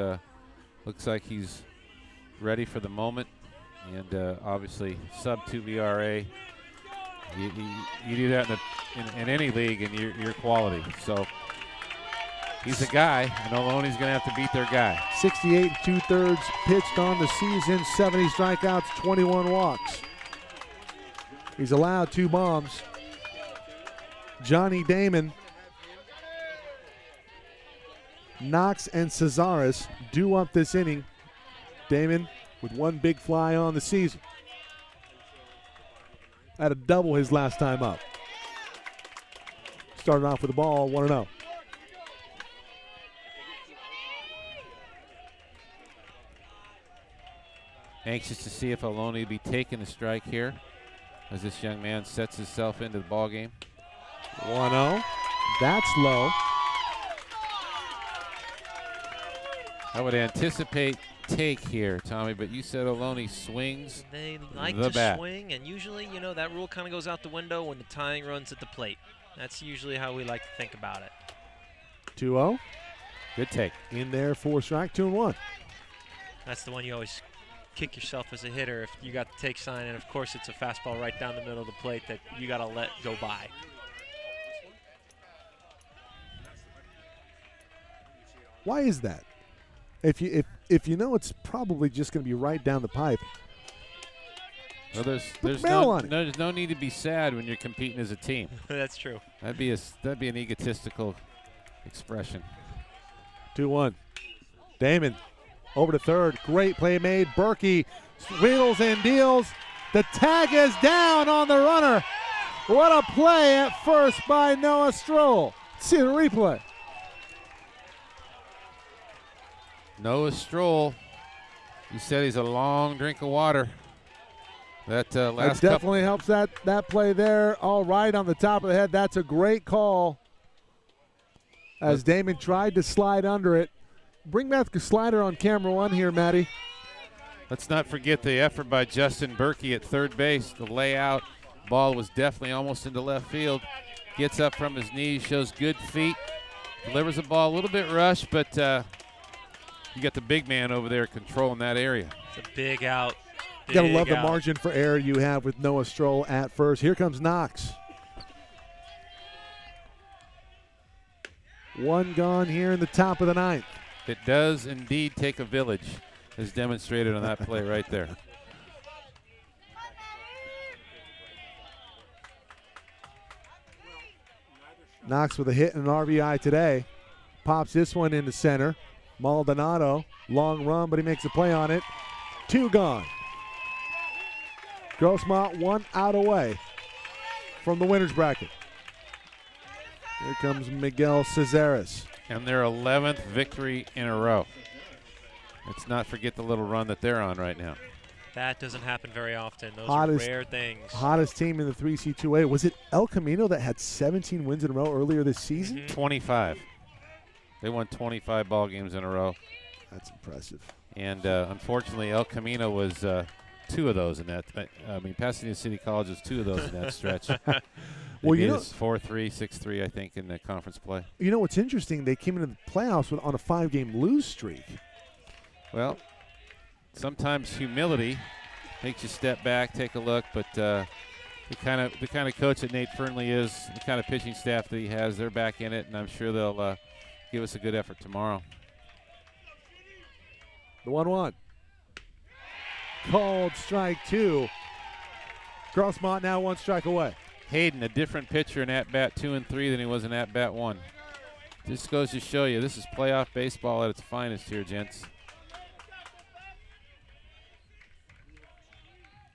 looks like he's ready for the moment. And obviously, sub-2 ERA. You do that in any league, and you're quality. So he's a guy, and Ohlone's going to have to beat their guy. 68 2/3 pitched on the season, 70 strikeouts, 21 walks. He's allowed 2 bombs. Johnny Damon, Knox, and Cesaris do up this inning. Damon with 1 big fly on the season. Had a double his last time up. Started off with the ball, 1-0. Anxious to see if Ohlone will be taking a strike here as this young man sets himself into the ball game. 1-0. That's low. I would anticipate take here, Tommy, but you said Ohlone swings They like the to bat. swing, and usually, that rule kind of goes out the window when the tying runs at the plate. That's usually how we like to think about it. 2-0. Good take. In there for strike, 2-1. That's the one you always kick yourself as a hitter if you got the take sign, and of course it's a fastball right down the middle of the plate that you got to let go by. Why is that? If you know it's probably just going to be right down the pipe. Well, there's the barrel on it. there's no need to be sad when you're competing as a team. That's true. That'd be an egotistical expression. 2-1. Damon over to third. Great play made. Berkey wheels and deals. The tag is down on the runner. What a play at first by Noah Stroll. See the replay. Noah Stroll, you said he's a long drink of water. That last That definitely helps that play there. All right on the top of the head. That's a great call. As Damon tried to slide under it. Bring back the slider on camera 1 here, Matty. Let's not forget the effort by Justin Berkey at third base. The layout, ball was definitely almost into left field. Gets up from his knees, shows good feet, delivers the ball a little bit rushed, but you got the big man over there controlling that area. It's a big out. You got to love the out. margin for error you have with Noah Stroll at first. Here comes Knox. One gone here in the top of the ninth. It does indeed take a village, as demonstrated on that play right there. Knox with a hit and an RBI today. Pops this one into center. Maldonado, long run, but he makes a play on it. 2 gone. Grossmont 1 out away from the winner's bracket. Here comes Miguel Cesares. And their 11th victory in a row. Let's not forget the little run that they're on right now. That doesn't happen very often. Those Hottest- are rare things. Hottest team in the 3C2A. Was it El Camino that had 17 wins in a row earlier this season? 25. They won 25 ball games in a row. That's impressive. And unfortunately, El Camino was 2 of those in that. Pasadena City College was 2 of those in that stretch. Well, you beat know, us 4-3, 6-3, I think, in the conference play. you know what's interesting? They came into the playoffs on a 5-game lose streak. Well, sometimes humility makes you step back, take a look, but the kind of coach that Nate Fernley is, the kind of pitching staff that he has, they're back in it, and I'm sure they'll give us a good effort tomorrow. The 1-1. Called strike 2. Grossmont now 1 strike away. Hayden, a different pitcher in at-bat 2 and 3 than he was in at-bat 1. This goes to show you this is playoff baseball at its finest here, gents.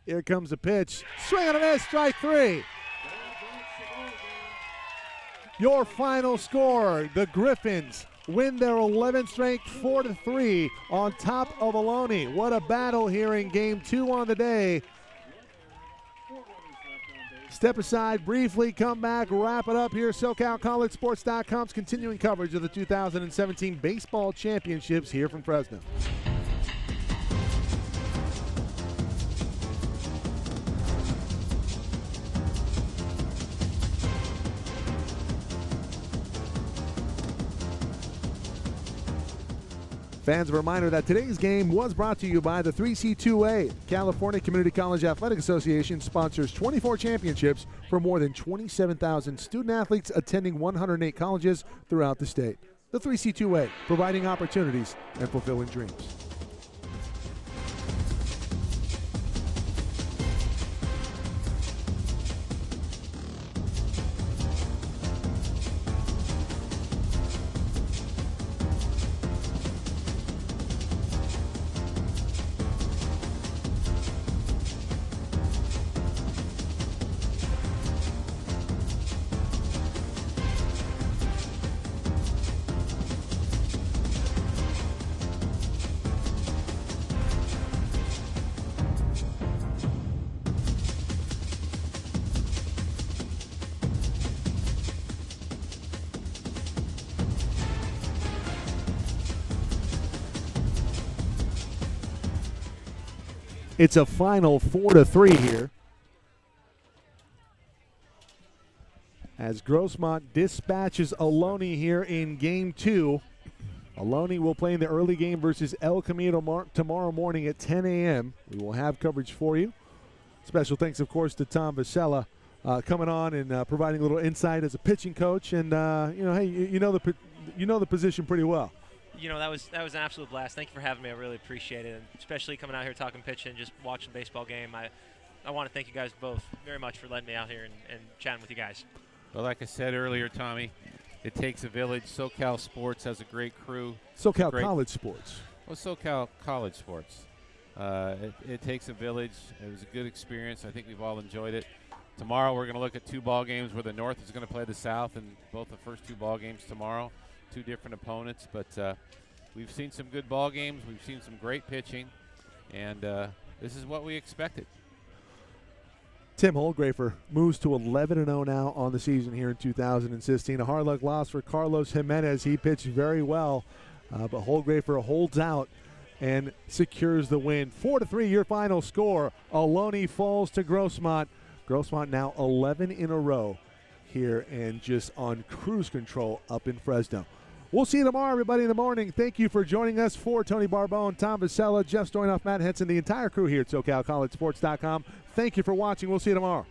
Here comes the pitch. Swing and a miss, strike 3. Your final score, the Griffins win their 11th straight 4-3 on top of Ohlone. What a battle here in game 2 on the day. Step aside briefly, come back, wrap it up here. SoCalCollegeSports.com's continuing coverage of the 2017 Baseball Championships here from Fresno. Fans, a reminder that today's game was brought to you by the 3C2A. California Community College Athletic Association sponsors 24 championships for more than 27,000 student athletes attending 108 colleges throughout the state. The 3C2A, providing opportunities and fulfilling dreams. It's a final 4-3 here, as Grossmont dispatches Ohlone here in game 2. Ohlone will play in the early game versus El Camino tomorrow morning at 10 a.m. We will have coverage for you. Special thanks, of course, to Tom Vasella coming on and providing a little insight as a pitching coach. And you know the position pretty well. You know, that was an absolute blast. Thank you for having me. I really appreciate it, and especially coming out here talking pitching and just watching the baseball game. I want to thank you guys both very much for letting me out here and chatting with you guys. Well, like I said earlier, Tommy, it takes a village. SoCal Sports has a great crew. SoCal College Sports. Well, SoCal College Sports. It takes a village. It was a good experience. I think we've all enjoyed it. Tomorrow we're going to look at 2 ball games where the North is going to play the South, and both the first 2 ball games tomorrow. 2 different opponents, but we've seen some good ball games. We've seen some great pitching, and this is what we expected. Tim Holgrafer moves to 11-0 now on the season here in 2016. A hard luck loss for Carlos Jimenez. He pitched very well, but Holgrafer holds out and secures the win. 4-3 your final score. Ohlone falls to Grossmont. Grossmont now 11 in a row here and just on cruise control up in Fresno. We'll see you tomorrow, everybody, in the morning. Thank you for joining us. For Tony Barbone, Tom Vasella, Jeff Stoynoff, Matt Henson, the entire crew here at SoCalCollegeSports.com. Thank you for watching. We'll see you tomorrow.